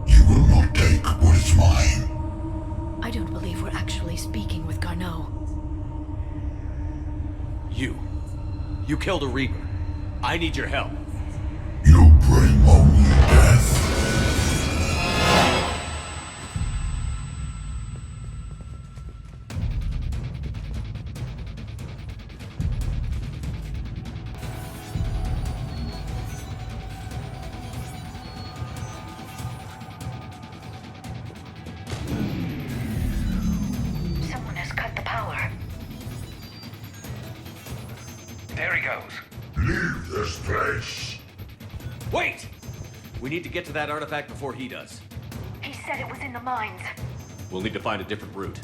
You will not take what is mine. I don't believe we're actually speaking with Garneau. You killed a Reaper. I need your help. You bring only death. Someone has cut the power. There he goes. Leave this place. Wait! We need to get to that artifact before he does. He said it was in the mines. We'll need to find a different route.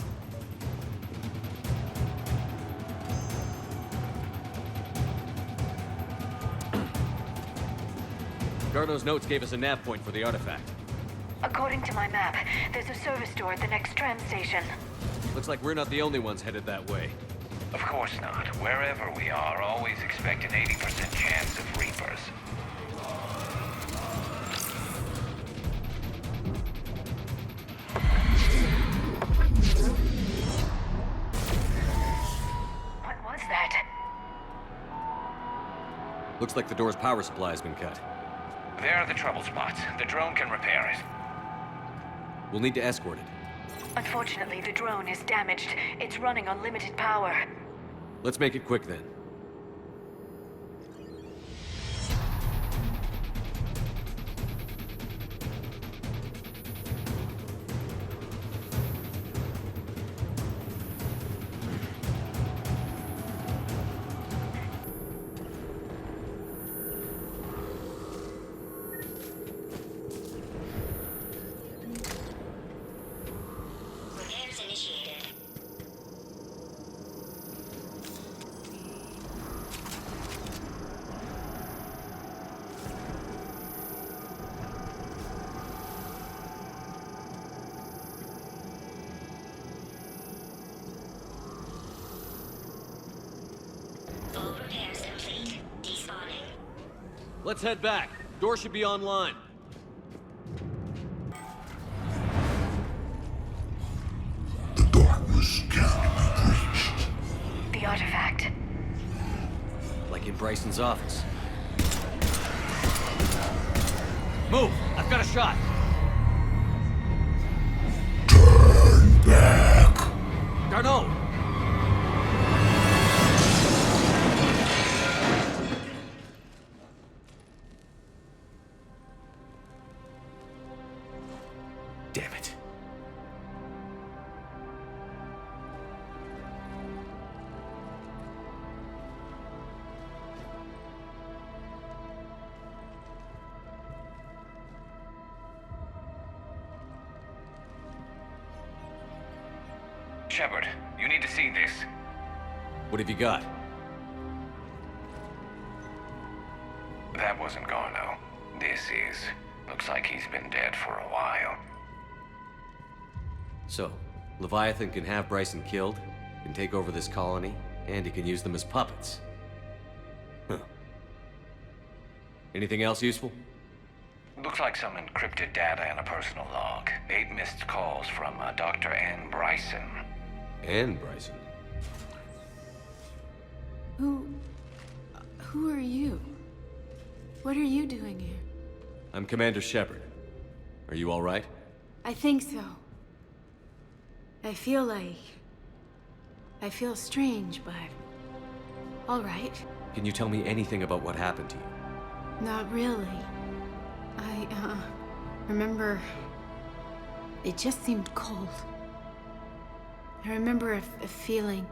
Garneau's notes gave us a nav point for the artifact. According to my map, there's a service door at the next tram station. Looks like we're not the only ones headed that way. Of course not. Wherever we are, always expect an 80% chance of Reapers. What was that? Looks like the door's power supply has been cut. There are the trouble spots. The drone can repair it. We'll need to escort it. Unfortunately, the drone is damaged. It's running on limited power. Let's make it quick then. Let's head back. Door should be online. The darkness can't be breached. The artifact. Like in Bryson's office. Move! I've got a shot! Turn back! Garneau! Damn it. Shepard, you need to see this. What have you got? That wasn't Garneau. This is. Looks like he's been dead for a while. So, Leviathan can have Bryson killed, can take over this colony, and he can use them as puppets. Huh. Anything else useful? Looks like some encrypted data in a personal log. 8 missed calls from Dr. Ann Bryson. Ann Bryson? Who are you? What are you doing here? I'm Commander Shepard. Are you all right? I think so. I feel strange, but all right. Can you tell me anything about what happened to you? Not really. I remember it just seemed cold. I remember a feeling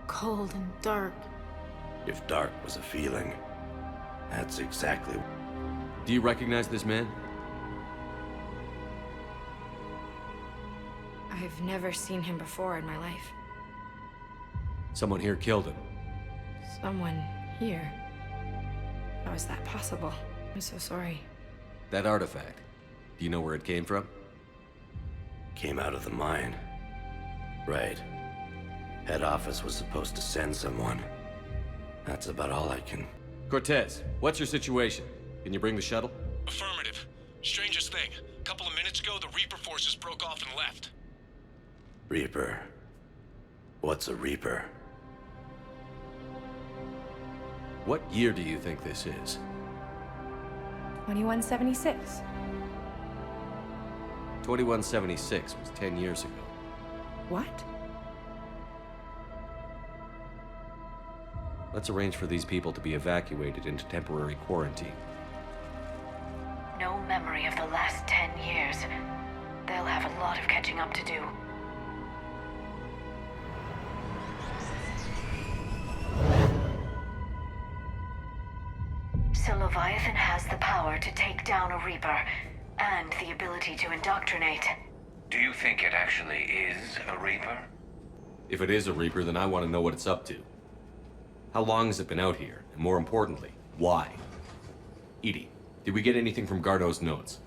cold and dark. If dark was a feeling, that's exactly... Do you recognize this man? I've never seen him before in my life. Someone here killed him. Someone here? How is that possible? I'm so sorry. That artifact, do you know where it came from? Came out of the mine. Right. Head office was supposed to send someone. That's about all I can... Cortez, what's your situation? Can you bring the shuttle? Affirmative. Strangest thing. A couple of minutes ago, the Reaper forces broke off and left. Reaper. What's a Reaper? What year do you think this is? 2176. 2176 was 10 years ago. What? Let's arrange for these people to be evacuated into temporary quarantine. No memory of the last 10 years. They'll have a lot of catching up to do. So Leviathan has the power to take down a Reaper, and the ability to indoctrinate. Do you think it actually is a Reaper? If it is a Reaper, then I want to know what it's up to. How long has it been out here? And more importantly, why? Edie, did we get anything from Garneau's notes?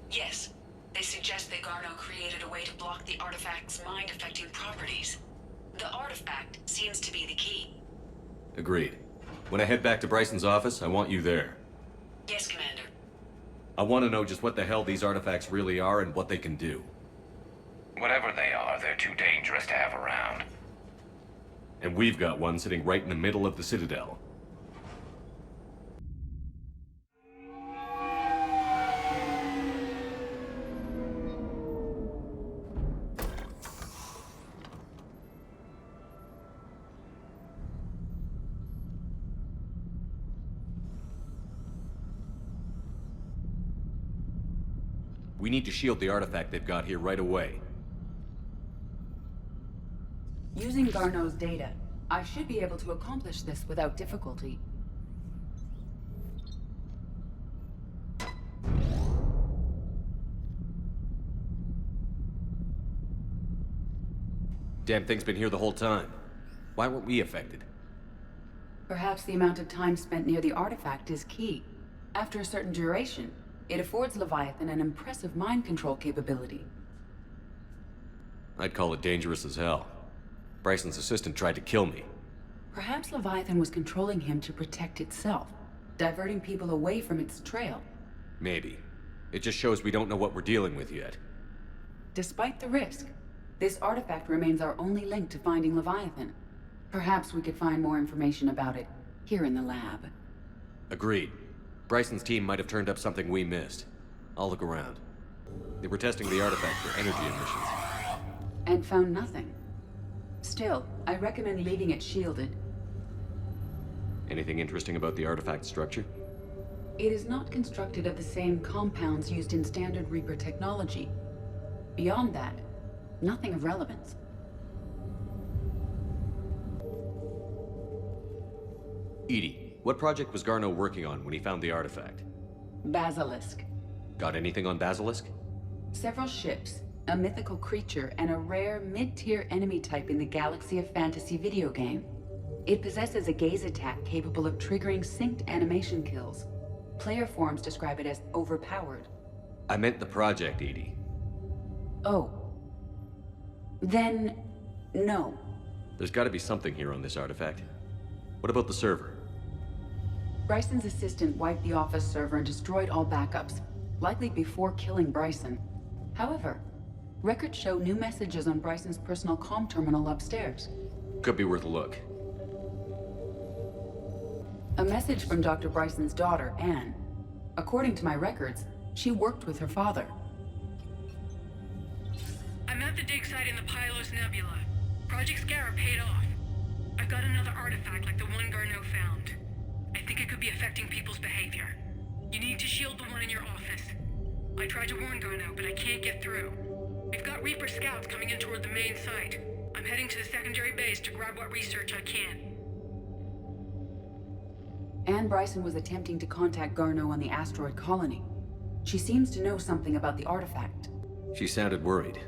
Yes. They suggest that Garneau created a way to block the artifact's mind-affecting properties. The artifact seems to be the key. Agreed. When I head back to Bryson's office, I want you there. Yes, Commander. I want to know just what the hell these artifacts really are and what they can do. Whatever they are, they're too dangerous to have around. And we've got one sitting right in the middle of the Citadel. We need to shield the artifact they've got here right away. Using Garneau's data, I should be able to accomplish this without difficulty. Damn thing's been here the whole time. Why weren't we affected? Perhaps the amount of time spent near the artifact is key. After a certain duration, it affords Leviathan an impressive mind control capability. I'd call it dangerous as hell. Bryson's assistant tried to kill me. Perhaps Leviathan was controlling him to protect itself. diverting people away from its trail. Maybe. It just shows we don't know what we're dealing with yet. Despite the risk, this artifact remains our only link to finding Leviathan. Perhaps we could find more information about it here in the lab. Agreed. Bryson's team might have turned up something we missed. I'll look around. They were testing the artifact for energy emissions. And found nothing. Still, I recommend leaving it shielded. Anything interesting about the artifact structure? It is not constructed of the same compounds used in standard Reaper technology. Beyond that, nothing of relevance. Edie, what project was Garneau working on when he found the artifact? Basilisk. Got anything on Basilisk? Several ships, a mythical creature, and a rare mid-tier enemy type in the Galaxy of Fantasy video game. It possesses a gaze attack capable of triggering synced animation kills. Player forums describe it as overpowered. I meant the project, Edie. Oh. Then, no. There's gotta be something here on this artifact. What about the server? Bryson's assistant wiped the office server and destroyed all backups, likely before killing Bryson. However, records show new messages on Bryson's personal comm terminal upstairs. Could be worth a look. A message from Dr. Bryson's daughter, Anne. According to my records, she worked with her father. I'm at the dig site in the Pylos Nebula. Project Scarab paid off. I've got another artifact like the one Garneau found. I think it could be affecting people's behavior. You need to shield the one in your office. I tried to warn Garneau, but I can't get through. We've got Reaper scouts coming in toward the main site. I'm heading to the secondary base to grab what research I can. Anne Bryson was attempting to contact Garneau on the asteroid colony. She seems to know something about the artifact. She sounded worried.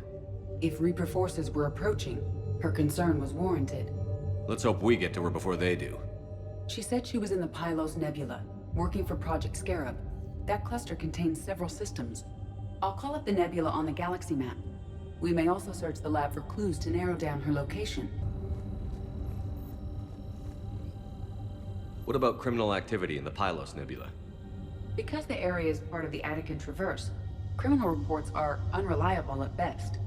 If Reaper forces were approaching, her concern was warranted. Let's hope we get to her before they do. She said she was in the Pylos Nebula, working for Project Scarab. That cluster contains several systems. I'll call up the nebula on the galaxy map. We may also search the lab for clues to narrow down her location. What about criminal activity in the Pylos Nebula? Because the area is part of the Attican Traverse, criminal reports are unreliable at best.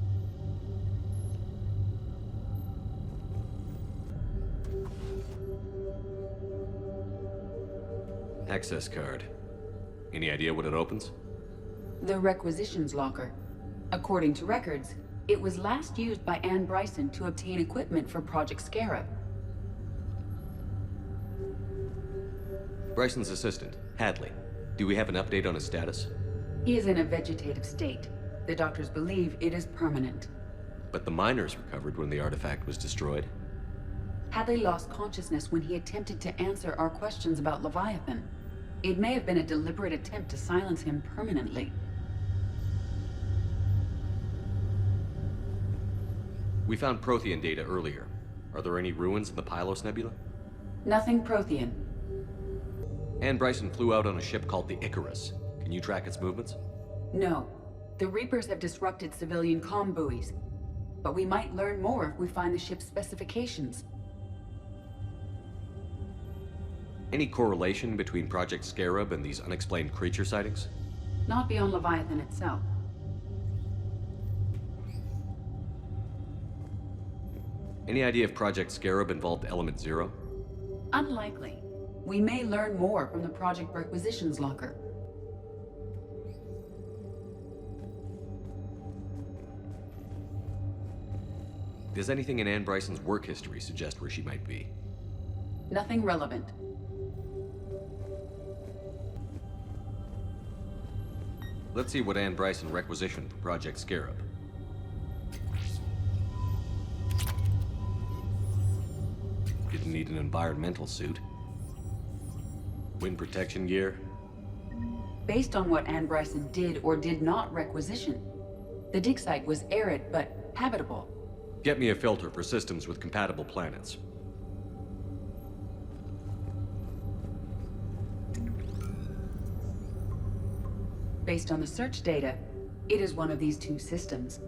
Access card. Any idea what it opens? The requisitions locker. According to records, it was last used by Anne Bryson to obtain equipment for Project Scarab. Bryson's assistant, Hadley. Do we have an update on his status? He is in a vegetative state. The doctors believe it is permanent. But the miners recovered when the artifact was destroyed. Hadley lost consciousness when he attempted to answer our questions about Leviathan. It may have been a deliberate attempt to silence him permanently. We found Prothean data earlier. Are there any ruins in the Pylos Nebula? Nothing Prothean. Anne Bryson flew out on a ship called the Icarus. Can you track its movements? No. The Reapers have disrupted civilian comm buoys. But we might learn more if we find the ship's specifications. Any correlation between Project Scarab and these unexplained creature sightings? Not beyond Leviathan itself. Any idea if Project Scarab involved Element Zero? Unlikely. We may learn more from the Project Requisitions locker. Does anything in Anne Bryson's work history suggest where she might be? Nothing relevant. Let's see what Anne Bryson requisitioned for Project Scarab. Didn't need an environmental suit. Wind protection gear. Based on what Anne Bryson did or did not requisition, the dig site was arid but habitable. Get me a filter for systems with compatible planets. Based on the search data, it is one of these two systems.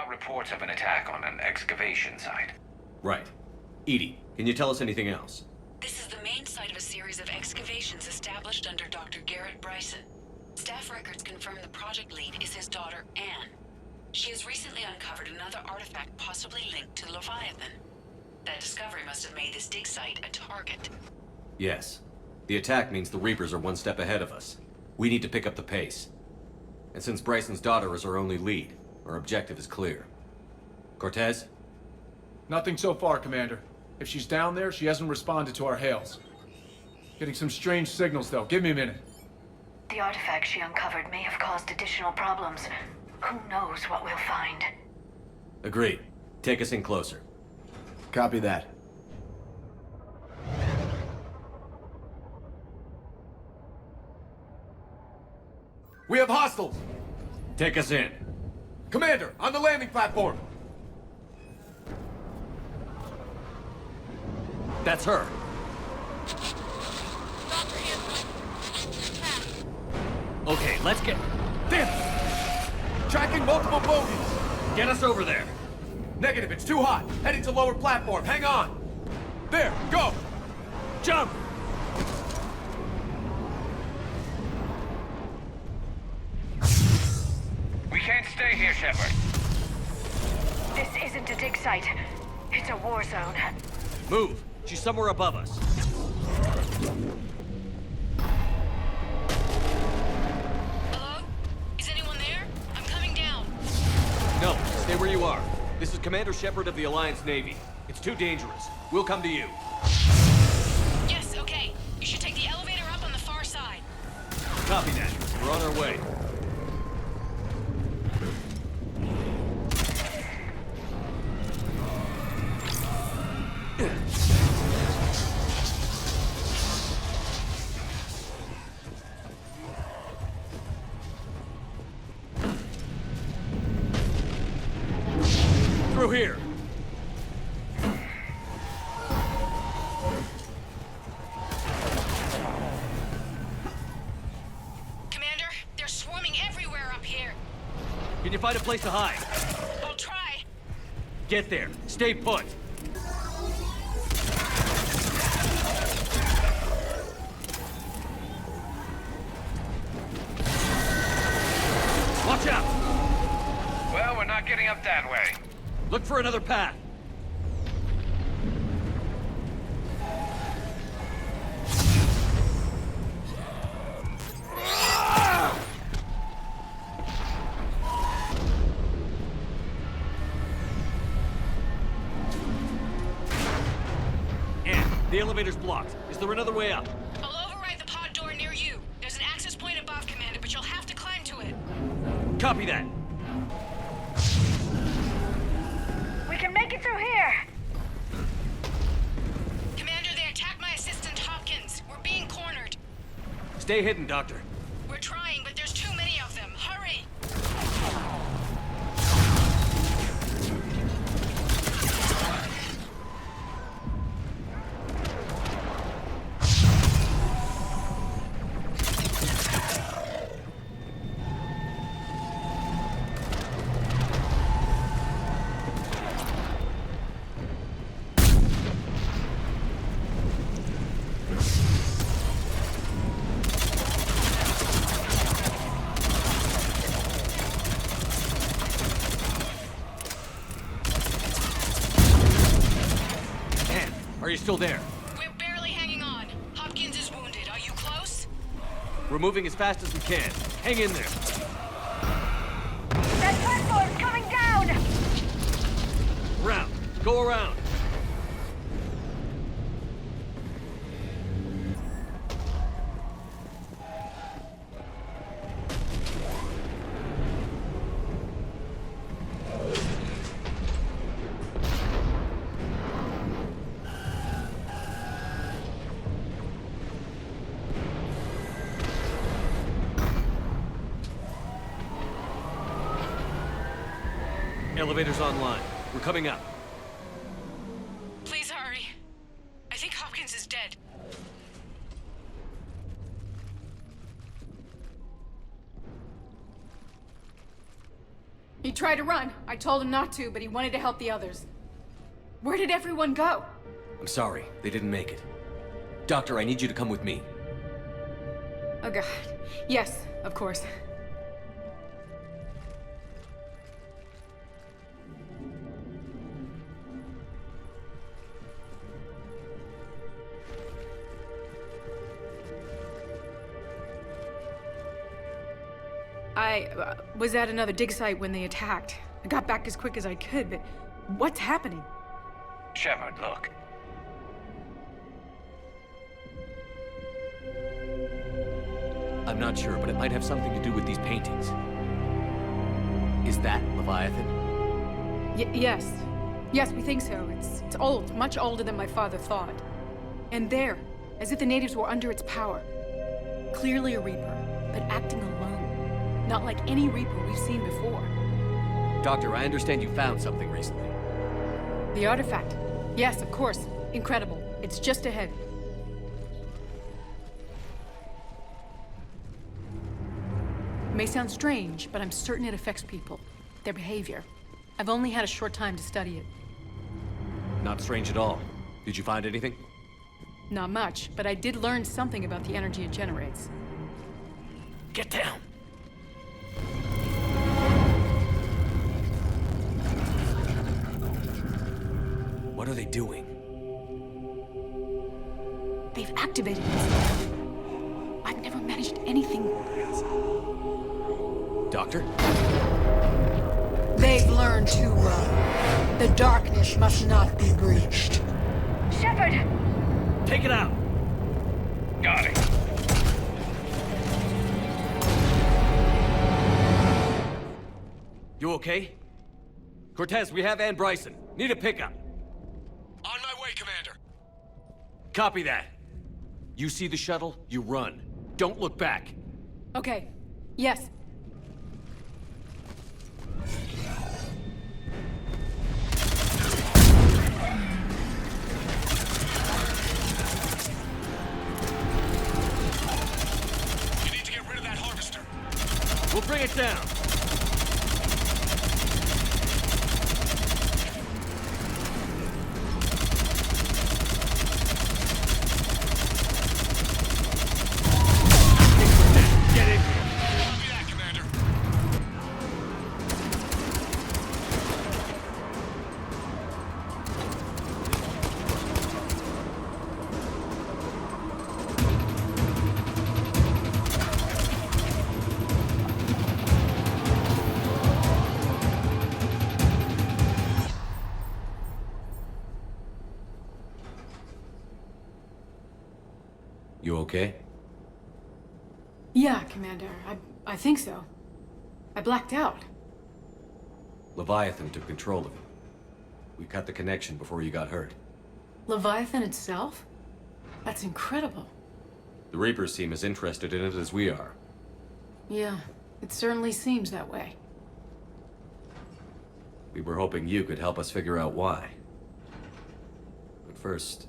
got reports of an attack on an excavation site. Right. Edie, can you tell us anything else? This is the main site of a series of excavations established under Dr. Garrett Bryson. Staff records confirm the project lead is his daughter, Anne. She has recently uncovered another artifact possibly linked to Leviathan. That discovery must have made this dig site a target. Yes. The attack means the Reapers are one step ahead of us. We need to pick up the pace. And since Bryson's daughter is our only lead, our objective is clear. Cortez? Nothing so far, Commander. If she's down there, she hasn't responded to our hails. Getting some strange signals, though. Give me a minute. The artifact she uncovered may have caused additional problems. Who knows what we'll find? Agreed. Take us in closer. Copy that. We have hostiles! Take us in. Commander, on the landing platform! That's her. Okay, let's get... Damn! Tracking multiple bogies! Get us over there. Negative, it's too hot. Heading to lower platform, hang on! There, go! Jump! We can't stay here, Shepard. This isn't a dig site. It's a war zone. Move. She's somewhere above us. Hello? Is anyone there? I'm coming down. No, stay where you are. This is Commander Shepard of the Alliance Navy. It's too dangerous. We'll come to you. Yes, okay. You should take the elevator up on the far side. Copy that. We're on our way. Through here. Commander, they're swarming everywhere up here. Can you find a place to hide? I'll try. Get there. Stay put. Watch out! Well, we're not getting up that way. Look for another path. And the elevator's blocked. Is there another way up? I'll override the pod door near you. There's an access point above, Commander, but you'll have to climb to it. Copy that. We can make it through here! Commander, they attacked my assistant, Hopkins. We're being cornered. Stay hidden, Doctor. We're trying, but there's too many of them. Hurry! Are you still there? We're barely hanging on. Hopkins is wounded. Are you close? We're moving as fast as we can. Hang in there. That platform's coming down! Around. Go around. Elevator's online. We're coming up. Please hurry. I think Hopkins is dead. He tried to run. I told him not to, but he wanted to help the others. Where did everyone go? I'm sorry, they didn't make it. Doctor, I need you to come with me. Oh god. Yes, of course. I was at another dig site when they attacked. I got back as quick as I could, but what's happening? Shepard, look. I'm not sure, but it might have something to do with these paintings. Is that Leviathan? Yes. Yes, we think so. It's old, much older than my father thought. And there, as if the natives were under its power. Clearly a Reaper, but acting alone. Not like any Reaper we've seen before. Doctor, I understand you found something recently. The artifact. Yes, of course. Incredible. It's just ahead. It may sound strange, but I'm certain it affects people. Their behavior. I've only had a short time to study it. Not strange at all. Did you find anything? Not much, but I did learn something about the energy it generates. Get down! What are they doing? They've activated it. I've never managed anything. Doctor? They've learned too well. The darkness must not be breached. Shepard! Take it out! Got it. You okay? Cortez, we have Ann Bryson. Need a pickup. On my way, Commander. Copy that. You see the shuttle, you run. Don't look back. Okay. Yes. You need to get rid of that harvester. We'll bring it down. You okay? Yeah, Commander. I think so. I blacked out. Leviathan took control of it. We cut the connection before you got hurt. Leviathan itself? That's incredible. The Reapers seem as interested in it as we are. Yeah, it certainly seems that way. We were hoping you could help us figure out why. But first...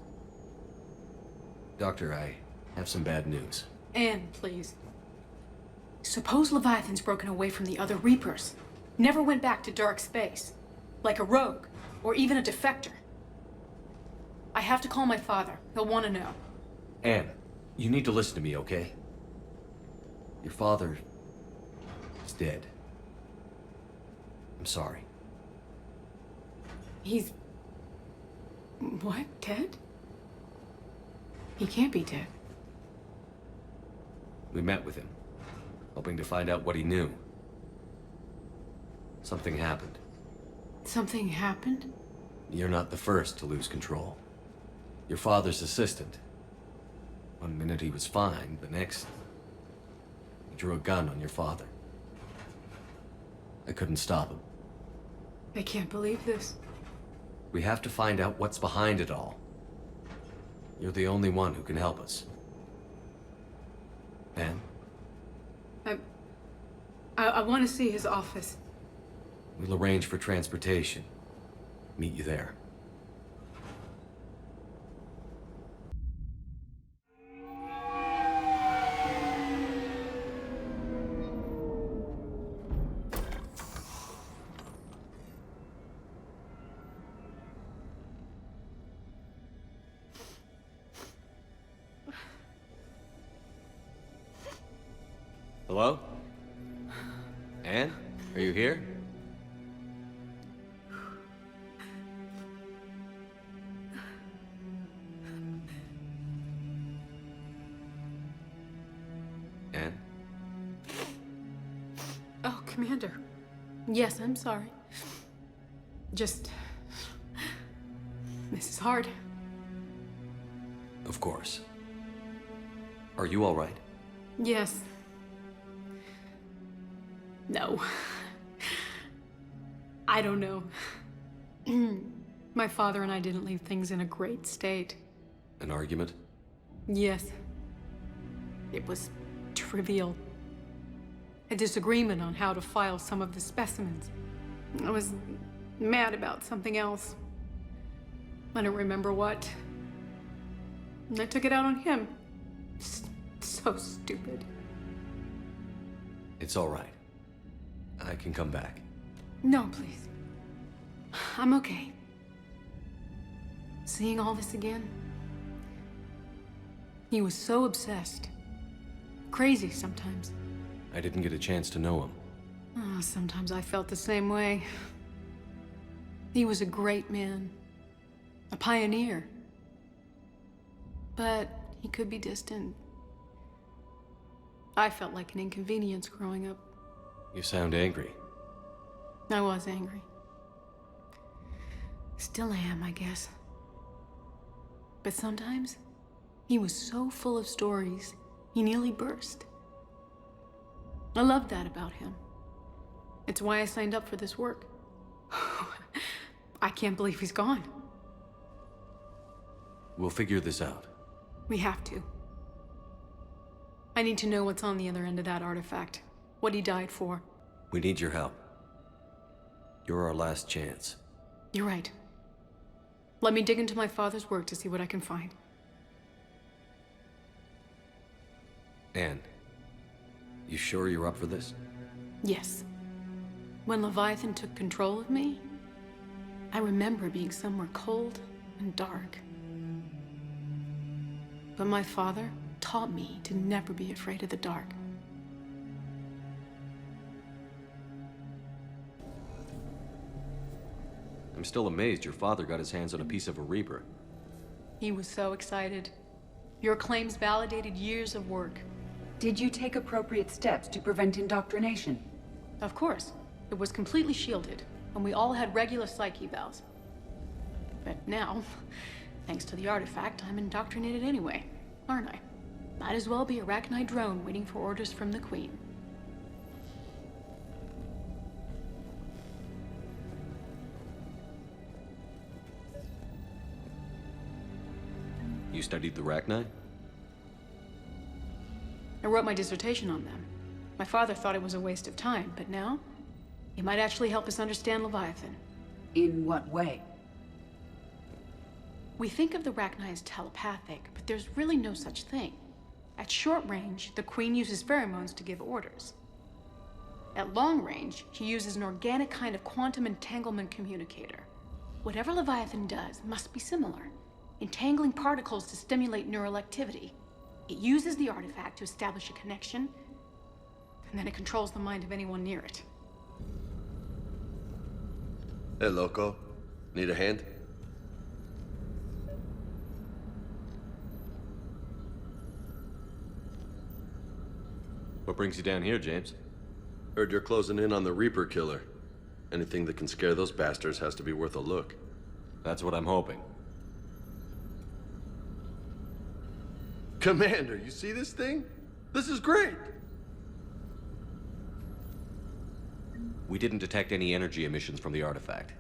Doctor, I have some bad news. Anne, please. Suppose Leviathan's broken away from the other Reapers. Never went back to dark space. Like a rogue, or even a defector. I have to call my father. He'll want to know. Anne, you need to listen to me, okay? Your father is dead. I'm sorry. He's... what? Dead? He can't be dead. We met with him, hoping to find out what he knew. Something happened. Something happened? You're not the first to lose control. Your father's assistant. One minute he was fine, the next... he drew a gun on your father. I couldn't stop him. I can't believe this. We have to find out what's behind it all. You're the only one who can help us. Anne? I want to see his office. We'll arrange for transportation. Meet you there. Hello? Anne? Are you here? Anne? Oh, Commander. Yes, I'm sorry. Just... This is hard. Of course. Are you all right? Yes. No. I don't know. My father and I didn't leave things in a great state. An argument? Yes. It was trivial. A disagreement on how to file some of the specimens. I was mad about something else. I don't remember what. And I took it out on him. So stupid. It's all right. I can come back. No, please. I'm okay. Seeing all this again? He was so obsessed. Crazy sometimes. I didn't get a chance to know him. Oh, sometimes I felt the same way. He was a great man. A pioneer. But he could be distant. I felt like an inconvenience growing up. You sound angry. I was angry. Still am, I guess. But sometimes, he was so full of stories, he nearly burst. I loved that about him. It's why I signed up for this work. I can't believe he's gone. We'll figure this out. We have to. I need to know what's on the other end of that artifact. What he died for. We need your help. You're our last chance. You're right. Let me dig into my father's work to see what I can find. Anne, you sure you're up for this? Yes. When Leviathan took control of me, I remember being somewhere cold and dark. But my father taught me to never be afraid of the dark. I'm still amazed your father got his hands on a piece of a Reaper. He was so excited. Your claims validated years of work. Did you take appropriate steps to prevent indoctrination? Of course. It was completely shielded, and we all had regular psych evals. But now, thanks to the artifact, I'm indoctrinated anyway, aren't I? Might as well be a Arachnite drone waiting for orders from the Queen. You studied the Arachnite? I wrote my dissertation on them. My father thought it was a waste of time, but now, it might actually help us understand Leviathan. In what way? We think of the Arachnite as telepathic, but there's really no such thing. At short range, the Queen uses pheromones to give orders. At long range, she uses an organic kind of quantum entanglement communicator. Whatever Leviathan does must be similar, entangling particles to stimulate neural activity. It uses the artifact to establish a connection, and then it controls the mind of anyone near it. Hey, loco. Need a hand? What brings you down here, James? Heard you're closing in on the Reaper killer. Anything that can scare those bastards has to be worth a look. That's what I'm hoping. Commander, you see this thing? This is great! We didn't detect any energy emissions from the artifact.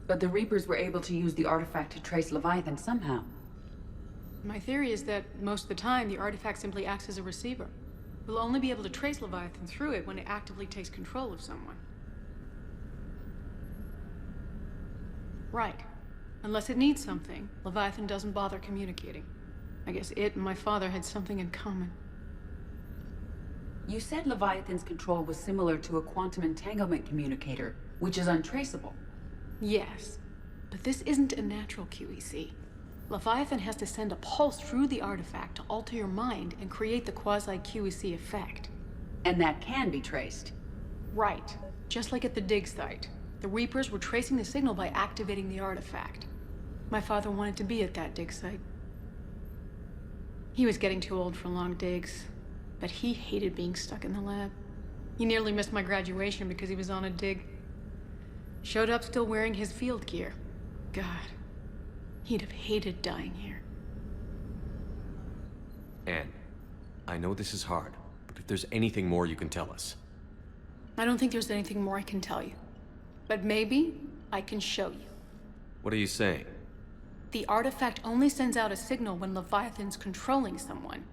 But the Reapers were able to use the artifact to trace Leviathan somehow. My theory is that most of the time, the artifact simply acts as a receiver. We'll only be able to trace Leviathan through it when it actively takes control of someone. Right. Unless it needs something, Leviathan doesn't bother communicating. I guess it and my father had something in common. You said Leviathan's control was similar to a quantum entanglement communicator, which is untraceable. Yes, but this isn't a natural QEC. Leviathan has to send a pulse through the artifact to alter your mind and create the quasi-QEC effect. And that can be traced. Right. Just like at the dig site. The Reapers were tracing the signal by activating the artifact. My father wanted to be at that dig site. He was getting too old for long digs, but he hated being stuck in the lab. He nearly missed my graduation because he was on a dig. Showed up still wearing his field gear. God, he'd have hated dying here. Anne, I know this is hard, but if there's anything more you can tell us. I don't think there's anything more I can tell you. But maybe I can show you. What are you saying? The artifact only sends out a signal when Leviathan's controlling someone.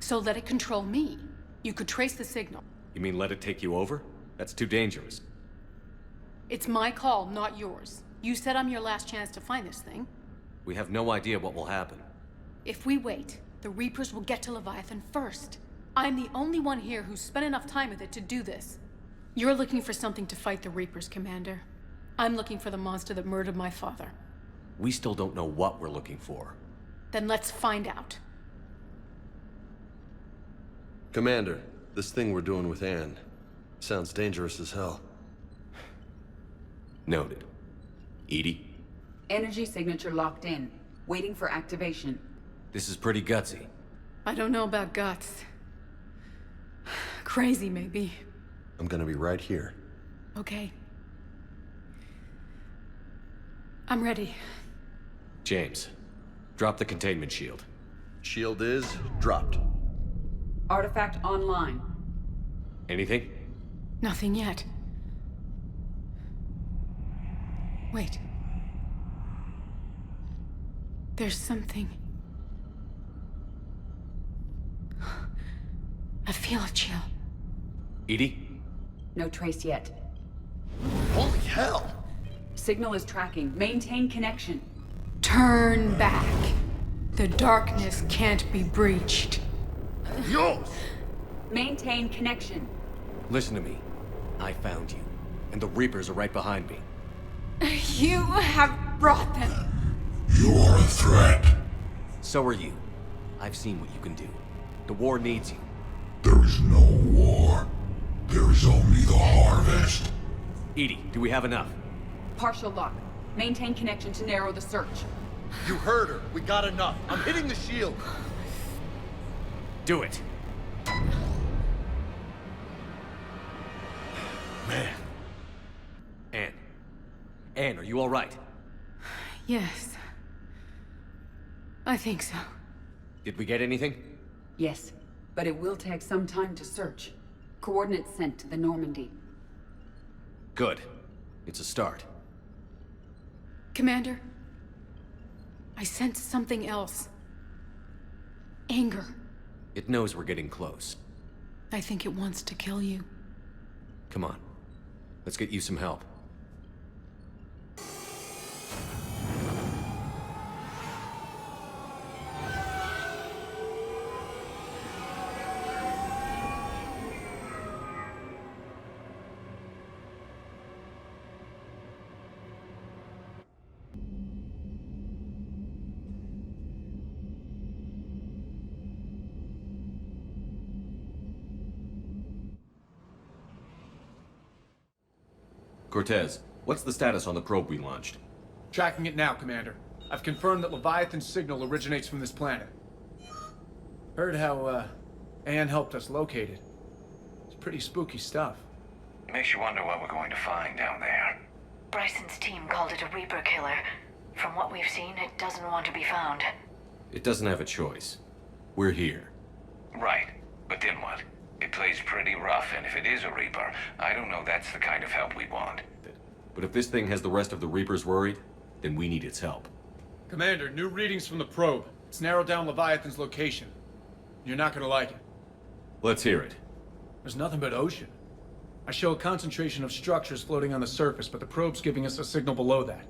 So let it control me. You could trace the signal. You mean let it take you over? That's too dangerous. It's my call, not yours. You said I'm your last chance to find this thing. We have no idea what will happen. If we wait, the Reapers will get to Leviathan first. I'm the only one here who's spent enough time with it to do this. You're looking for something to fight the Reapers, Commander. I'm looking for the monster that murdered my father. We still don't know what we're looking for. Then let's find out. Commander, this thing we're doing with Anne sounds dangerous as hell. Noted. Edie? Energy signature locked in. Waiting for activation. This is pretty gutsy. I don't know about guts. Crazy, maybe. I'm gonna be right here. Okay. I'm ready. James, drop the containment shield. Shield is dropped. Artifact online. Anything? Nothing yet. Wait. There's something. I feel a chill. Edie? No trace yet. Holy hell! Signal is tracking. Maintain connection. Turn back. The darkness can't be breached. Yours! Maintain connection. Listen to me. I found you, and the Reapers are right behind me. You have brought them. You are a threat. So are you. I've seen what you can do. The war needs you. There is no war. There is only the harvest. Edie, do we have enough? Partial lock. Maintain connection to narrow the search. You heard her. We got enough. I'm hitting the shield. Do it. Man. Anne, are you all right? Yes. I think so. Did we get anything? Yes, but it will take some time to search. Coordinates sent to the Normandy. Good. It's a start. Commander, I sense something else. Anger. It knows we're getting close. I think it wants to kill you. Come on. Let's get you some help. Cortez, what's the status on the probe we launched? Tracking it now, Commander. I've confirmed that Leviathan's signal originates from this planet. Heard how, Anne helped us locate it. It's pretty spooky stuff. Makes you wonder what we're going to find down there. Bryson's team called it a Reaper killer. From what we've seen, it doesn't want to be found. It doesn't have a choice. We're here. Right. But then what? It plays pretty rough, and if it is a Reaper, I don't know that's the kind of help we want. But if this thing has the rest of the Reapers worried, then we need its help. Commander, new readings from the probe. It's narrowed down Leviathan's location. You're not gonna like it. Let's hear it. There's nothing but ocean. I show a concentration of structures floating on the surface, but the probe's giving us a signal below that.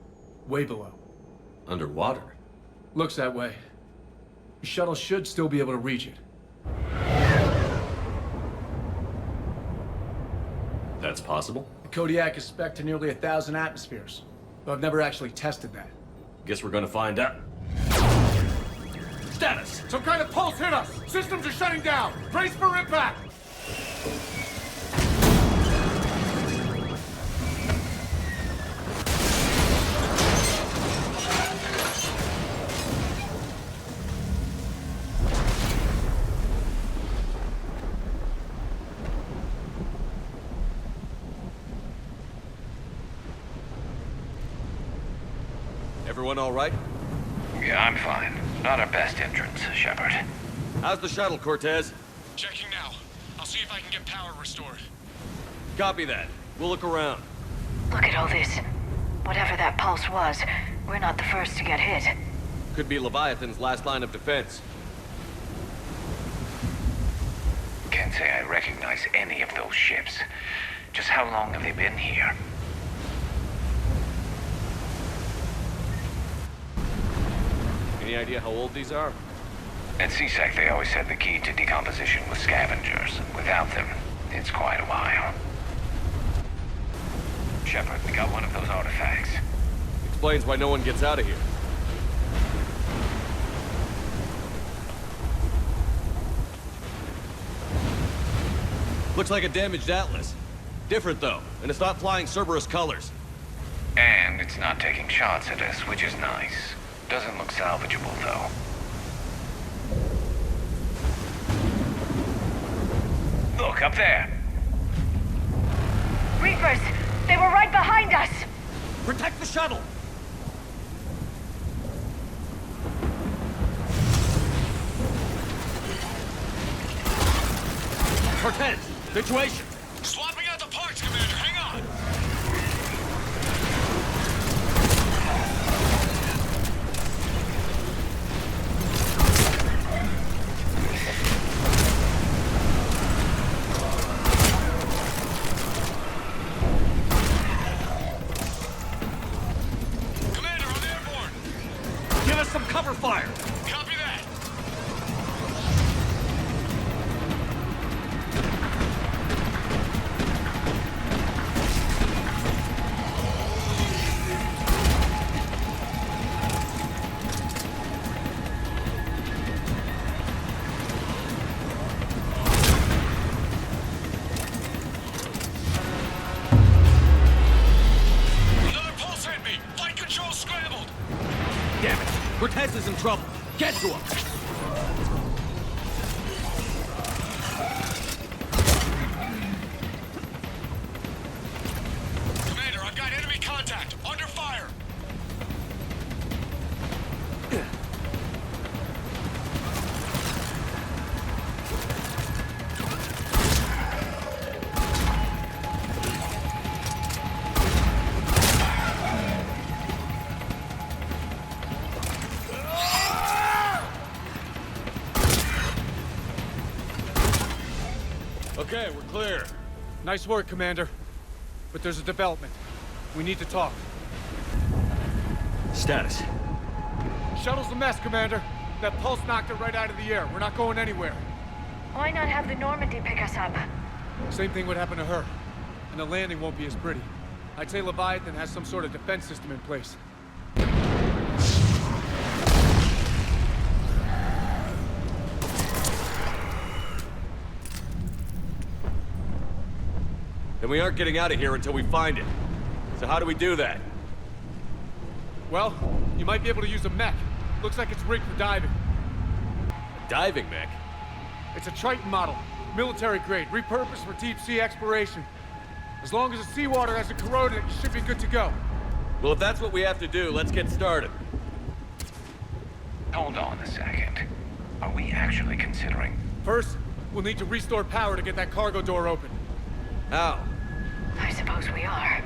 Way below. Underwater? Looks that way. The shuttle should still be able to reach it. That's possible? The Kodiak is spec'd to nearly 1,000 atmospheres, but I've never actually tested that. Guess we're gonna find out. Status! Some kind of pulse hit us! Systems are shutting down! Brace for impact! Everyone all right? Yeah, I'm fine. Not our best entrance, Shepard. How's the shuttle, Cortez? Checking now. I'll see if I can get power restored. Copy that. We'll look around. Look at all this. Whatever that pulse was, we're not the first to get hit. Could be Leviathan's last line of defense. Can't say I recognize any of those ships. Just how long have they been here? Any idea how old these are? At CSEC, they always said the key to decomposition was scavengers. Without them, it's quite a while. Shepard, we got one of those artifacts. Explains why no one gets out of here. Looks like a damaged Atlas. Different though, and it's not flying Cerberus colors. And it's not taking shots at us, which is nice. Doesn't look salvageable, though. Look, up there! Reapers! They were right behind us! Protect the shuttle! Cortez, situation! Swapping out the parts, Commander. Hang on! Commander, I'm airborne! Give us some cover fire! Copy that! Another pulse hit me! Flight control scrambled! Damn it! Cortez is in trouble! Get to him! Commander, I've got enemy contact! Under fire! Okay, we're clear. Nice work, Commander. But there's a development. We need to talk. Status. Shuttle's a mess, Commander. That pulse knocked it right out of the air. We're not going anywhere. Why not have the Normandy pick us up? Same thing would happen to her. And the landing won't be as pretty. I'd say Leviathan has some sort of defense system in place. And we aren't getting out of here until we find it. So how do we do that? Well, you might be able to use a mech. Looks like it's rigged for diving. A diving mech? It's a Triton model. Military grade, repurposed for deep sea exploration. As long as the seawater hasn't corroded it, you should be good to go. Well, if that's what we have to do, let's get started. Hold on a second. Are we actually considering... First, we'll need to restore power to get that cargo door open. How? I suppose we are.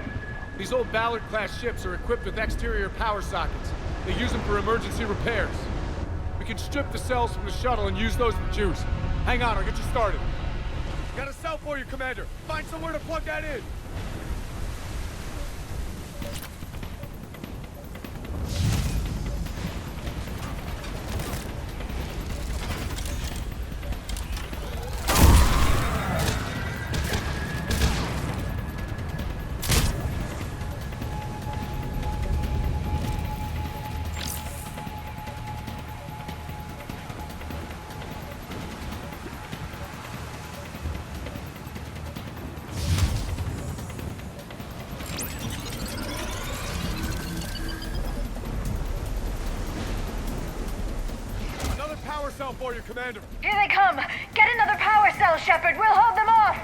These old Ballard-class ships are equipped with exterior power sockets. They use them for emergency repairs. We can strip the cells from the shuttle and use those for juice. Hang on, I'll get you started. Got a cell for you, Commander. Find somewhere to plug that in. Cell for you, Commander. Here they come! Get another power cell, Shepard! We'll hold them off!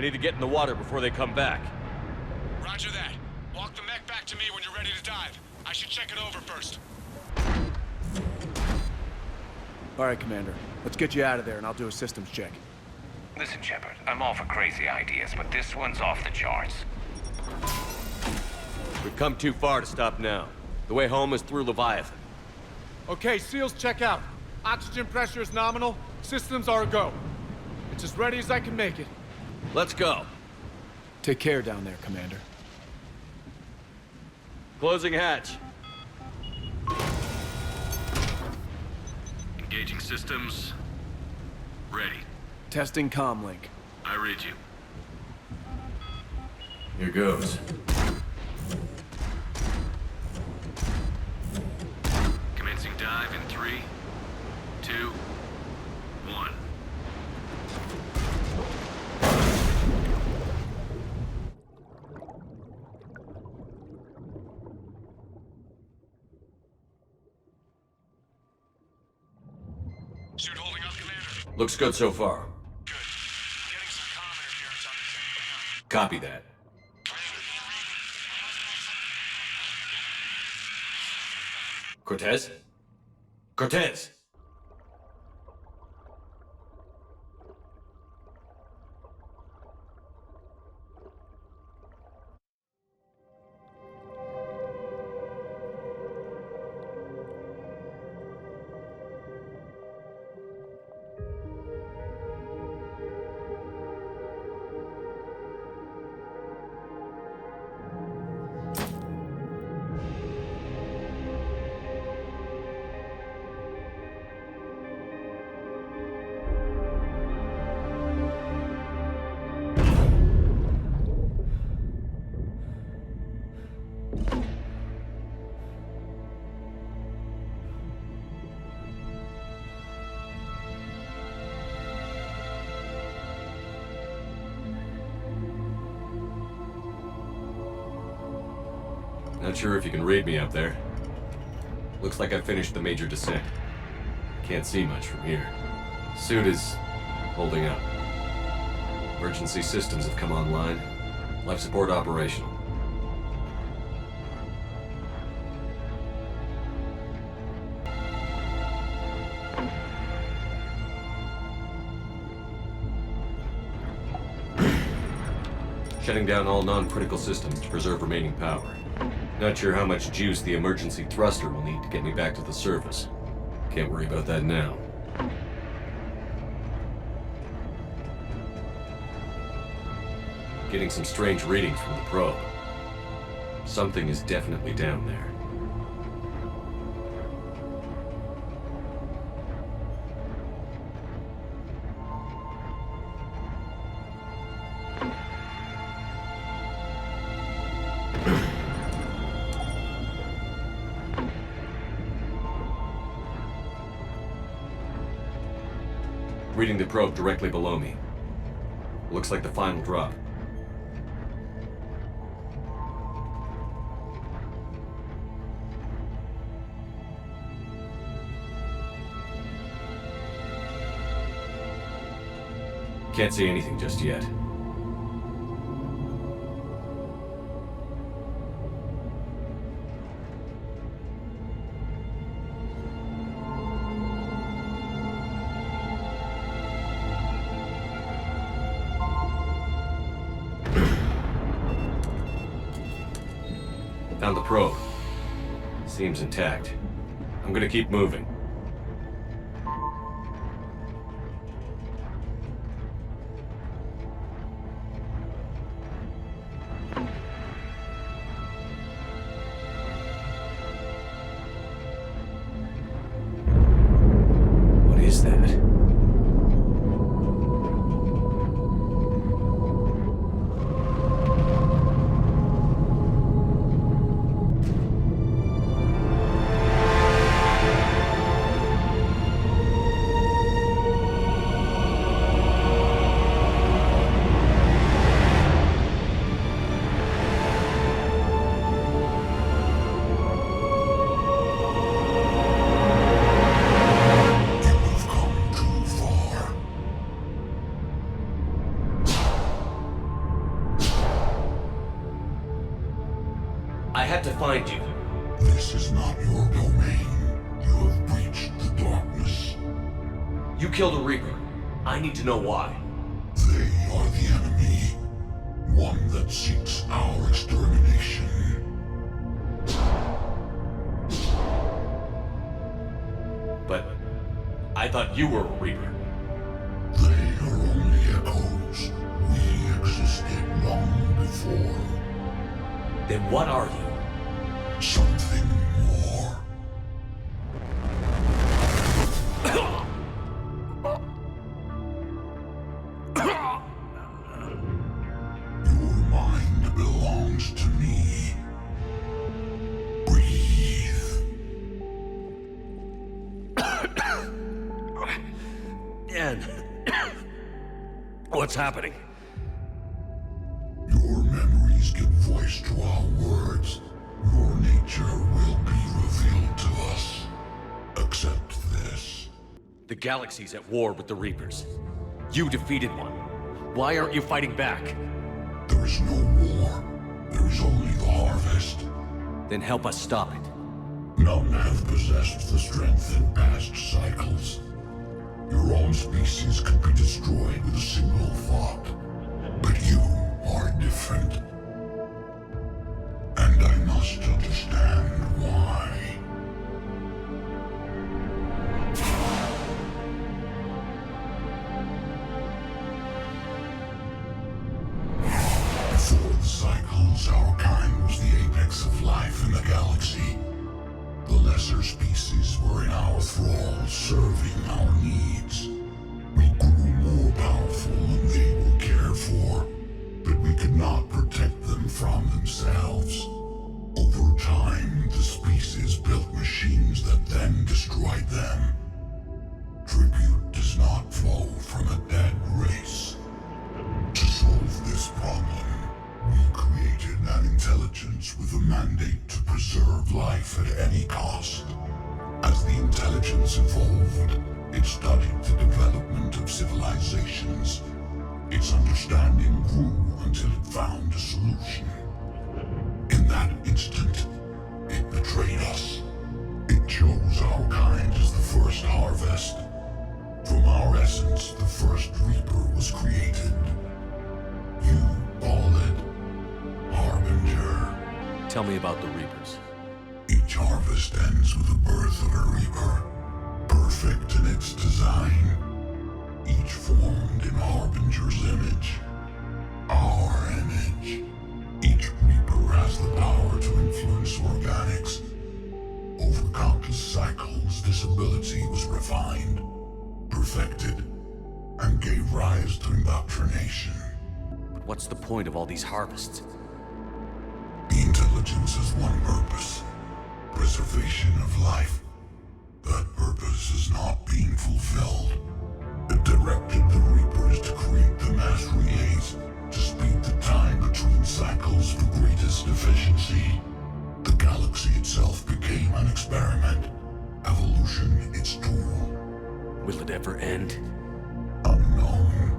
I need to get in the water before they come back. Roger that. Walk the mech back to me when you're ready to dive. I should check it over first. All right, Commander. Let's get you out of there, and I'll do a systems check. Listen, Shepard, I'm all for crazy ideas, but this one's off the charts. We've come too far to stop now. The way home is through Leviathan. Okay, SEALs, check out. Oxygen pressure is nominal. Systems are a go. It's as ready as I can make it. Let's go. Take care down there, Commander. Closing hatch. Engaging systems. Ready. Testing comlink. I read you. Here goes. Commencing dive in 3, 2, 1. Suit holding up, Commander? Looks good so far. Good. Getting some comm interference on the thing. Copy that. Cortez? Cortez! Not sure if you can read me up there. Looks like I finished the major descent. Can't see much from here. Suit is holding up. Emergency systems have come online. Life support operational. Shutting down all non-critical systems to preserve remaining power. Not sure how much juice the emergency thruster will need to get me back to the surface. Can't worry about that now. Getting some strange readings from the probe. Something is definitely down there. Reading the probe directly below me. Looks like the final drop. Can't see anything just yet. Found the probe. Seems intact. I'm gonna keep moving. What is that? I had to find you. This is not your domain. You have breached the darkness. You killed a Reaper. I need to know why. They are the enemy. One that seeks our extermination. But I thought you were a Reaper. They are only echoes. We existed long before. Then what are you? Something more. Your mind belongs to me. Breathe. Dan, what's happening? Your memories give voice to our words. Your nature will be revealed to us. Accept this. The galaxy's at war with the Reapers. You defeated one. Why aren't you fighting back? There is no war. There is only the harvest. Then help us stop it. None have possessed the strength in past cycles. Your own species could be destroyed with a single thought. But you are different. And I must understand why. Before the cycles, our kind was the apex of life in the galaxy. The lesser species were in our thrall, serving our needs. We grew more powerful and they were cared for, but we could not protect them from themselves. Over time, the species built machines that then destroyed them. Tribute does not flow from a dead race. To solve this problem, we created an intelligence with a mandate to preserve life at any cost. As the intelligence evolved, it studied the development of civilizations. Its understanding grew until it found a solution. In that instant, it betrayed us. It chose our kind as the first harvest. From our essence, the first Reaper was created. You call it Harbinger. Tell me about the Reapers. Each harvest ends with the birth of a Reaper, perfect in its design, each formed in Harbinger's image, our image. Each Reaper has the power to influence organics. Over countless cycles, this ability was refined, perfected, and gave rise to indoctrination. But what's the point of all these harvests? The intelligence has one purpose: preservation of life. That purpose is not being fulfilled. It directed the Reapers to create the mass relays to speed the time between cycles for greatest efficiency. The galaxy itself became an experiment. Evolution its tool. Will it ever end? Unknown.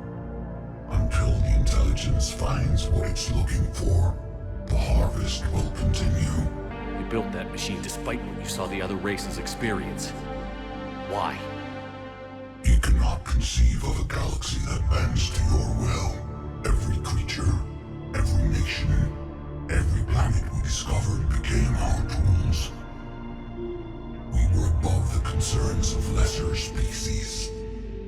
Until the intelligence finds what it's looking for, the harvest will continue. You built that machine despite what you saw the other races experience. Why? You cannot conceive of a galaxy that bends to your will. Every creature, every nation, every planet we discovered became our tools. We were above the concerns of lesser species.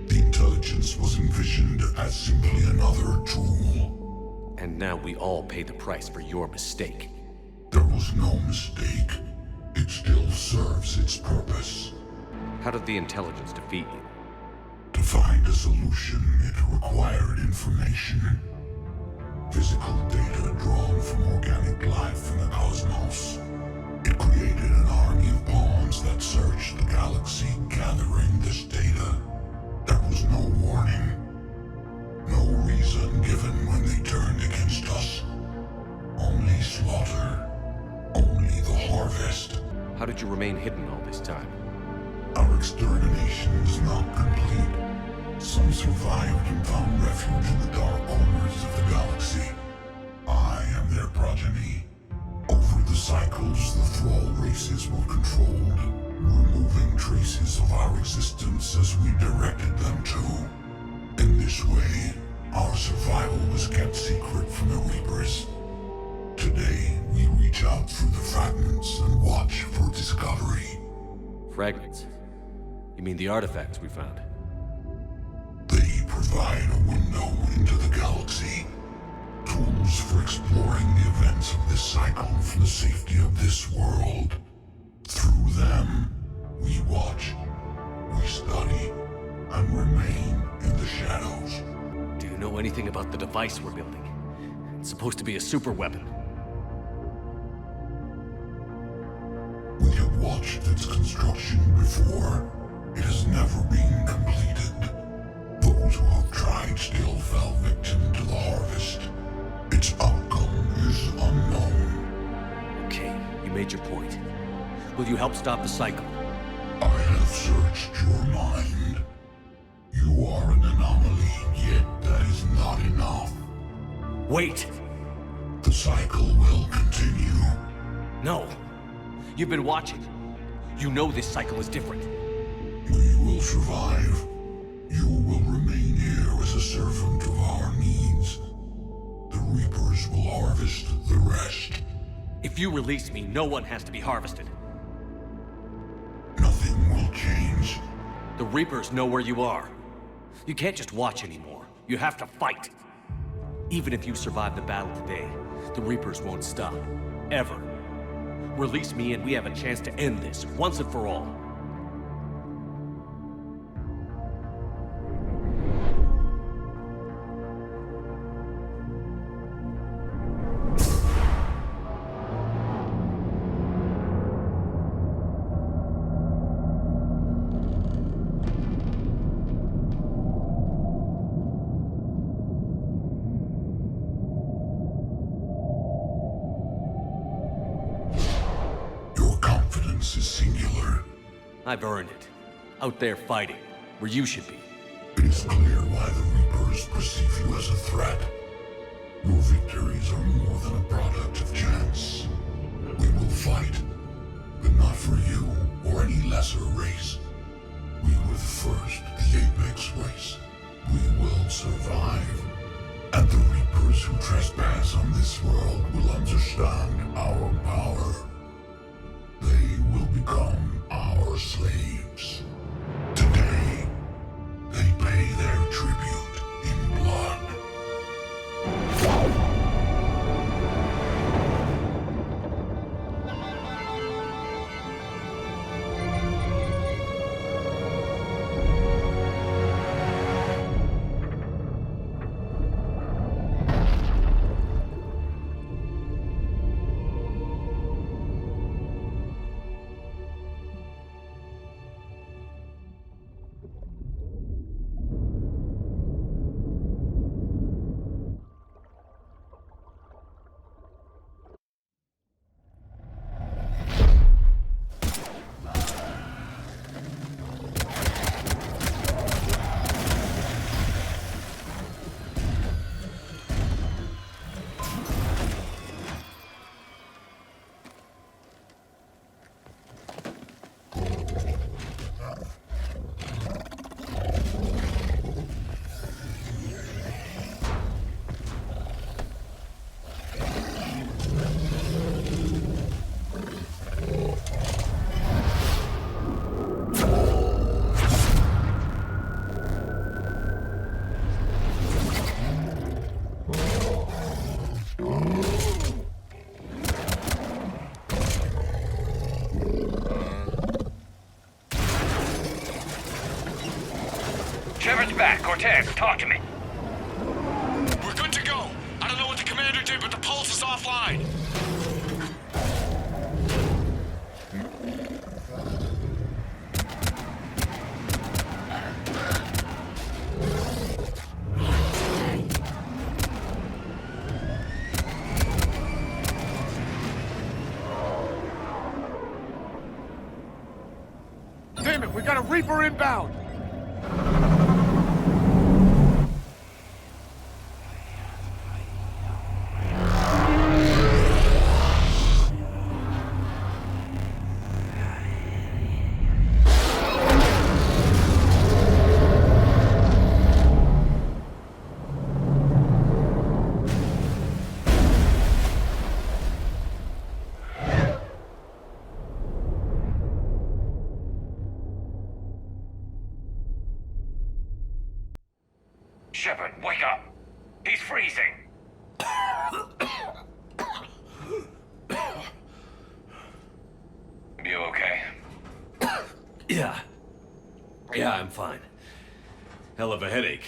The intelligence was envisioned as simply another tool. And now we all pay the price for your mistake. There was no mistake. It still serves its purpose. How did the intelligence defeat you? To find a solution, it required information. Physical data drawn from organic life in the cosmos. It created an army of pawns that searched the galaxy, gathering this data. There was no warning. No reason given when they turned against us. Only slaughter. Only the harvest. How did you remain hidden all this time? Our extermination is not complete. Some survived and found refuge in the dark corners of the galaxy. I am their progeny. Over the cycles, the thrall races were controlled, removing traces of our existence as we directed them to. In this way, our survival was kept secret from the Reapers. Today, we reach out through the fragments and watch for discovery. Fragments? You mean the artifacts we found? They provide a window into the galaxy. Tools for exploring the events of this cycle from the safety of this world. Through them, we watch, we study, and remain in the shadows. Do you know anything about the device we're building? It's supposed to be a super weapon. We have watched its construction before. It has never been completed. Those who have tried still fell victim to the harvest. Its outcome is unknown. Okay, you made your point. Will you help stop the cycle? I have searched your mind. You are an anomaly, yet that is not enough. Wait! The cycle will continue. No! You've been watching. You know this cycle is different. We will survive. You will remain here as a servant of our needs. The Reapers will harvest the rest. If you release me, no one has to be harvested. Nothing will change. The Reapers know where you are. You can't just watch anymore. You have to fight. Even if you survive the battle today, the Reapers won't stop. Ever. Release me and we have a chance to end this, once and for all. Is singular. I've earned it. Out there fighting, where you should be. It is clear why the Reapers perceive you as a threat. Your victories are more than a product of chance. We will fight, but not for you or any lesser race. We were the first, the apex race. We will survive. And the Reapers who trespass on this world will understand our power. They will become our slaves. Today, they pay their tribute in blood. Back, Cortez, talk to me. We're good to go. I don't know what the commander did, but the pulse is offline. Damn it, we got a Reaper inbound! Shepard, wake up! He's freezing! You okay? Yeah. Yeah, I'm fine. Hell of a headache.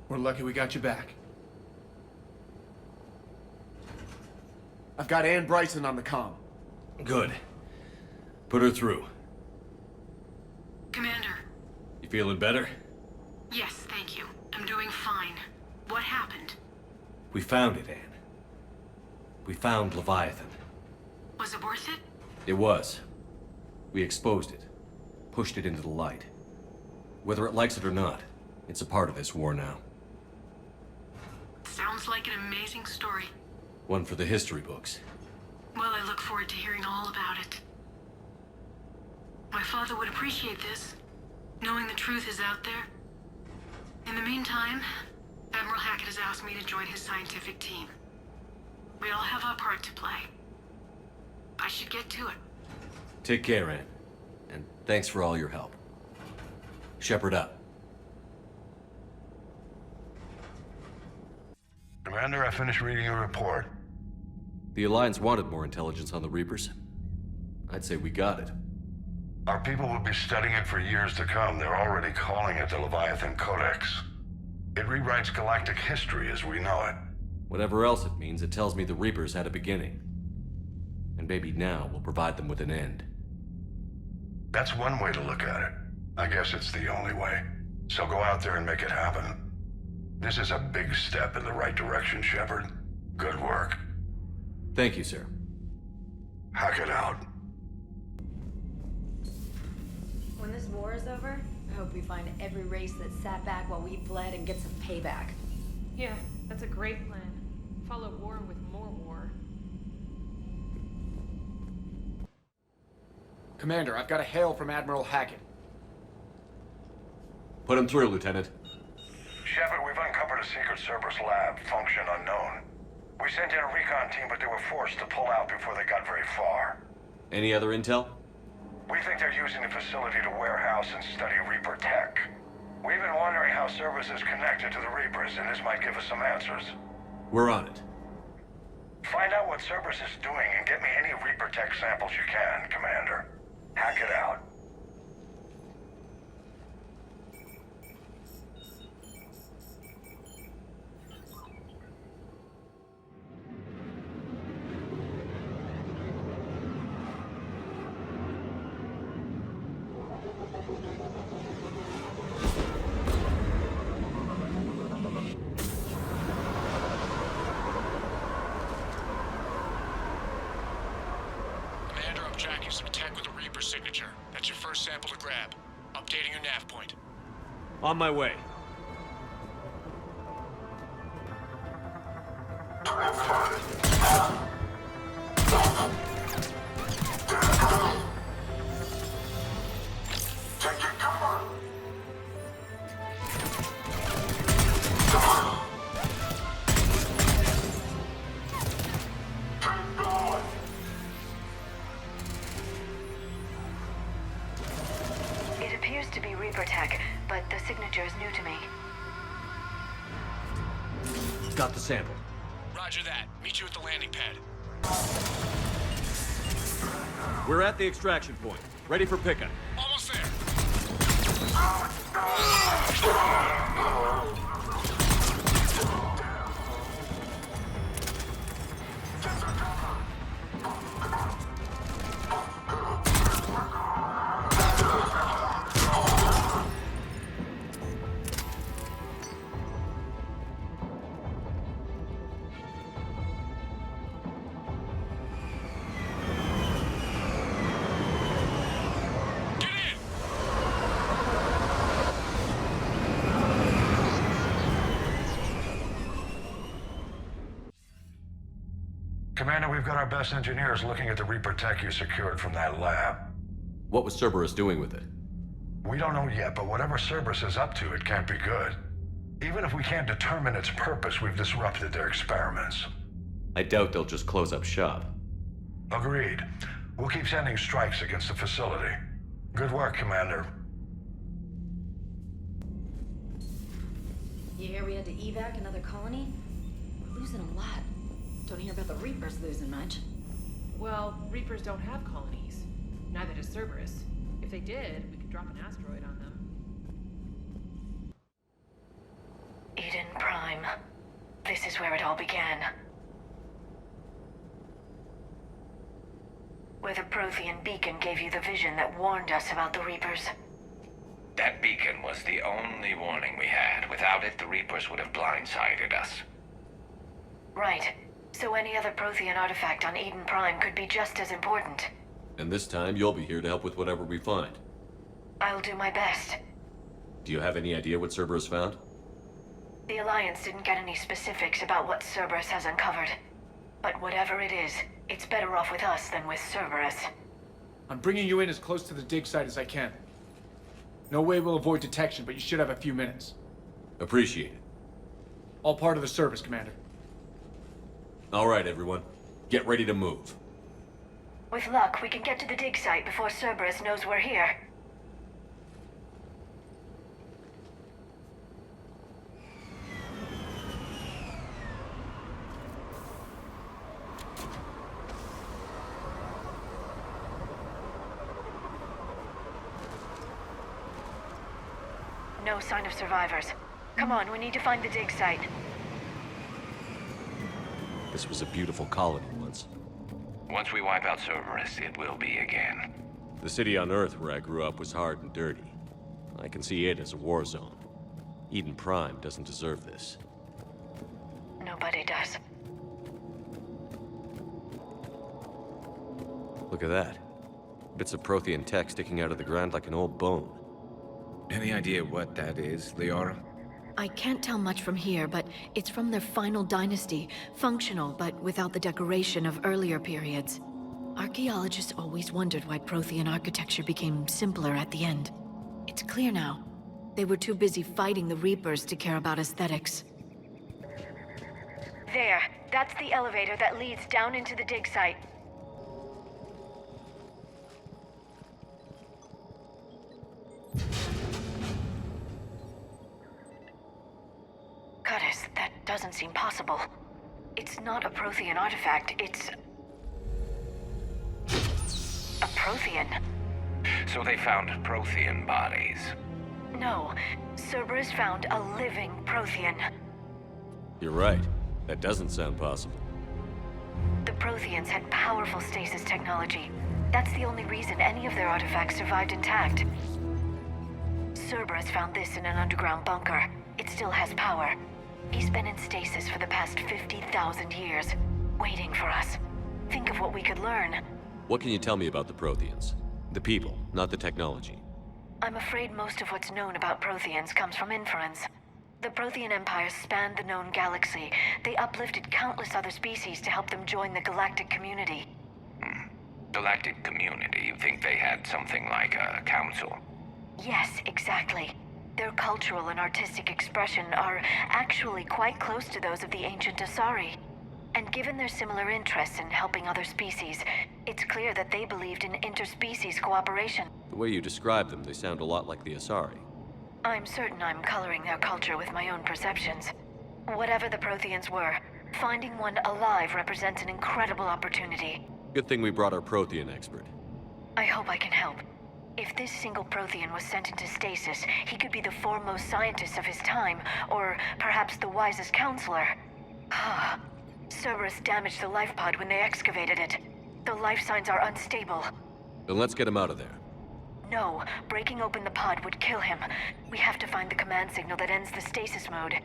We're lucky we got you back. I've got Ann Bryson on the comm. Good. Put her through. Commander. You feeling better? Yes, thank you. I'm doing fine. What happened? We found it, Ann. We found Leviathan. Was it worth it? It was. We exposed it. Pushed it into the light. Whether it likes it or not, it's a part of this war now. Sounds like an amazing story. One for the history books. Well, I look forward to hearing all about it. My father would appreciate this, knowing the truth is out there. In the meantime, Admiral Hackett has asked me to join his scientific team. We all have our part to play. I should get to it. Take care, Ann. And thanks for all your help. Shepard up. Commander, I finished reading your report. The Alliance wanted more intelligence on the Reapers. I'd say we got it. Our people will be studying it for years to come. They're already calling it the Leviathan Codex. It rewrites galactic history as we know it. Whatever else it means, it tells me the Reapers had a beginning. And maybe now we'll provide them with an end. That's one way to look at it. I guess it's the only way. So go out there and make it happen. This is a big step in the right direction, Shepard. Good work. Thank you, sir. Hackett out. When this war is over, I hope we find every race that sat back while we bled and get some payback. Yeah, that's a great plan. Follow war with more war. Commander, I've got a hail from Admiral Hackett. Put him through, Lieutenant. Shepard, we've uncovered a secret Cerberus lab, function unknown. We sent in a recon team, but they were forced to pull out before they got very far. Any other intel? We think they're using the facility to warehouse and study Reaper tech. We've been wondering how Cerberus is connected to the Reapers, and this might give us some answers. We're on it. Find out what Cerberus is doing and get me any Reaper tech samples you can, Commander. Hackett out. Commander, I'm tracking some tech with a Reaper signature. That's your first sample to grab. Updating your nav point. On my way. It appears to be Reaper tech, but the signature is new to me. Got the sample. Roger that. Meet you at the landing pad. We're at the extraction point. Ready for pickup. Almost there. Commander, we've got our best engineers looking at the Reaper tech you secured from that lab. What was Cerberus doing with it? We don't know yet, but whatever Cerberus is up to, it can't be good. Even if we can't determine its purpose, we've disrupted their experiments. I doubt they'll just close up shop. Agreed. We'll keep sending strikes against the facility. Good work, Commander. You hear we had to evac another colony? We're losing a lot. Don't hear about the Reapers losing much. Well, Reapers don't have colonies. Neither does Cerberus. If they did, we could drop an asteroid on them. Eden Prime. This is where it all began. Where the Prothean beacon gave you the vision that warned us about the Reapers. That beacon was the only warning we had. Without it, the Reapers would have blindsided us. Right. So any other Prothean artifact on Eden Prime could be just as important. And this time, you'll be here to help with whatever we find. I'll do my best. Do you have any idea what Cerberus found? The Alliance didn't get any specifics about what Cerberus has uncovered. But whatever it is, it's better off with us than with Cerberus. I'm bringing you in as close to the dig site as I can. No way we'll avoid detection, but you should have a few minutes. Appreciate it. All part of the service, Commander. All right, everyone. Get ready to move. With luck, we can get to the dig site before Cerberus knows we're here. No sign of survivors. Come on, we need to find the dig site. This was a beautiful colony once. Once we wipe out Cerberus, it will be again. The city on Earth where I grew up was hard and dirty. I can see it as a war zone. Eden Prime doesn't deserve this. Nobody does. Look at that. Bits of Prothean tech sticking out of the ground like an old bone. Any idea what that is, Liara? I can't tell much from here, but it's from their final dynasty. Functional, but without the decoration of earlier periods. Archaeologists always wondered why Prothean architecture became simpler at the end. It's clear now. They were too busy fighting the Reapers to care about aesthetics. There. That's the elevator that leads down into the dig site. Curtis, that doesn't seem possible. It's not a Prothean artifact, it's... a Prothean. So they found Prothean bodies. No, Cerberus found a living Prothean. You're right. That doesn't sound possible. The Protheans had powerful stasis technology. That's the only reason any of their artifacts survived intact. Cerberus found this in an underground bunker. It still has power. He's been in stasis for the past 50,000 years, waiting for us. Think of what we could learn. What can you tell me about the Protheans? The people, not the technology. I'm afraid most of what's known about Protheans comes from inference. The Prothean Empire spanned the known galaxy. They uplifted countless other species to help them join the galactic community. Galactic community? You think they had something like a council? Yes, exactly. Their cultural and artistic expression are actually quite close to those of the ancient Asari. And given their similar interests in helping other species, it's clear that they believed in interspecies cooperation. The way you describe them, they sound a lot like the Asari. I'm certain I'm coloring their culture with my own perceptions. Whatever the Protheans were, finding one alive represents an incredible opportunity. Good thing we brought our Prothean expert. I hope I can help. If this single Prothean was sent into stasis, he could be the foremost scientist of his time, or perhaps the wisest counselor. Cerberus damaged the life pod when they excavated it. The life signs are unstable. Then let's get him out of there. No, breaking open the pod would kill him. We have to find the command signal that ends the stasis mode.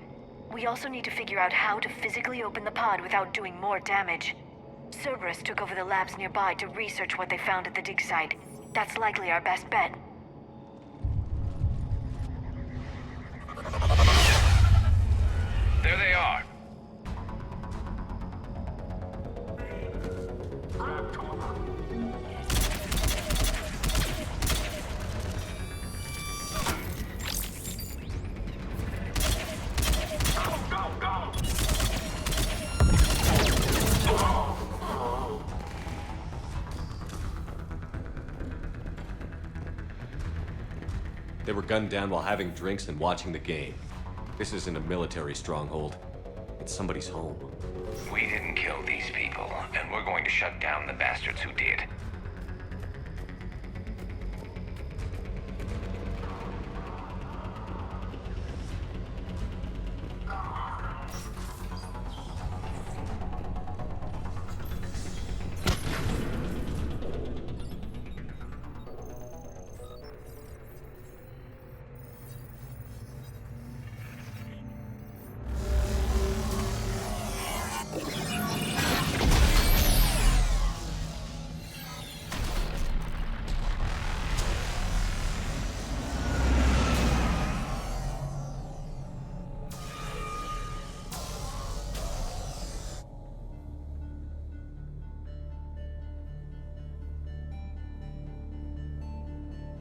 We also need to figure out how to physically open the pod without doing more damage. Cerberus took over the labs nearby to research what they found at the dig site. That's likely our best bet. There they are. They were gunned down while having drinks and watching the game. This isn't a military stronghold. It's somebody's home. We didn't kill these people, and we're going to shut down the bastards who did.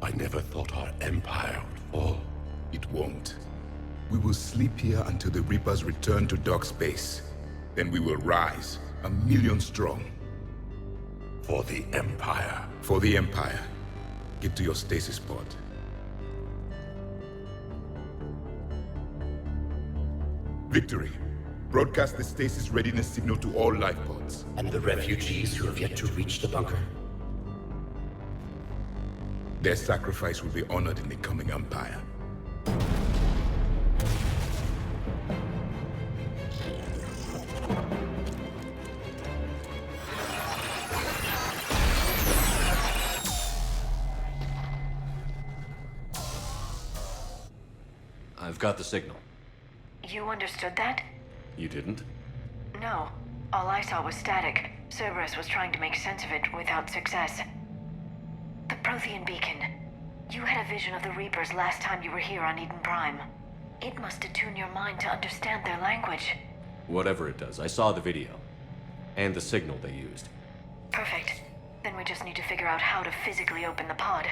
I never thought our empire would fall. It won't. We will sleep here until the Reapers return to dark space. Then we will rise, 1,000,000 strong. For the Empire. For the Empire. Get to your stasis pod. Victory. Broadcast the stasis readiness signal to all life pods. And the refugees who have yet to reach the bunker? Their sacrifice will be honored in the coming Empire. I've got the signal. You understood that? You didn't? No. All I saw was static. Cerberus was trying to make sense of it without success. The Prothean beacon. You had a vision of the Reapers last time you were here on Eden Prime. It must attune your mind to understand their language. Whatever it does, I saw the video. And the signal they used. Perfect. Then we just need to figure out how to physically open the pod.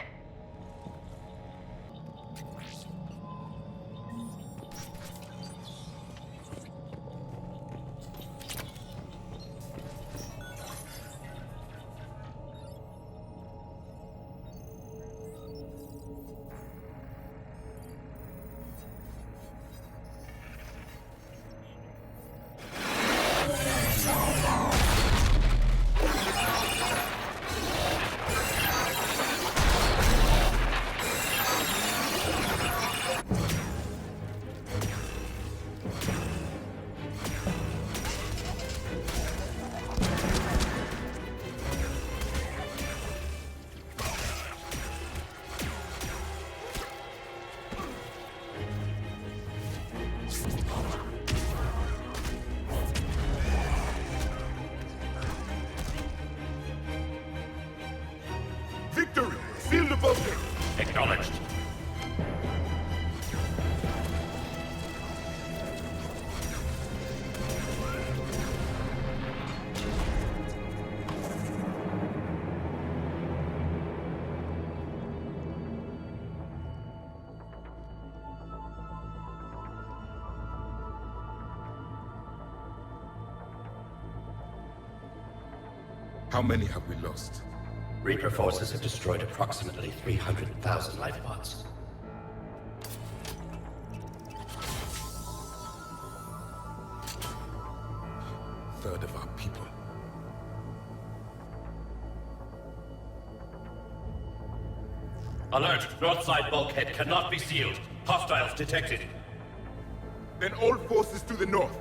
Victory! Seal the bunker! Acknowledged. How many have we lost? Reaper forces have destroyed approximately 300,000 life pods. Third of our people. Alert! North side bulkhead cannot be sealed. Hostiles detected. Then all forces to the north.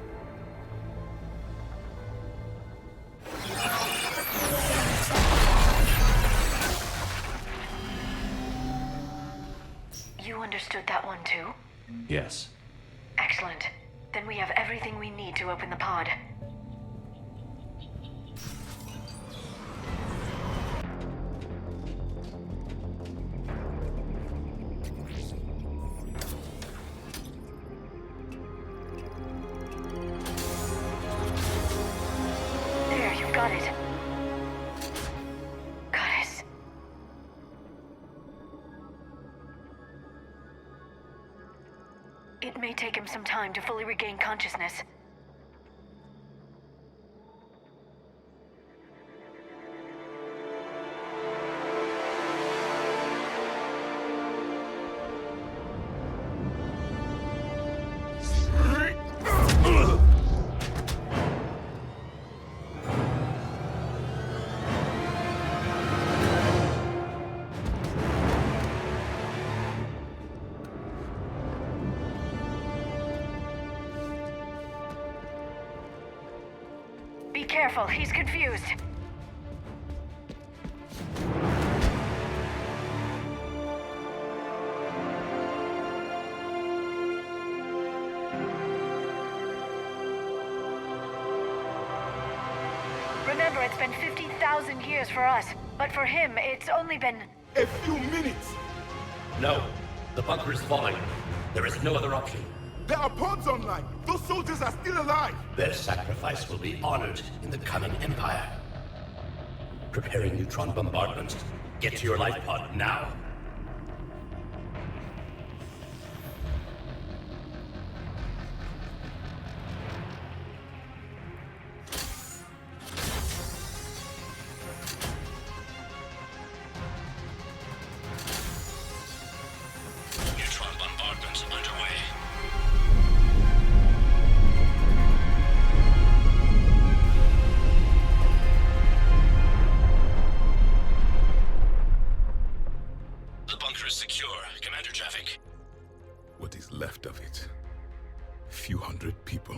You understood that one too? Yes. Excellent. Then we have everything we need to open the pod. There, you've got it. Goddess. It may take him some time to fully regain consciousness. Careful, he's confused. Remember, it's been 50,000 years for us, but for him, it's only been... A few minutes! No. The bunker is falling. There is no other option. There are pods online! Those soldiers are still alive! Their sacrifice will be honored in the coming Empire. Preparing neutron bombardment. Get to your life pod now. Neutron bombardment underway. The bunker is secure. Commander traffic. What is left of it? A few hundred people.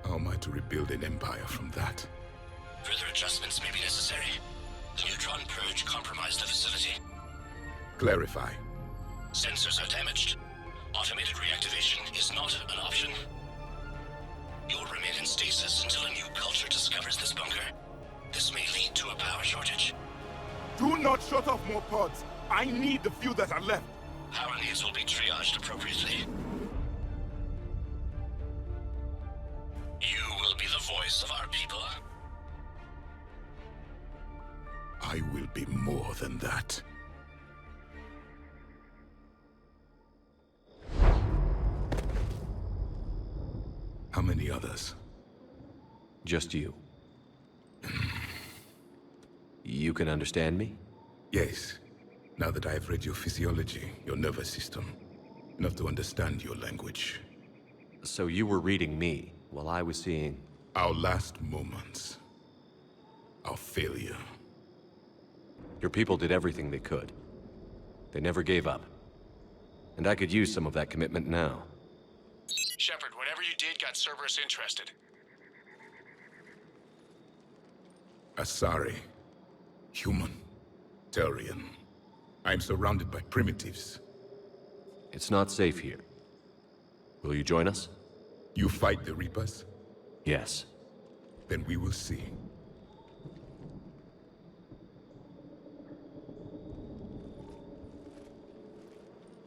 How am I to rebuild an empire from that? Further adjustments may be necessary. The neutron purge compromised the facility. Clarify. Sensors are damaged. Automated reactivation is not an option. You'll remain in stasis until a new culture discovers this bunker. This may lead to a power shortage. Do not shut off more pods! I need the few that are left! Power needs will be triaged appropriately. You will be the voice of our people. I will be more than that. How many others? Just you. You can understand me? Yes. Now that I have read your physiology, your nervous system, enough to understand your language. So you were reading me, while I was seeing... Our last moments. Our failure. Your people did everything they could. They never gave up. And I could use some of that commitment now. Shepard, whatever you did got Cerberus interested. Asari. Human. Turian. I am surrounded by primitives. It's not safe here. Will you join us? You fight the Reapers? Yes. Then we will see.